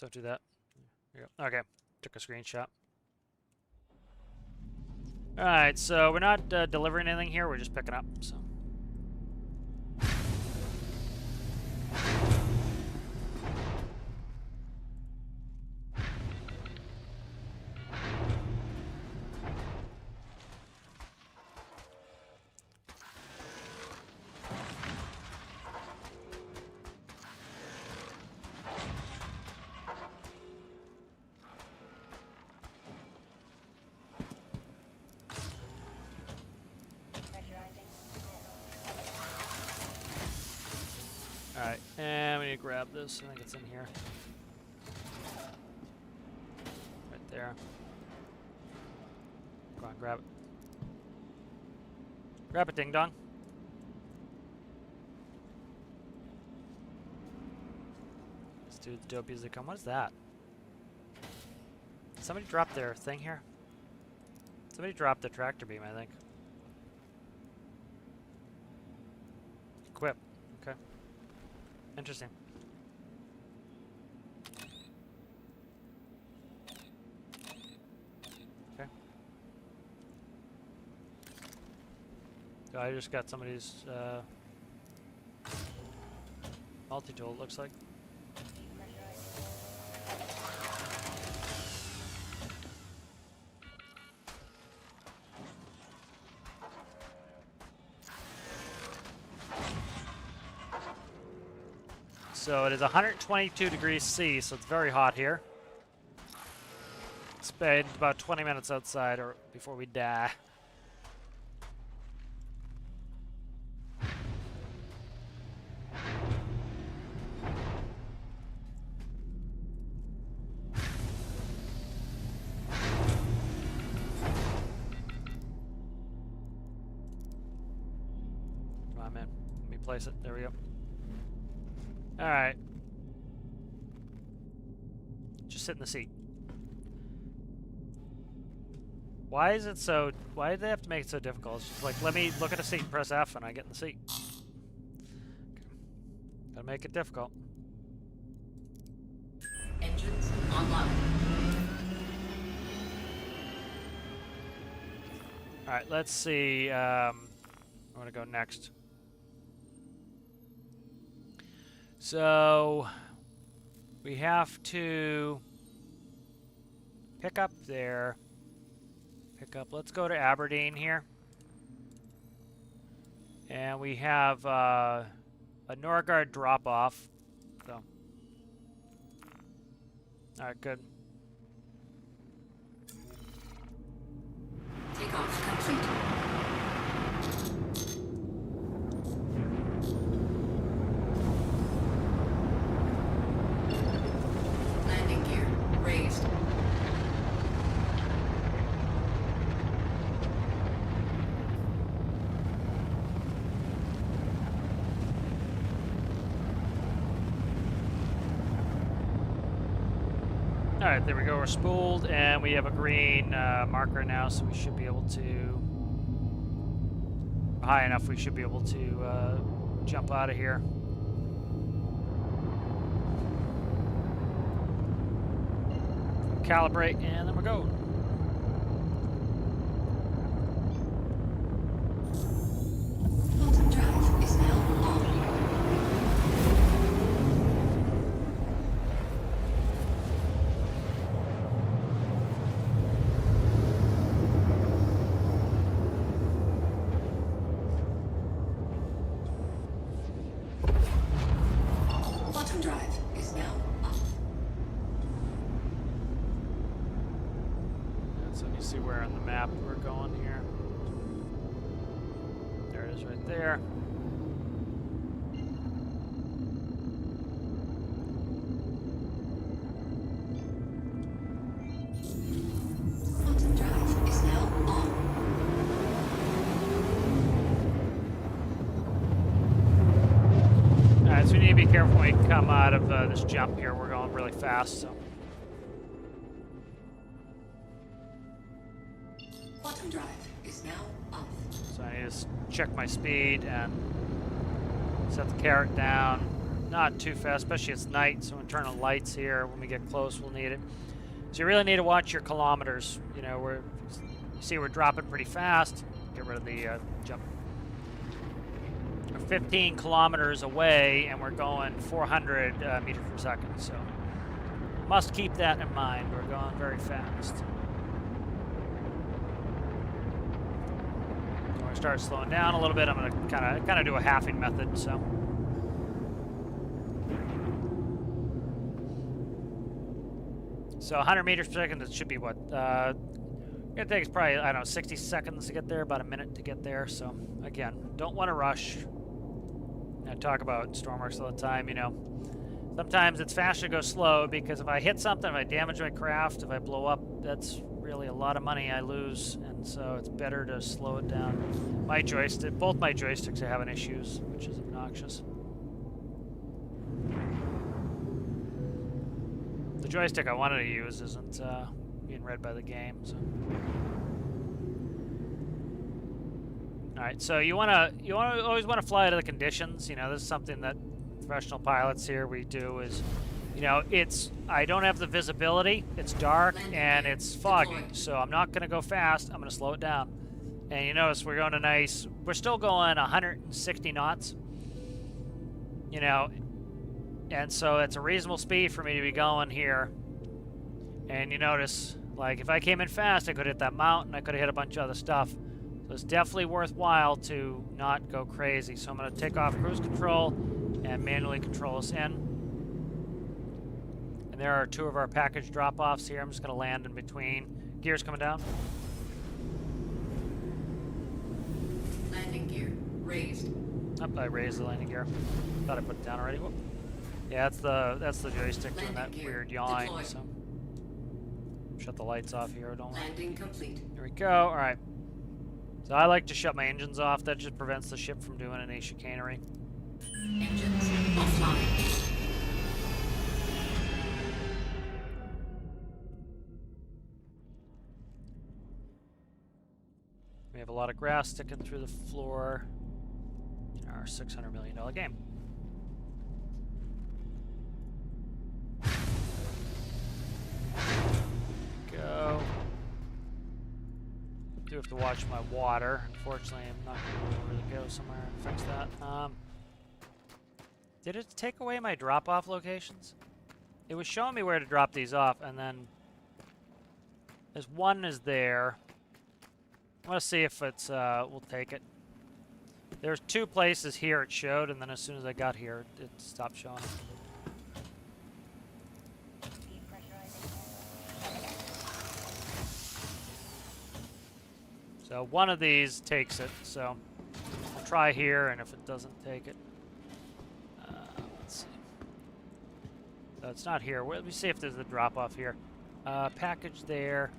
Don't do that. There you go. Okay, took a screenshot. All right, so we're not delivering anything here. We're just picking up. So. Alright, and we need to grab this. I think it's in here. Right there. Come on, grab it. Grab it, ding dong. Let's do the dope as they come. What is that? Somebody dropped their thing here? Somebody dropped the tractor beam, I think. Equip. Okay. Interesting. Okay. So I just got somebody's multi-tool, it looks like. So it is 122 degrees C, so it's very hot here. Spend about 20 minutes outside or before we die. Come on, man. Let me place it. There we go. All right. Just sit in the seat. Why is it so... Why did they have to make it so difficult? It's just like, let me look at a seat and press F and I get in the seat. Okay. Gotta make it difficult. Engines online. Alright, let's see. I want to go next. So... we have to... pick up there. Pick up. Let's go to Aberdeen here. And we have a Norgard drop-off. So. Alright, good. Takeoff complete. Landing gear raised. Alright, there we go. We're spooled, and we have a green marker now, so we should be able to... high enough, we should be able to jump out of here. Calibrate, and then we go. Quantum drive is now on. Quantum drive is now off. So you see where on the map we're going here. There it is right there. Quantum drive is now on. Alright, so we need to be careful when we come out of this jump here. We're going really fast, so. Quantum drive is now off. So I need to just check my speed and set the carrot down. Not too fast, especially it's night, so we'll turn on lights here. When we get close, we'll need it. So you really need to watch your kilometers. You know, you see we're dropping pretty fast. Get rid of the jump. We're 15 kilometers away, and we're going 400 meters per second. So must keep that in mind. We're going very fast. When I start slowing down a little bit, I'm going to kind of do a halving method. So. So 100 meters per second, it should be what? It takes probably, I don't know, 60 seconds to get there, about a minute to get there. So again, don't want to rush. I talk about Stormworks all the time, you know. Sometimes it's faster to go slow because if I hit something, if I damage my craft, if I blow up, that's really a lot of money I lose. And so it's better to slow it down. My joystick, both my joysticks are having issues, which is obnoxious. The joystick I wanted to use isn't being read by the game. So. All right, so you always want to fly to the conditions. You know, this is something that professional pilots here we do is, you know, I don't have the visibility. It's dark and it's foggy, so I'm not going to go fast. I'm going to slow it down. And you notice we're going we're still going 160 knots. You know. And so it's a reasonable speed for me to be going here. And you notice, like, if I came in fast, I could hit that mountain, I could have hit a bunch of other stuff. So it's definitely worthwhile to not go crazy. So I'm going to take off cruise control and manually control us in. And there are 2 of our package drop-offs here. I'm just going to land in between. Gears coming down. Landing gear raised. Oh, I raised the landing gear. Thought I put it down already. Whoop. Yeah, that's the joystick doing that Landing gear weird yawn. deployed. So shut the lights off here. Don't let Landing complete. Here we go. All right. So I like to shut my engines off. That just prevents the ship from doing any chicanery. Engines offline. We have a lot of grass sticking through the floor in our $600 million game. Go. Do have to watch my water. Unfortunately, I'm not going to really go somewhere and fix that. Did it take away my drop-off locations? It was showing me where to drop these off, and then there's one is there. I want to see if it's, we'll take it. There's 2 places here it showed, and then as soon as I got here, it stopped showing. So one of these takes it, so I'll try here, and if it doesn't take it, let's see. So it's not here. Let me see if there's a drop-off here. Package there.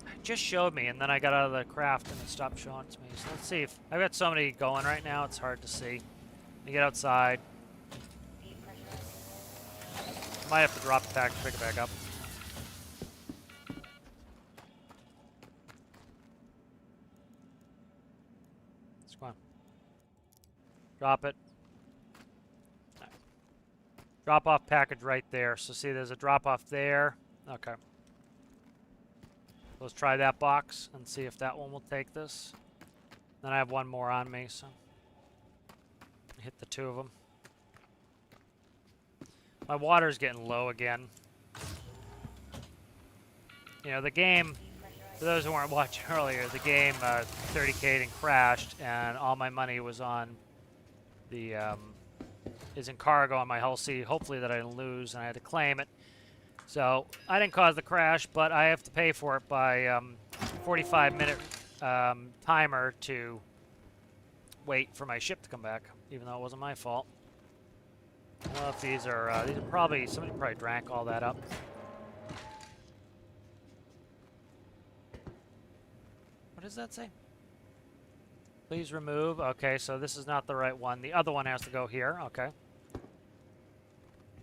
It just showed me, and then I got out of the craft, and it stopped showing it to me. So let's see if I've got so many going right now. It's hard to see. You get outside. Might have to drop the package, pick it back up. Come on. Drop it. Right. Drop off package right there. So see, there's a drop off there. Okay. Let's try that box and see if that one will take this. Then I have one more on me, so hit the 2 of them. My water's getting low again. You know, the game, for those who weren't watching earlier, the game 30K'd and crashed, and all my money was on the, is in cargo on my Hull C, hopefully that I didn't lose, and I had to claim it. So, I didn't cause the crash, but I have to pay for it by 45-minute timer to wait for my ship to come back, even though it wasn't my fault. I don't know if these are probably, somebody probably drank all that up. What does that say? Please remove. Okay, so this is not the right one. The other one has to go here. Okay.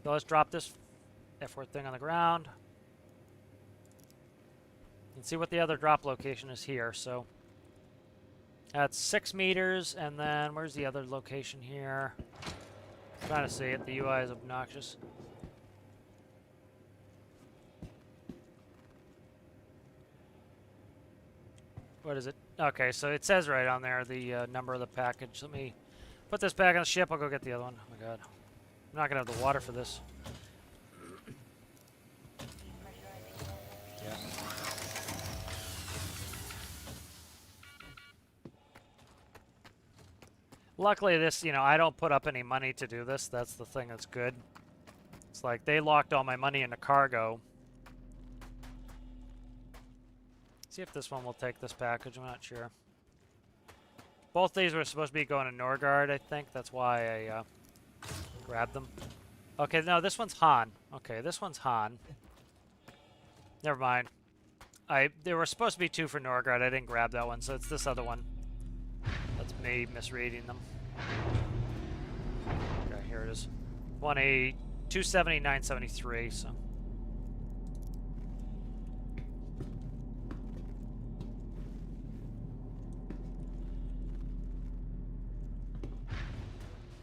So let's drop this F4 thing on the ground. And see what the other drop location is here. So that's 6 meters, and then where's the other location here? I'm trying to see it. The UI is obnoxious. What is it? Okay, so it says right on there the number of the package. Let me put this back on the ship. I'll go get the other one. Oh my god. I'm not going to have the water for this. Yeah. Luckily this, you know, I don't put up any money to do this. That's the thing that's good. It's like they locked all my money into cargo. See if this one will take this package. I'm not sure. Both these were supposed to be going to Norgard, I think. That's why I grabbed them. Okay, no, this one's Han. Okay, this one's Han. Never mind. There were supposed to be 2 for Norgard. I didn't grab that one, so it's this other one. That's me misreading them. Okay, here it is. 270, 973, so.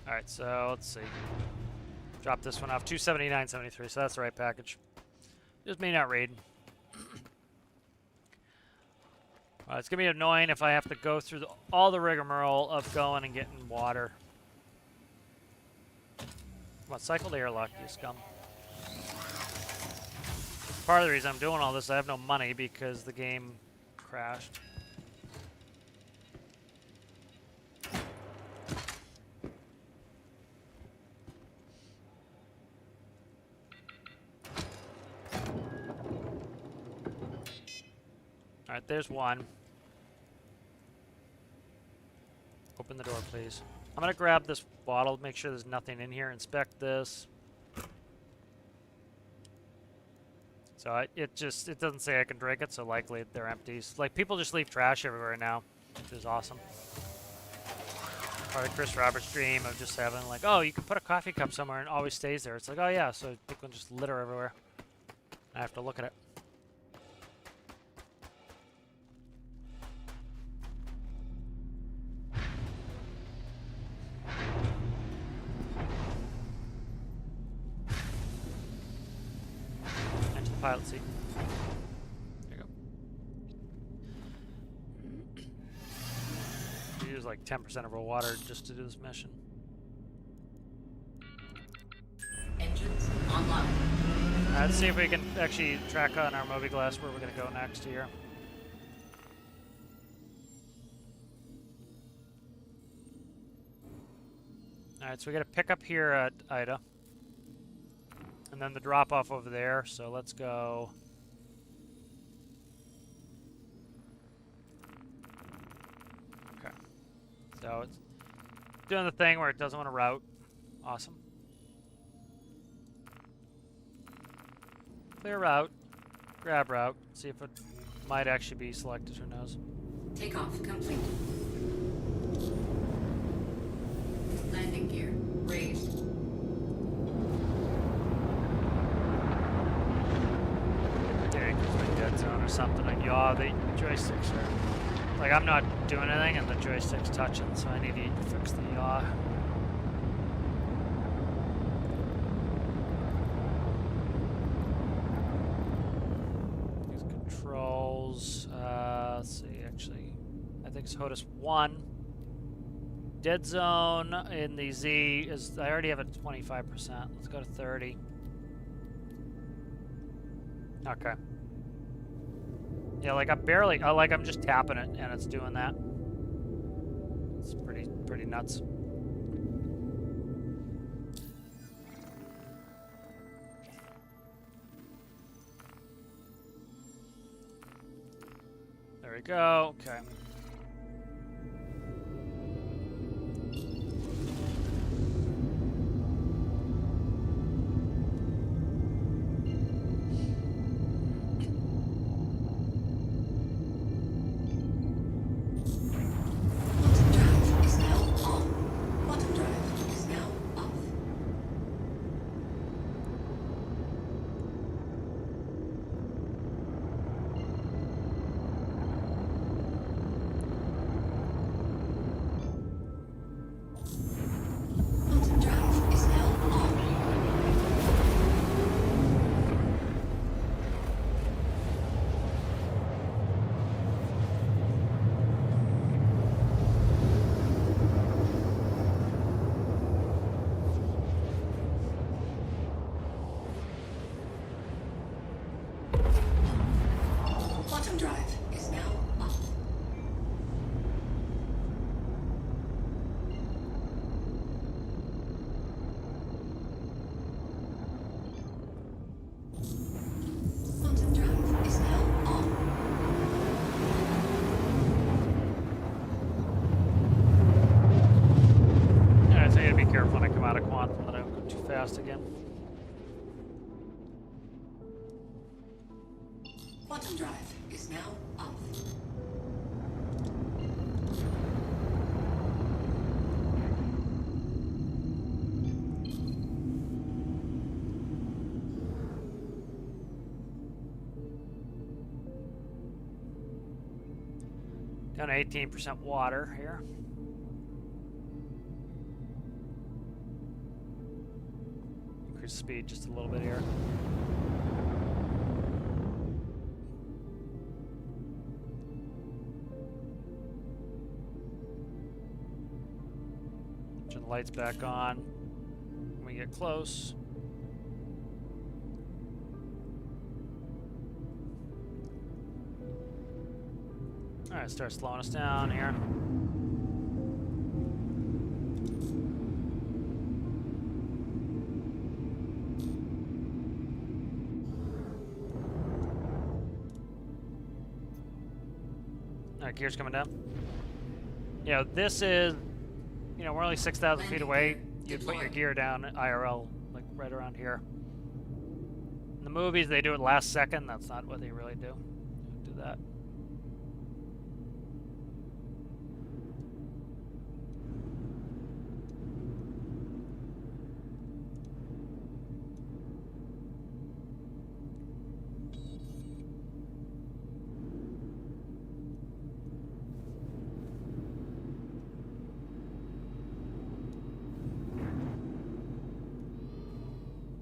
Alright, so let's see. Drop this one off. 279.73, so that's the right package. Just me not reading. It's going to be annoying if I have to go through all the rigmarole of going and getting water. Come on, cycle to airlock, you scum. Part of the reason I'm doing all this, I have no money because the game crashed. Alright, there's one. Open the door, please. I'm gonna grab this bottle, make sure there's nothing in here, inspect this. So it doesn't say I can drink it, so likely they're empty. Like, people just leave trash everywhere now, which is awesome. Part of Chris Roberts' dream of just having, like, oh, you can put a coffee cup somewhere and it always stays there. It's like, oh yeah, so people just litter everywhere. I have to look at it. Into the pilot seat. There you go. We use like 10% of our water just to do this mission. Engines online. Let's see if we can actually track on our movie glass where we're going to go next here. Alright, so we got a pickup here at Ida. And then the drop off over there, so let's go. Okay. So it's doing the thing where it doesn't want to route. Awesome. Clear route, grab route, see if it might actually be selected, who knows. Takeoff complete. Landing gear raised. Dang, it's like dead zone or something. Like, yaw, the joysticks are. Like, I'm not doing anything and the joystick's touching, so I need to fix the yaw. Controls, let's see, actually, I think it's HOTUS 1. Dead zone in the Z is, I already have it 25%. Let's go to 30. Okay. Yeah, like I'm barely, like I'm just tapping it and it's doing that. It's pretty nuts. There we go. Okay. Careful when I come out of quantum that I don't go too fast again. Quantum drive is now off. Down to 18% water here. Increase speed just a little bit here. Turn the lights back on when we get close. Alright, start slowing us down here. gear's coming down. You know, this is, you know, we're only 6,000 feet away. You'd put your gear down IRL, like right around here. In the movies, they do it last second. That's not what they really do. Don't do that.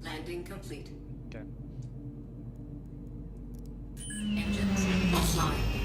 Landing complete. Okay. Engines offline.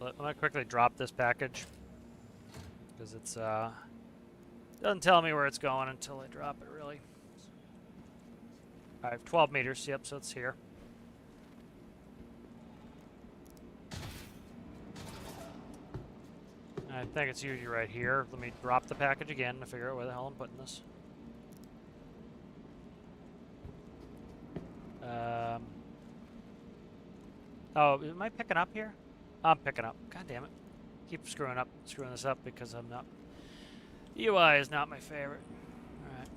I'm gonna quickly drop this package because it's doesn't tell me where it's going until I drop it. Really. I have 12 meters. Yep, so it's here. I think it's usually right here. Let me drop the package again to figure out where the hell I'm putting this. Oh, am I picking up here? I'm picking up. God damn it. Keep screwing this up because I'm not... UI is not my favorite. Alright.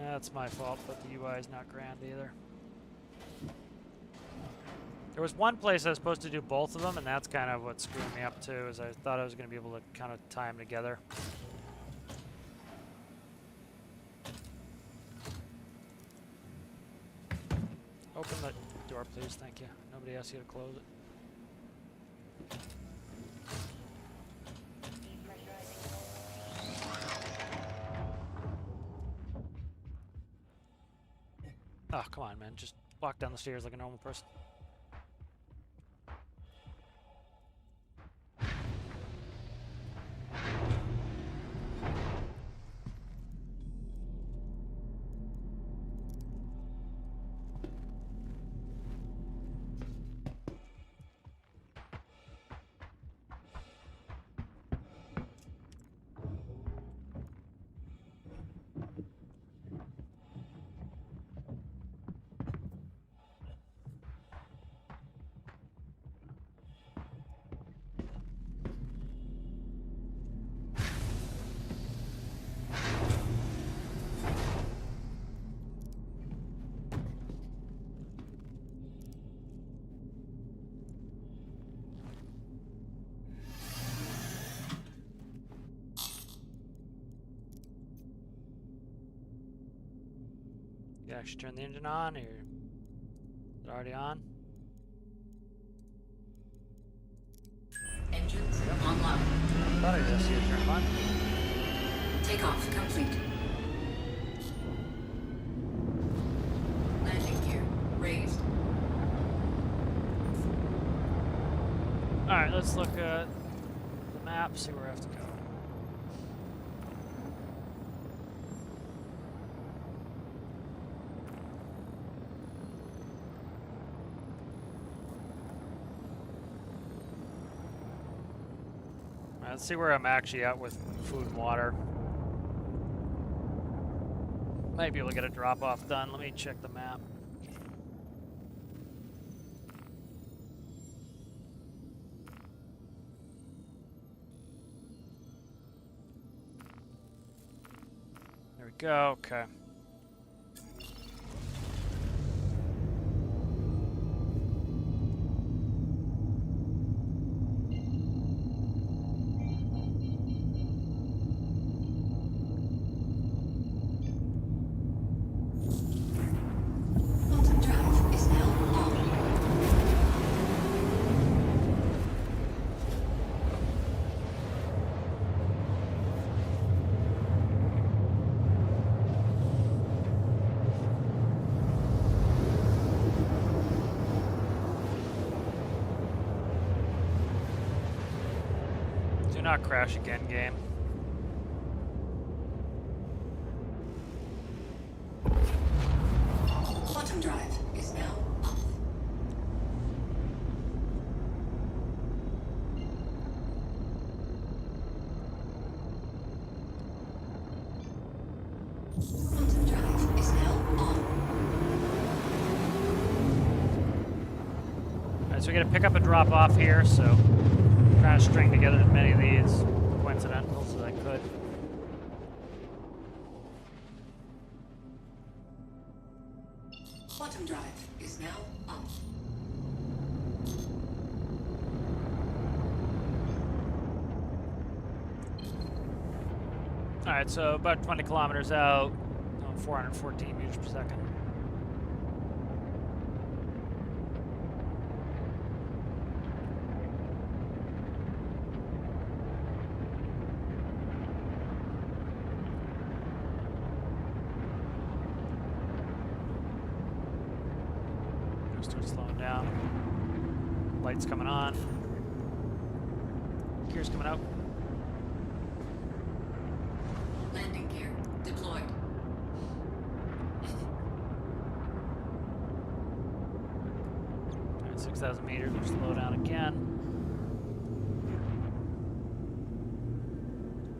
That's my fault, but the UI is not grand either. There was one place I was supposed to do both of them, and that's kind of what screwed me up too, is I thought I was going to be able to kind of tie them together. Open the door, please. Thank you. Nobody asked you to close it. Oh, come on, man. Just walk down the stairs like a normal person. You actually turn the engine on, or is it already on? Engines online. I thought I just see it turn on. Takeoff complete. Landing gear raised. Alright, let's look at the map, see where I have to go. Let's see where I'm actually at with food and water. Might be able to get a drop-off done. Let me check the map. There we go. Okay. Quantum drive is now on. not crash again, game. Quantum drive is now off. Quantum drive is now on. Alright, so we gotta pick up a drop off here, so I'm trying to string together as many of these coincidentals as I could. Quantum drive is now on. Alright, so about 20 kilometers out, 414 meters per second. Start slowing down. Lights coming on. Gears coming out. Landing gear deployed. 6,000 meters, we'll slow down again.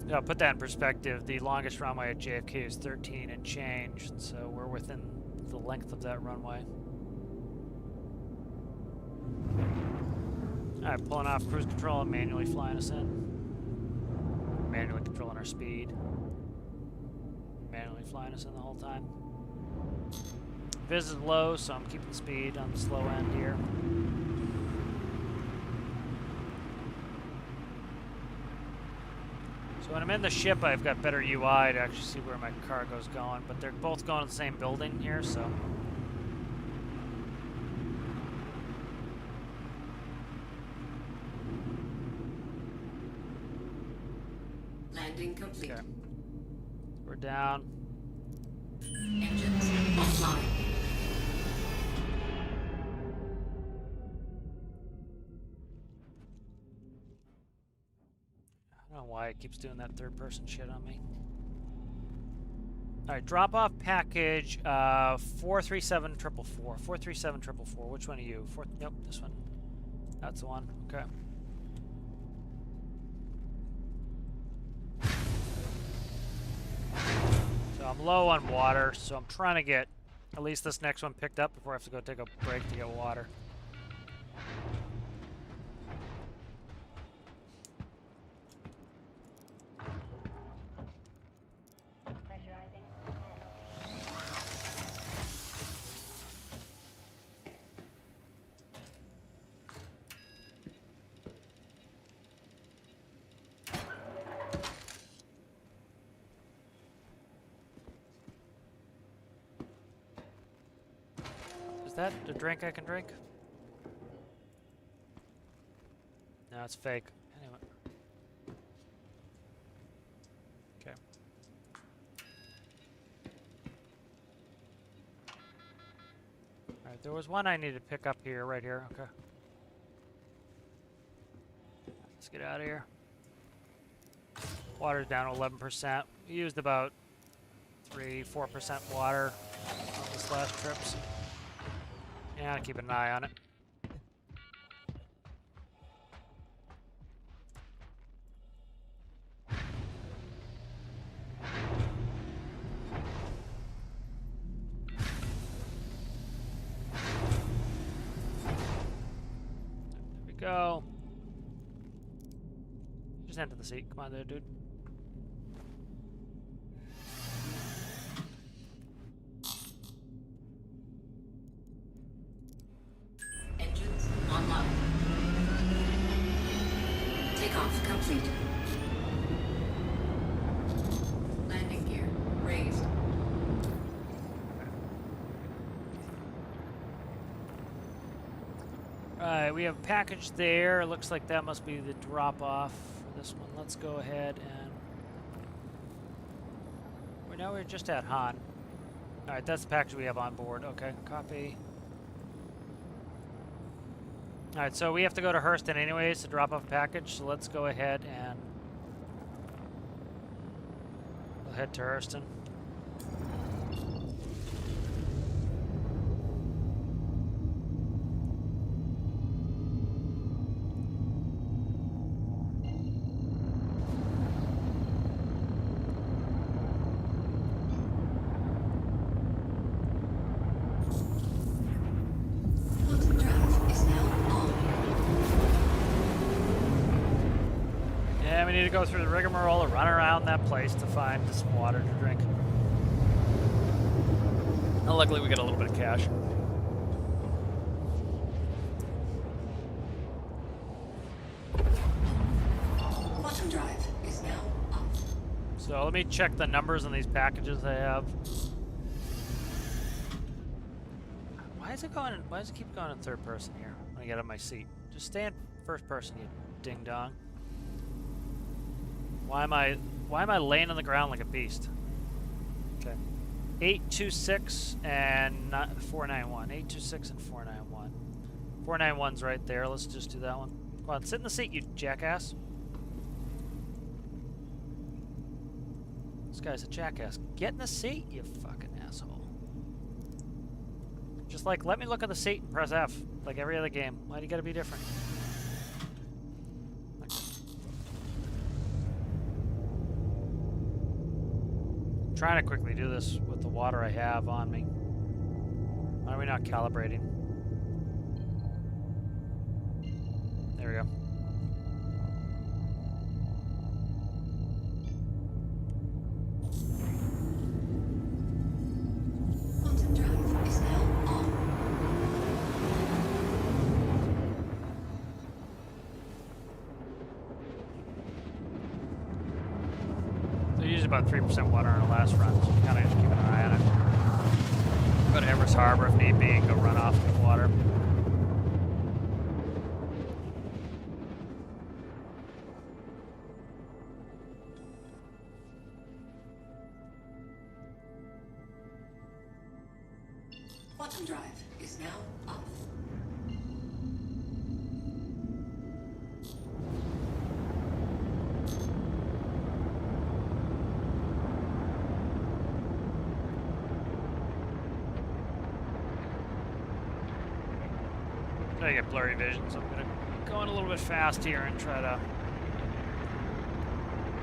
Yeah, put that in perspective. The longest runway at JFK is 13 and change, so we're within the length of that runway. Alright, pulling off cruise control and manually flying us in. Manually controlling our speed. Manually flying us in the whole time. Vis is low, so I'm keeping the speed on the slow end here. So when I'm in the ship, I've got better UI to actually see where my cargo's going, but they're both going to the same building here, so... Landing complete. Okay. We're down. Engines offline. I don't know why it keeps doing that third-person shit on me. All right, drop-off package 437-444. 437-444. Which one are you? Nope, this one. That's the one. Okay. So I'm low on water, so I'm trying to get at least this next one picked up before I have to go take a break to get water. Is that a drink I can drink? No, it's fake. Anyway. Okay. Alright, there was one I need to pick up here, right here. Okay. Let's get out of here. Water's down to 11%. We used about 3-4% water on this last trip. So yeah, I'll keep an eye on it. There we go. Just enter the seat. Come on there, dude. Engines online. Takeoff complete. Landing gear raised. Alright, we have a package there. Looks like that must be the drop-off for this one. Let's go ahead and... Now we're just at Han. Alright, that's the package we have on board. Okay, copy. Alright, so we have to go to Hurston anyways to drop off a package, so let's go ahead and head to Hurston. Quantum drive is now on. Yeah, we need to go through the rigmarole of running around that place to find some water to drink. And luckily we got a little bit of cash. Quantum drive is now up. So let me check the numbers on these packages I have. Why is it keep going in third person here when I get on my seat? Just stay in first person, you ding dong. Why am I laying on the ground like a beast? Okay. 826 and 491. 826 and 491. 491's right there. Let's just do that one. Come on, sit in the seat, you jackass. This guy's a jackass. Get in the seat, you fucking asshole. Just like, let me look at the seat and press F, like every other game. Why do you gotta be different? I'm trying to quickly do this with the water I have on me. Why are we not calibrating? There we go. Quantum drive is now on. They used about 3% water on the last run, so kind of just keep an eye on it. Go to Everest Harbor if need be and go run off with water. Quantum drive is now up. I get blurry vision, so I'm gonna go in a little bit fast here and try to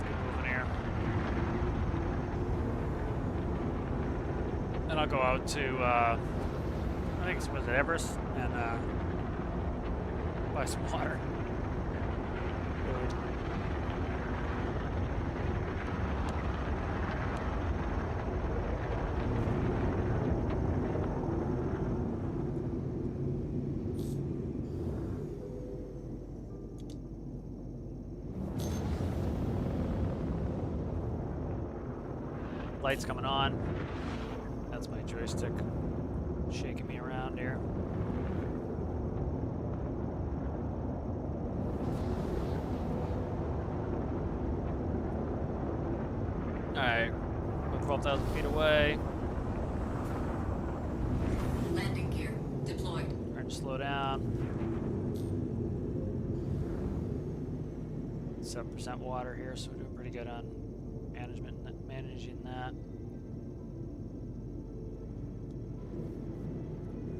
get moving here. Then I'll go out to I think it was Everest and buy some water. Lights coming on. That's my joystick shaking me around here. Alright, we're 12,000 feet away. Landing gear deployed. Trying to slow down. 7% water here, so we're doing pretty good on managing that.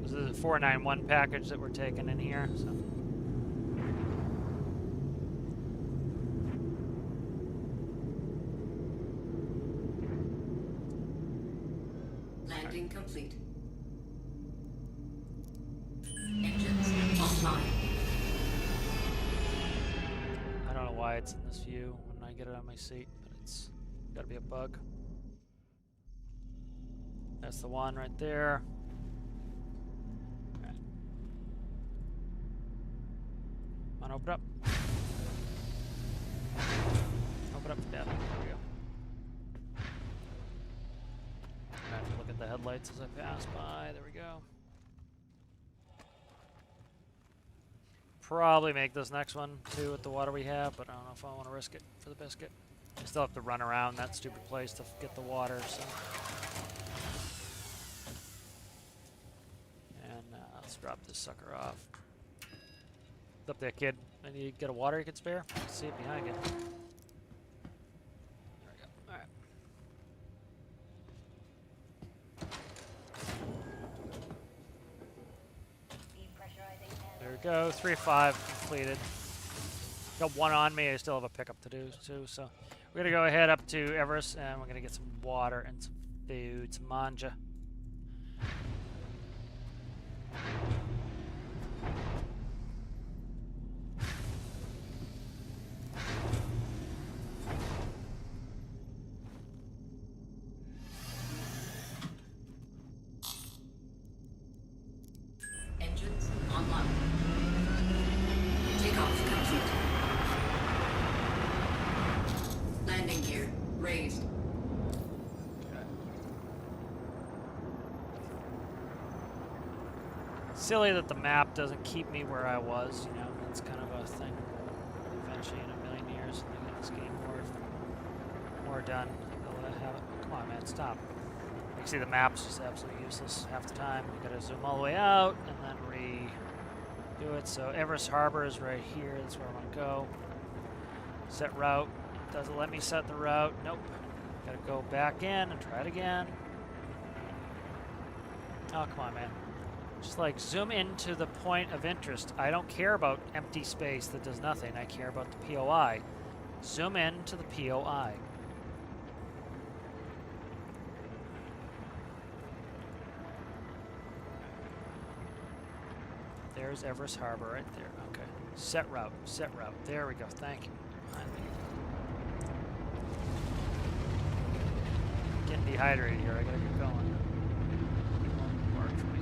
This is a 491 package that we're taking in here, so. Landing complete. Engines online. I don't know why it's in this view when I get it on my seat, but it's gotta be a bug. That's the one right there. Alright. Come on, open up. Open up the battle. There we go. I have to look at the headlights as I pass by. There we go. Probably make this next one too with the water we have, but I don't know if I want to risk it for the biscuit. I still have to run around that stupid place to get the water, so. And let's drop this sucker off. What's up there, kid? And you get a water you can spare? I see it behind you. There we go. Alright. go. 3 of 5 completed. Got 1 on me. I still have a pickup to do too. So we're gonna go ahead up to Everest and we're gonna get some water and some food, some manja. Engines online. Takeoff complete. Landing gear raised. Silly that the map doesn't keep me where I was, you know, that's kind of a thing. Eventually in a million years, when they get this game more done, they'll have it. Come on, man, stop. You can see the map's just absolutely useless half the time. You gotta zoom all the way out and then redo it. So Everest Harbor is right here, that's where I wanna go. Set route. Doesn't let me set the route. Nope. Gotta go back in and try it again. Oh, come on, man. Just like zoom into the point of interest. I don't care about empty space that does nothing. I care about the POI. Zoom in to the POI. There's Everest Harbor right there. Okay. Set route. Set route. There we go. Thank you. Getting dehydrated here. I gotta get going. Work for me.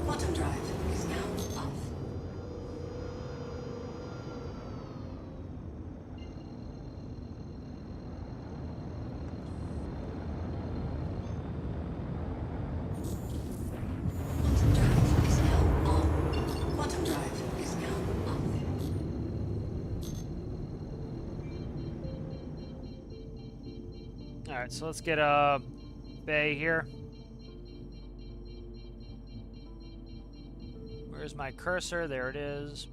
Quantum drive is now off. Quantum drive is now off. All right, so let's get a bay here. Where's my cursor? There it is.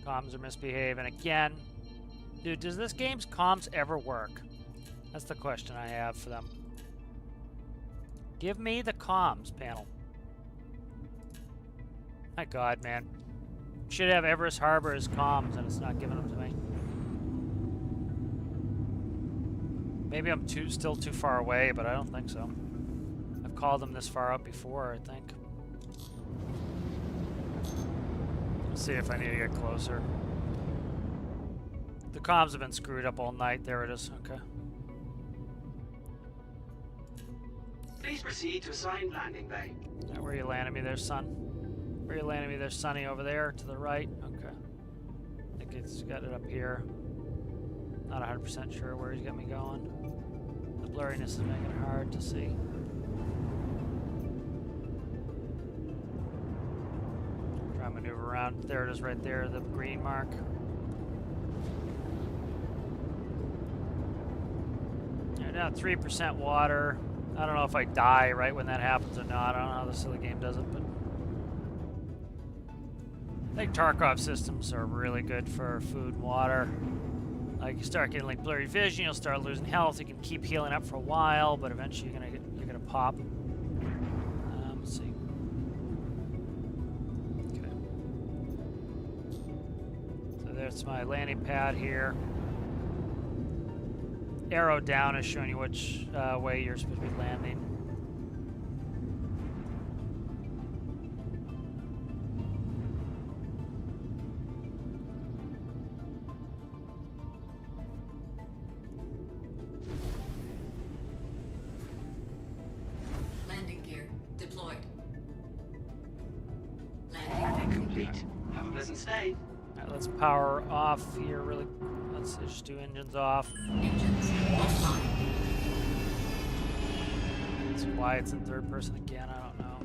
Comms are misbehaving again. Dude, does this game's comms ever work? That's the question I have for them. Give me the comms panel. My God, man. Should have Everest Harbor as comms and it's not giving them to me. Maybe I'm still too far away, but I don't think so. I've called them this far up before, I think. Let's see if I need to get closer. The comms have been screwed up all night. There it is. Okay. Please proceed to assigned landing bay. Right, where are you landing me there, son? Where are you landing me there, Sonny? Over there to the right? Okay. I think it's got it up here. Not 100% sure where he's got me going. The blurriness is making it hard to see. Try and maneuver around. There it is right there, the green mark. You're now 3% water. I don't know if I die right when that happens or not. I don't know how the silly game does it, but I think Tarkov systems are really good for food and water. Like you start getting like blurry vision, you'll start losing health. You can keep healing up for a while, but eventually you're gonna pop. Let's see. Okay. So there's my landing pad here. Arrow down is showing you which way you're supposed to be landing. Landing gear deployed. Landing complete. Have a pleasant stay. All right, let's power off here really. Let's just do engines off. Engines offline. That's why it's in third person again, I don't know.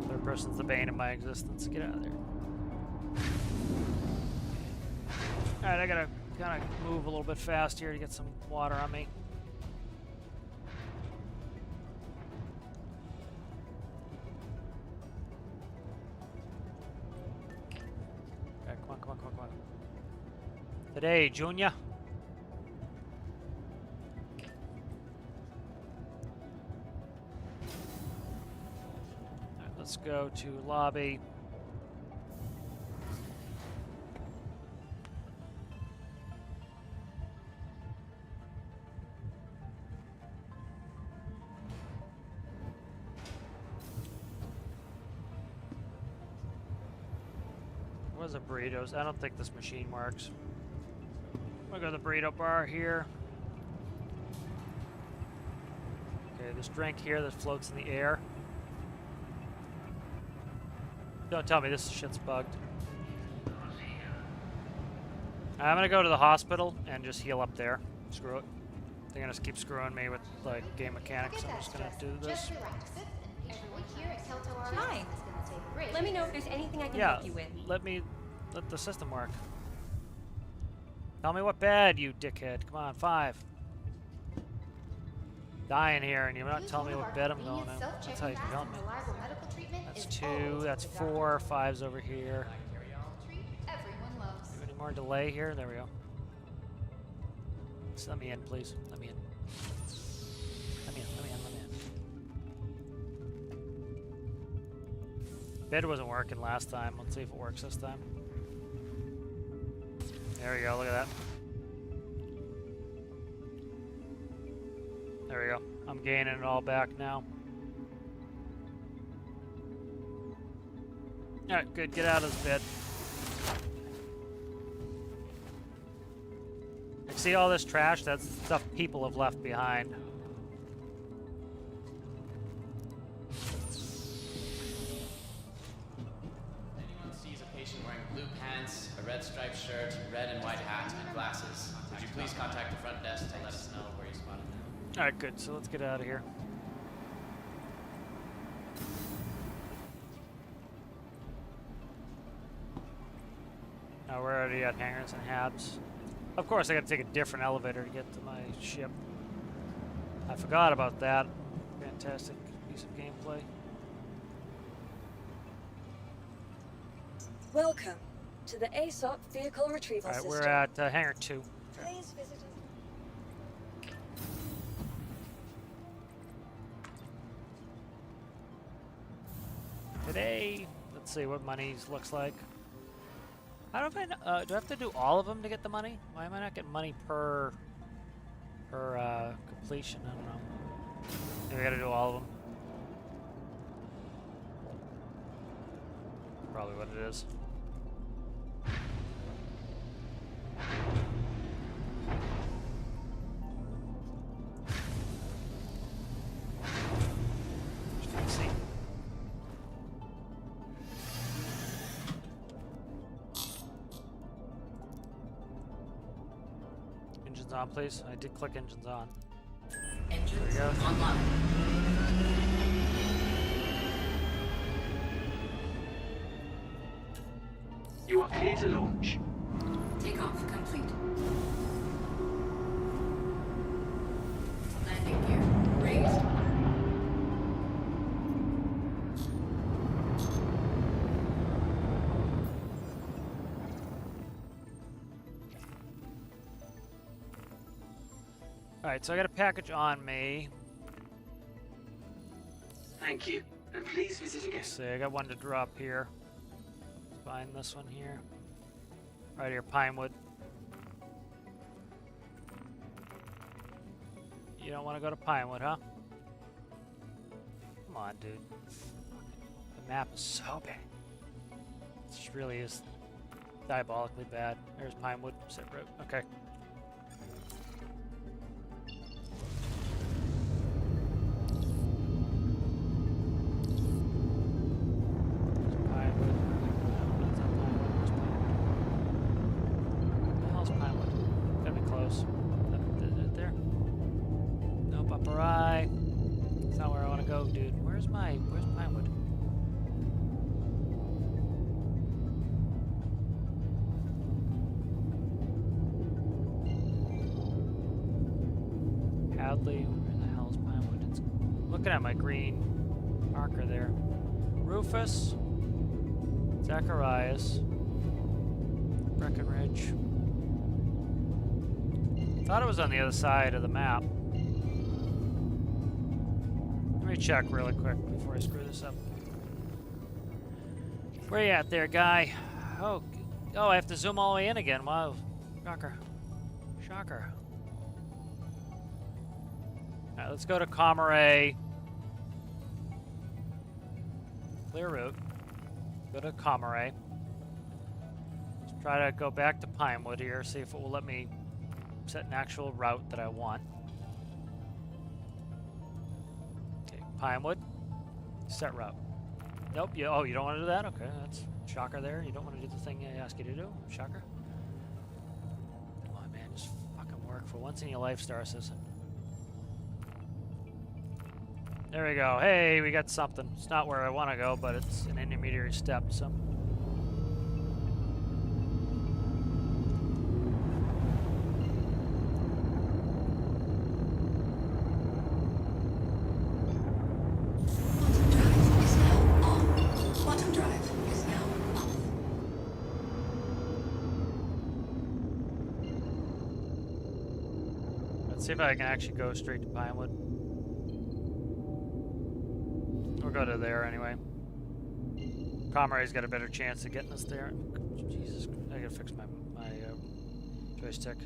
Third person's the bane of my existence. Get out of there. Alright, I gotta Gotta move a little bit fast here to get some water on me. Okay, come on, come on, come on, come on. Today, Junior. Alright, let's go to lobby. Where's the burritos? I don't think this machine works. I'm gonna go to the burrito bar here. Okay, this drink here that floats in the air. Don't tell me this shit's bugged. I'm gonna go to the hospital and just heal up there. Screw it. They're gonna keep screwing me with like game mechanics. I'm just gonna do this. Just relax. Everyone here at Kelto RS Hi. is gonna take a break. Let me know if there's anything I can Yeah, help you with. let the system work. Tell me what bed, you dickhead. Come on, 5. Dying here, and you're not Use telling me one of what our bed I'm going convenient in. That's self-checking how you fast tell and me. reliable medical treatment That's is 2, always that's with the 4, 5's over here. doctor. Treat everyone loves. Any more delay here? There we go. Just let me in, please. Let me in. Let me in, let me in, let me in. Bed wasn't working last time. Let's see if it works this time. There we go, look at that. There we go. I'm gaining it all back now. Alright, good. Get out of this bed. See all this trash? That's stuff people have left behind. Anyone sees a patient wearing blue pants, a red striped shirt, red and white hat, and glasses, would you please contact the front desk to let us know where you spotted them? Alright, good. So let's get out of here. Now we're already at hangars and habs. Of course, I gotta take a different elevator to get to my ship. I forgot about that. Fantastic piece of gameplay. Welcome to the ASOP Vehicle Retrieval Alright, System. we're at hangar 2. Please visit us. Today, let's see what money looks like. I don't know if I do I have to do all of them to get the money? Why am I not getting money per completion? I don't know. Maybe I gotta do all of them. Probably what it is. Just need to see. Engines on, please. I did click engines on. Engines There we go. online. You are clear to launch. Takeoff complete. Landing gear raised. Alright, so I got a package on me. Thank you, and please visit again. Let's see, I got one to drop here. Let's find this one here. Right here, Pinewood. You don't want to go to Pinewood, huh? Come on, dude. The map is so big. It just really is diabolically bad. There's Pinewood. Sit road. Okay. Where's Pinewood? Dudley. Where the hell is Pinewood? It's looking at my green marker there. Rufus, Zacharias, Breckenridge. Thought it was on the other side of the map. Let me check really quick before I screw this up. Where you at there, guy? Oh, I have to zoom all the way in again. Wow, shocker. Shocker. All right, let's go to Comaray. Clear route. Go to Comaray. Let's try to go back to Pinewood here, see if it will let me set an actual route that I want. Okay, Pinewood. Set route. Nope. You don't want to do that? Okay, that's shocker there. You don't want to do the thing I ask you to do? Shocker. Come on, man. Just fucking work for once in your life, Star Citizen. There we go. Hey, we got something. It's not where I want to go, but it's an intermediary step, so. Quantum drive is now off. Let's see if I can actually go straight to Pinewood. We'll go to there anyway. Comaray's got a better chance of getting us there. Jesus, I gotta fix my joystick.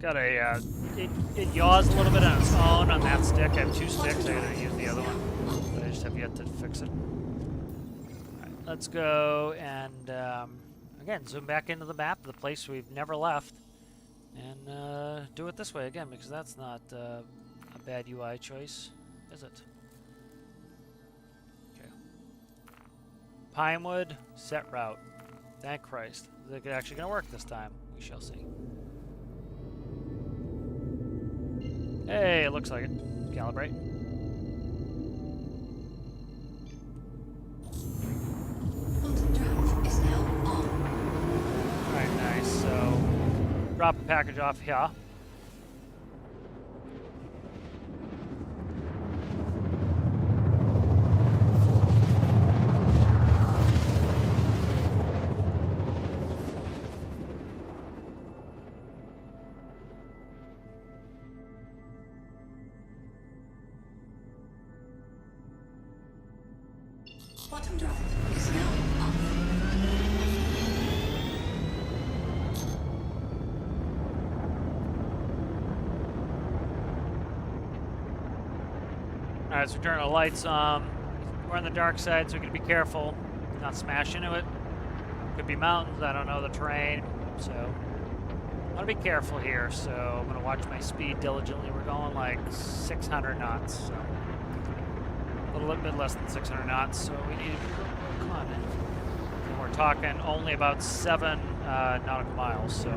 Got a, it yaws a little bit on its own on that stick. I have two sticks, I gotta use the other one. But I just have yet to fix it. Alright, let's go and, again, zoom back into the map, the place we've never left. And, do it this way again, because that's not, a bad UI choice, is it? Okay. Pinewood, set route. Thank Christ. Is it actually gonna work this time? We shall see. Hey, it looks like it. Calibrate. Quantum drive is now on. Alright, nice. So, drop a package off here. Quantum drive is now off. Alright, so turn the lights on. We're on the dark side, so we gotta be careful. Not smash into it. Could be mountains, I don't know the terrain. So, I wanna be careful here, so I'm gonna watch my speed diligently. We're going like 600 knots, so. A little bit less than 600 knots, so we need to, come on, man. And we're talking only about 7 nautical miles, so.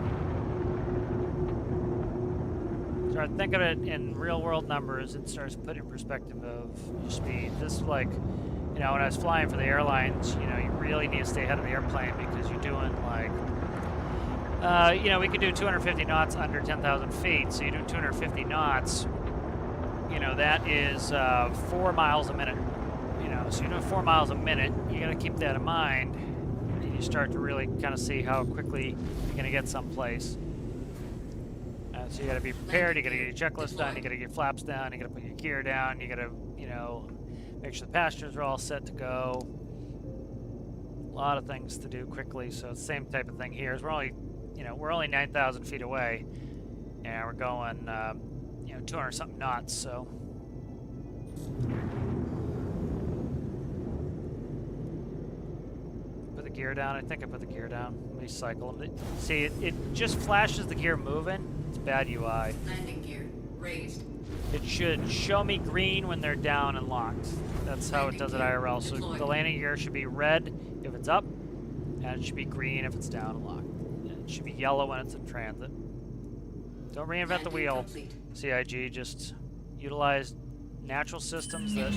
Start thinking of it in real world numbers, it starts to put in perspective of your speed. This is like, you know, when I was flying for the airlines, you know, you really need to stay ahead of the airplane because you're doing like, you know, we could do 250 knots under 10,000 feet, so you do 250 knots, you know, that is 4 miles a minute. You know, so you're doing 4 miles a minute. You got to keep that in mind. And you start to really kind of see how quickly you're going to get someplace. So you got to be prepared. You got to get your checklist done. You got to get your flaps down. You got to put your gear down. You got to, you know, make sure the passengers are all set to go. A lot of things to do quickly. So it's the same type of thing here. Is we're only, you know, we're only 9,000 feet away, and we're going, you know, 200 something knots. So. Put the gear down. I think I put the gear down. Let me cycle them. See, it just flashes the gear moving. It's bad UI. Landing gear raised. It should show me green when they're down and locked. That's how it does it IRL. So the landing gear should be red if it's up, and it should be green if it's down and locked. And it should be yellow when it's in transit. Don't reinvent the wheel. CIG, just utilize natural systems that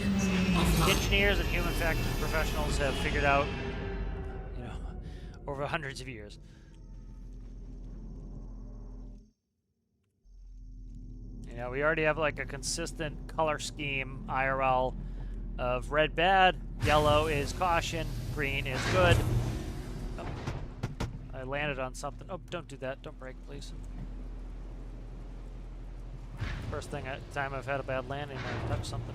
engineers and human factors professionals have figured out, you know, over hundreds of years. You know, we already have like a consistent color scheme IRL of red bad, yellow is caution, green is good. Oh, I landed on something. Oh, don't do that. Don't break, please. First time I've had a bad landing, I touched something.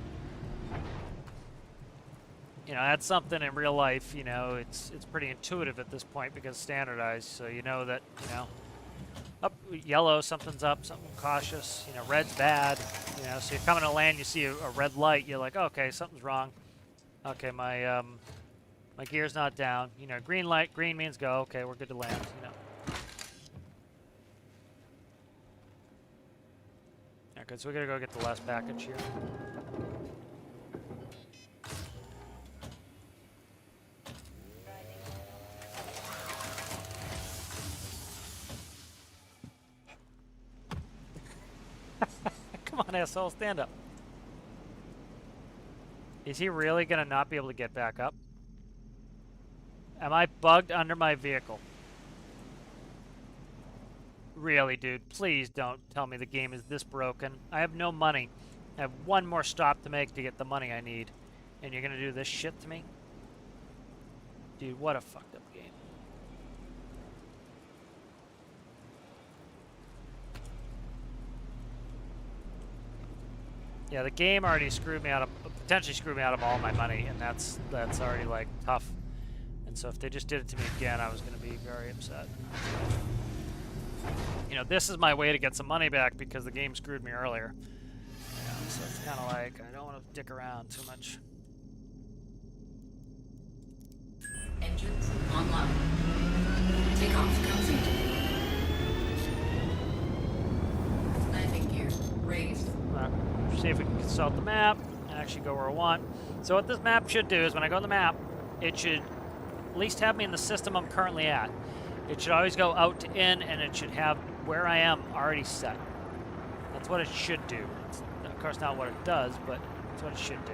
You know, that's something in real life, you know, it's pretty intuitive at this point because it's standardized, so you know that, you know, up yellow, something's up, something cautious, you know, red's bad, you know, so you're coming to land, you see a red light, you're like, okay, something's wrong. Okay, my gear's not down. You know, green light, green means go, okay, we're good to land, you know. Okay, so we gotta go get the last package here. Come on, asshole, stand up. Is he really gonna not be able to get back up? Am I bugged under my vehicle? Really, dude, please don't tell me the game is this broken. I have no money. I have one more stop to make to get the money I need. And you're gonna do this shit to me? Dude, what a fucked up game. Yeah, the game already potentially screwed me out of all my money, and that's already like tough. And so if they just did it to me again, I was gonna be very upset. You know, this is my way to get some money back because the game screwed me earlier. Yeah, so it's kind of like, I don't want to dick around too much. Engines online. Takeoff complete. Landing gear raised. See if we can consult the map and actually go where I want. So what this map should do is when I go on the map, it should at least have me in the system I'm currently at. It should always go out to in, and it should have where I am already set. That's what it should do. It's, of course, not what it does, but it's what it should do.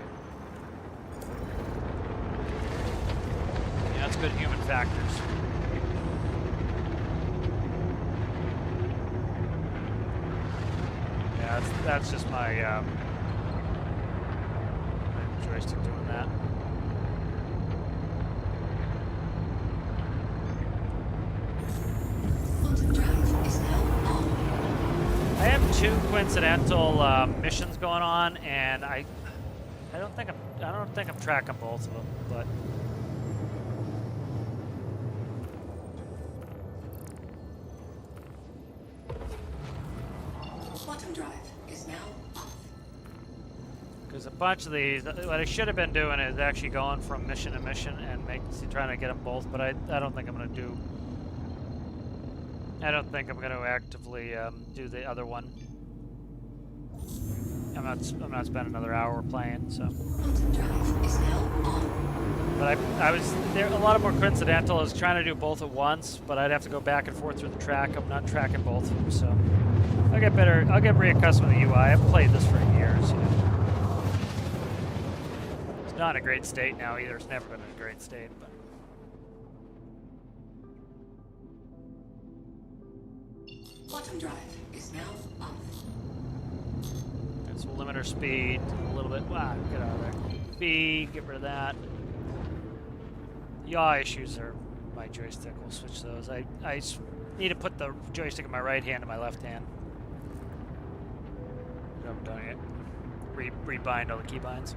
Yeah, that's good human factors. Yeah, that's just my joystick doing that. I have 2 coincidental missions going on, and I don't think I'm tracking both of them, but Quantum drive is now off. because a bunch of these, what I should have been doing is actually going from mission to mission and trying to get them both, but I don't think I'm going to do. I don't think I'm going to actively do the other one. I'm not spending another hour playing, so. Quantum drive is now on. But I was there. A lot of more coincidental. I was trying to do both at once, but I'd have to go back and forth through the track. I'm not tracking both of them, so I'll get better. I'll get reaccustomed to the UI. I've played this for years. You know. It's not in a great state now either. It's never been in a great state, but. Quantum drive is now off. So we'll limit our speed a little bit. Wow, get out of there. B, get rid of that. The yaw issues are my joystick. We'll switch those. I need to put the joystick in my right hand to my left hand. I haven't done it yet. Rebind all the keybinds.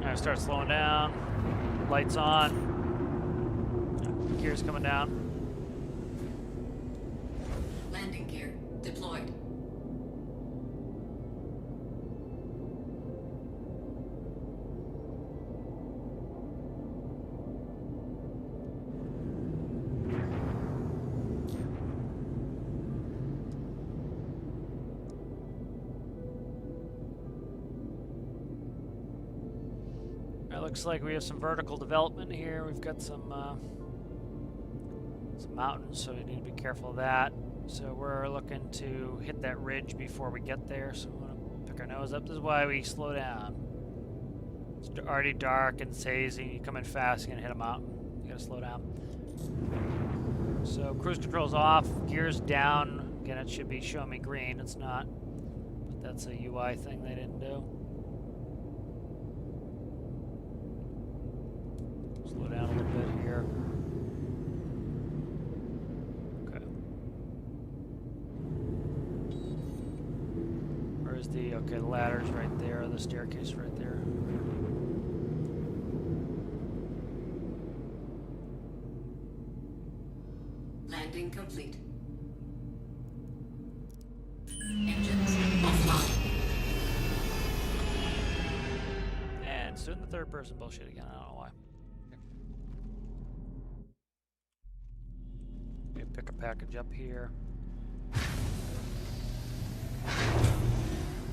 Now start slowing down. Lights on. Gears coming down. Landing gear deployed. Looks like we have some vertical development here. We've got some mountains, so we need to be careful of that. So we're looking to hit that ridge before we get there. So we want to pick our nose up. This is why we slow down. It's already dark and it's hazy. You come in fast, you're gonna hit a mountain. You gotta slow down. So cruise control's off, gears down. Again, it should be showing me green. It's not. But that's a UI thing they didn't do. Slow down a little bit here. Okay. Where's the, okay, the ladder's right there, the staircase right there. Landing complete. Engines offline. And soon the third person bullshit again, I don't know why. Maybe pick a package up here.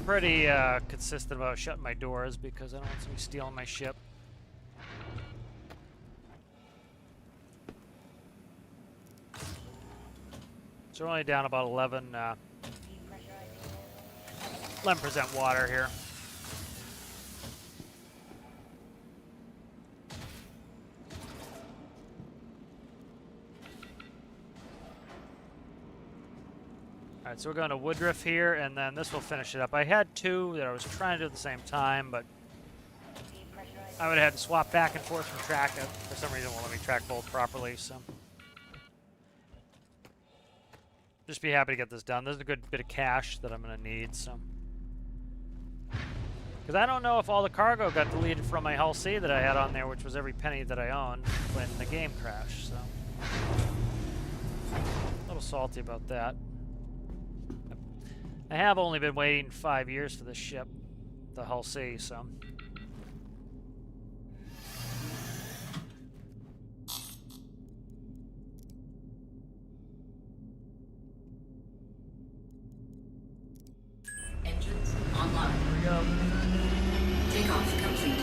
Pretty consistent about shutting my doors because I don't want somebody stealing my ship. So we're only down about 11% water here. Alright, so we're going to Woodruff here, and then this will finish it up. I had two that I was trying to do at the same time, but I would have had to swap back and forth from track. For some reason, it won't let me track both properly, so. Just be happy to get this done. There's a good bit of cash that I'm going to need, so. Because I don't know if all the cargo got deleted from my Hull C that I had on there, which was every penny that I owned when the game crashed, so. A little salty about that. I have only been waiting 5 years for this ship, the Hull C, so. Engines online. Here we go. Takeoff complete.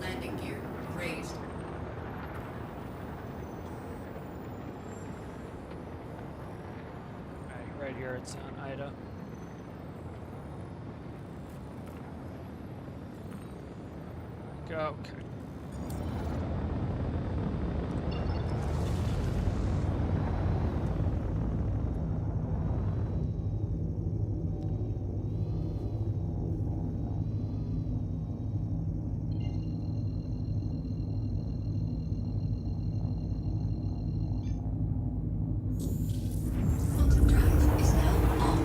Landing gear raised. Alright, right here it's on Ida. Go, okay. Quantum drive is now on.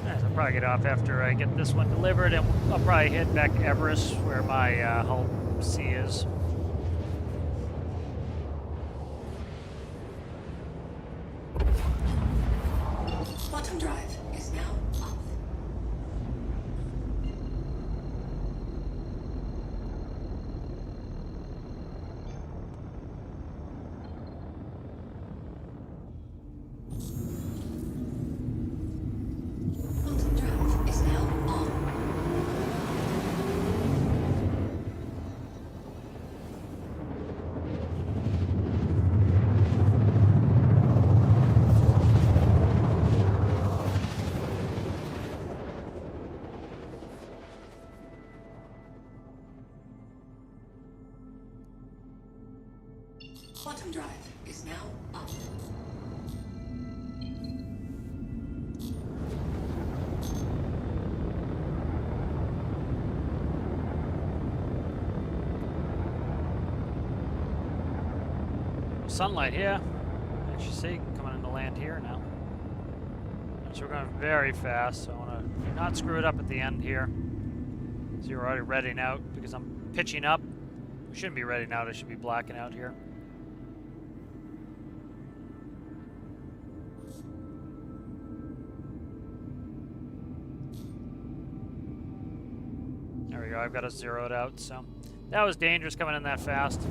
Nice, I'll probably get off after I get this one delivered, and I'll probably head back to Everest, where my Hull C is. Quantum drive is now off. Quantum drive is now on. Quantum drive is now on. Sunlight here. As you see, coming into land here now. So we're going very fast, so I want to not screw it up at the end here. So you're already redding out because I'm pitching up. We shouldn't be redding out, I should be blacking out here. There we go, I've got it zeroed out, so. That was dangerous coming in that fast.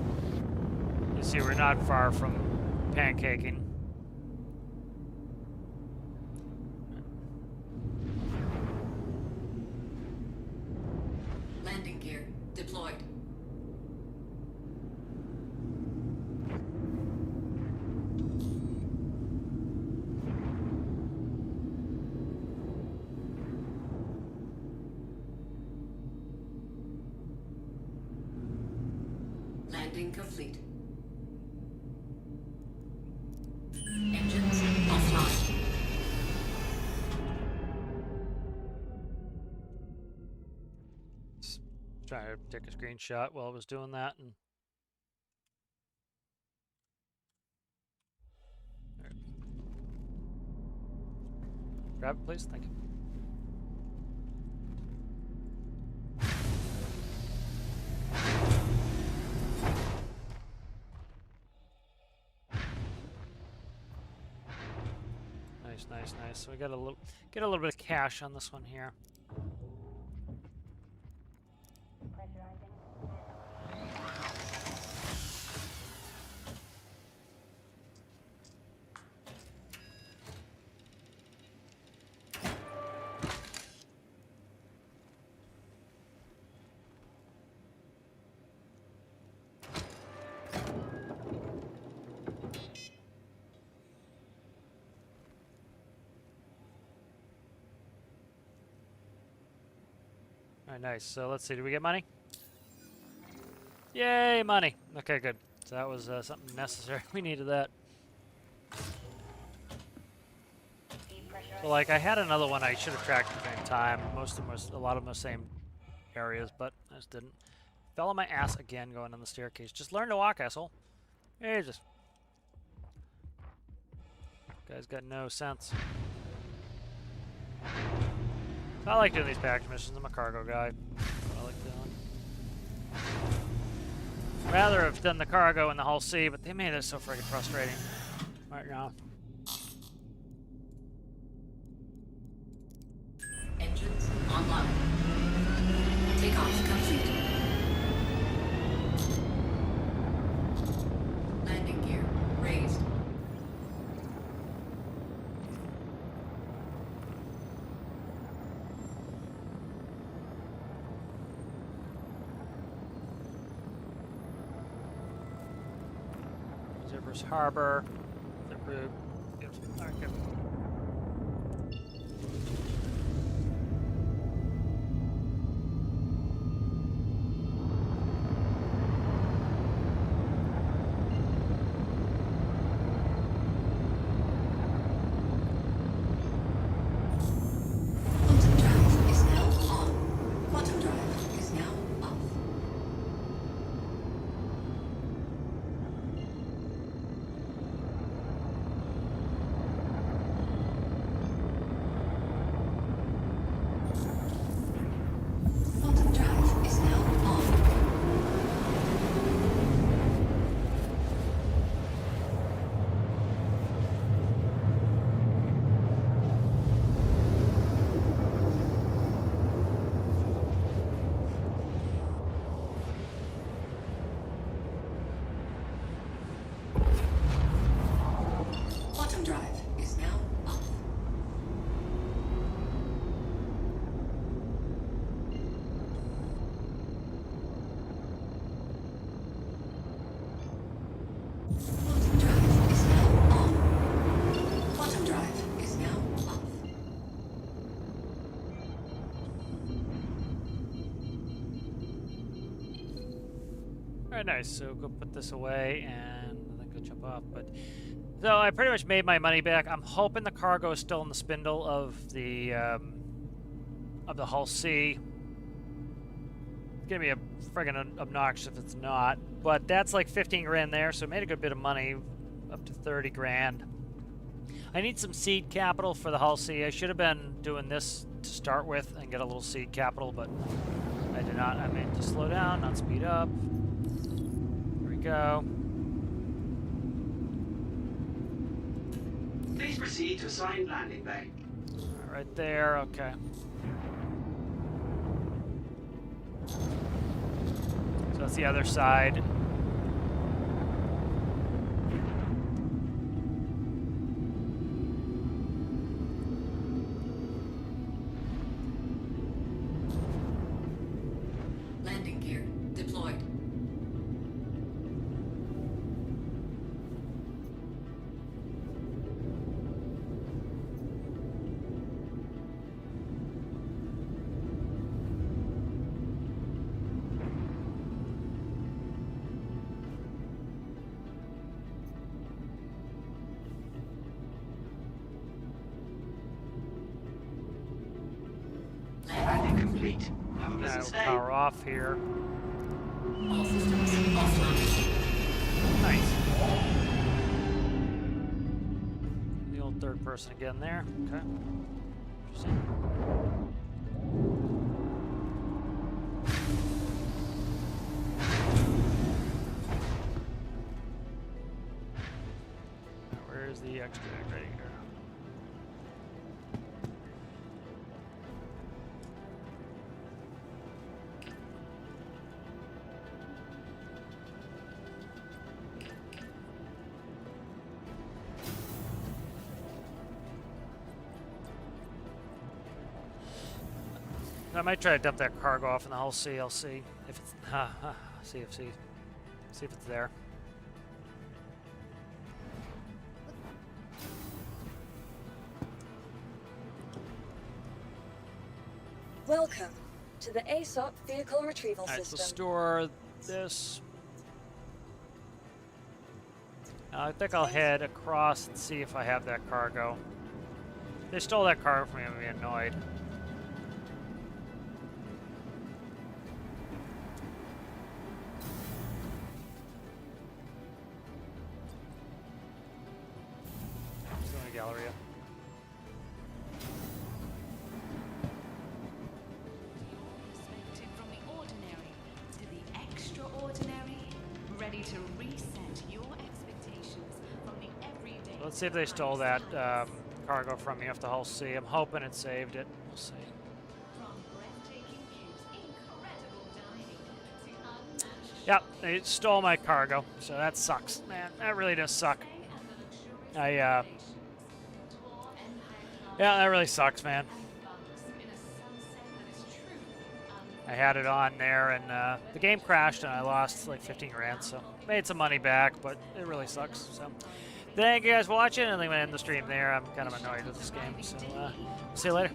You see, we're not far from pancaking. Landing Landing complete. Engines offline. Trying to take a screenshot while I was doing that, and Alright. Grab it, please. Thank you. Nice, nice, nice. So we got get a little bit of cash on this one here. Alright, nice. So let's see, did we get money? Yay, money! Okay, good. So that was something necessary. We needed that. So like, I had another one I should have tracked at the same time. Most of them was, a lot of them the same areas, but I just didn't. Fell on my ass again going on the staircase. Just learn to walk, asshole. Hey, just... Guy's got no sense. So I like doing these package missions. I'm a cargo guy. That's what I like doing. Rather have done the cargo and the whole sea, but they made it so friggin' frustrating right now. Engines online. Takeoff complete. Landing gear raised. Zippers Harbor. Zipper. Alright, good. Quantum drive is now on. Quantum drive is now off. Quantum drive is now on. Quantum drive is now off. Quantum drive is now on. Quantum drive is now off. Alright, nice. So go put this away and then go jump off. But so I pretty much made my money back. I'm hoping the cargo is still in the spindle of the Hull C. It's gonna be a friggin' obnoxious if it's not. But that's like 15 grand there, so I made a good bit of money, up to 30 grand. I need some seed capital for the Hull C. I should have been doing this to start with and get a little seed capital, but I did not. I meant to slow down, not speed up. Here we go. Please proceed to assigned landing bay. Right there, okay. So that's the other side. Landing gear deployed. person's name? Power off here. All systems offline. Nice. The old third person again there. Okay. Interesting. Where's the extract right here? I might try to dump that cargo off in the whole CLC if it's CFC. See if it's there. Welcome to the ASOP Vehicle Retrieval Alright, so System. store this. I think I'll head across and see if I have that cargo. If they stole that cargo from me, I'm gonna be annoyed. Let's go to Galleria. Perspective from the ordinary to the extraordinary, ready to reset your expectations from the everyday. Let's see if they stole that cargo from me off the Hull C. I'm hoping it saved it. We'll see. From breathtaking views, incredible dining, to unmatched Yep, they stole my cargo, so that sucks, man. That really does suck. stay and the luxurious Yeah, that really sucks, man. bunks in a sunset that is truly I had it on there, and the game crashed, and I lost like 15 grand, so made some money back, but it really sucks. So, thank you guys for watching, and I'm gonna end the stream there. I'm kind of annoyed with this game, so see you later.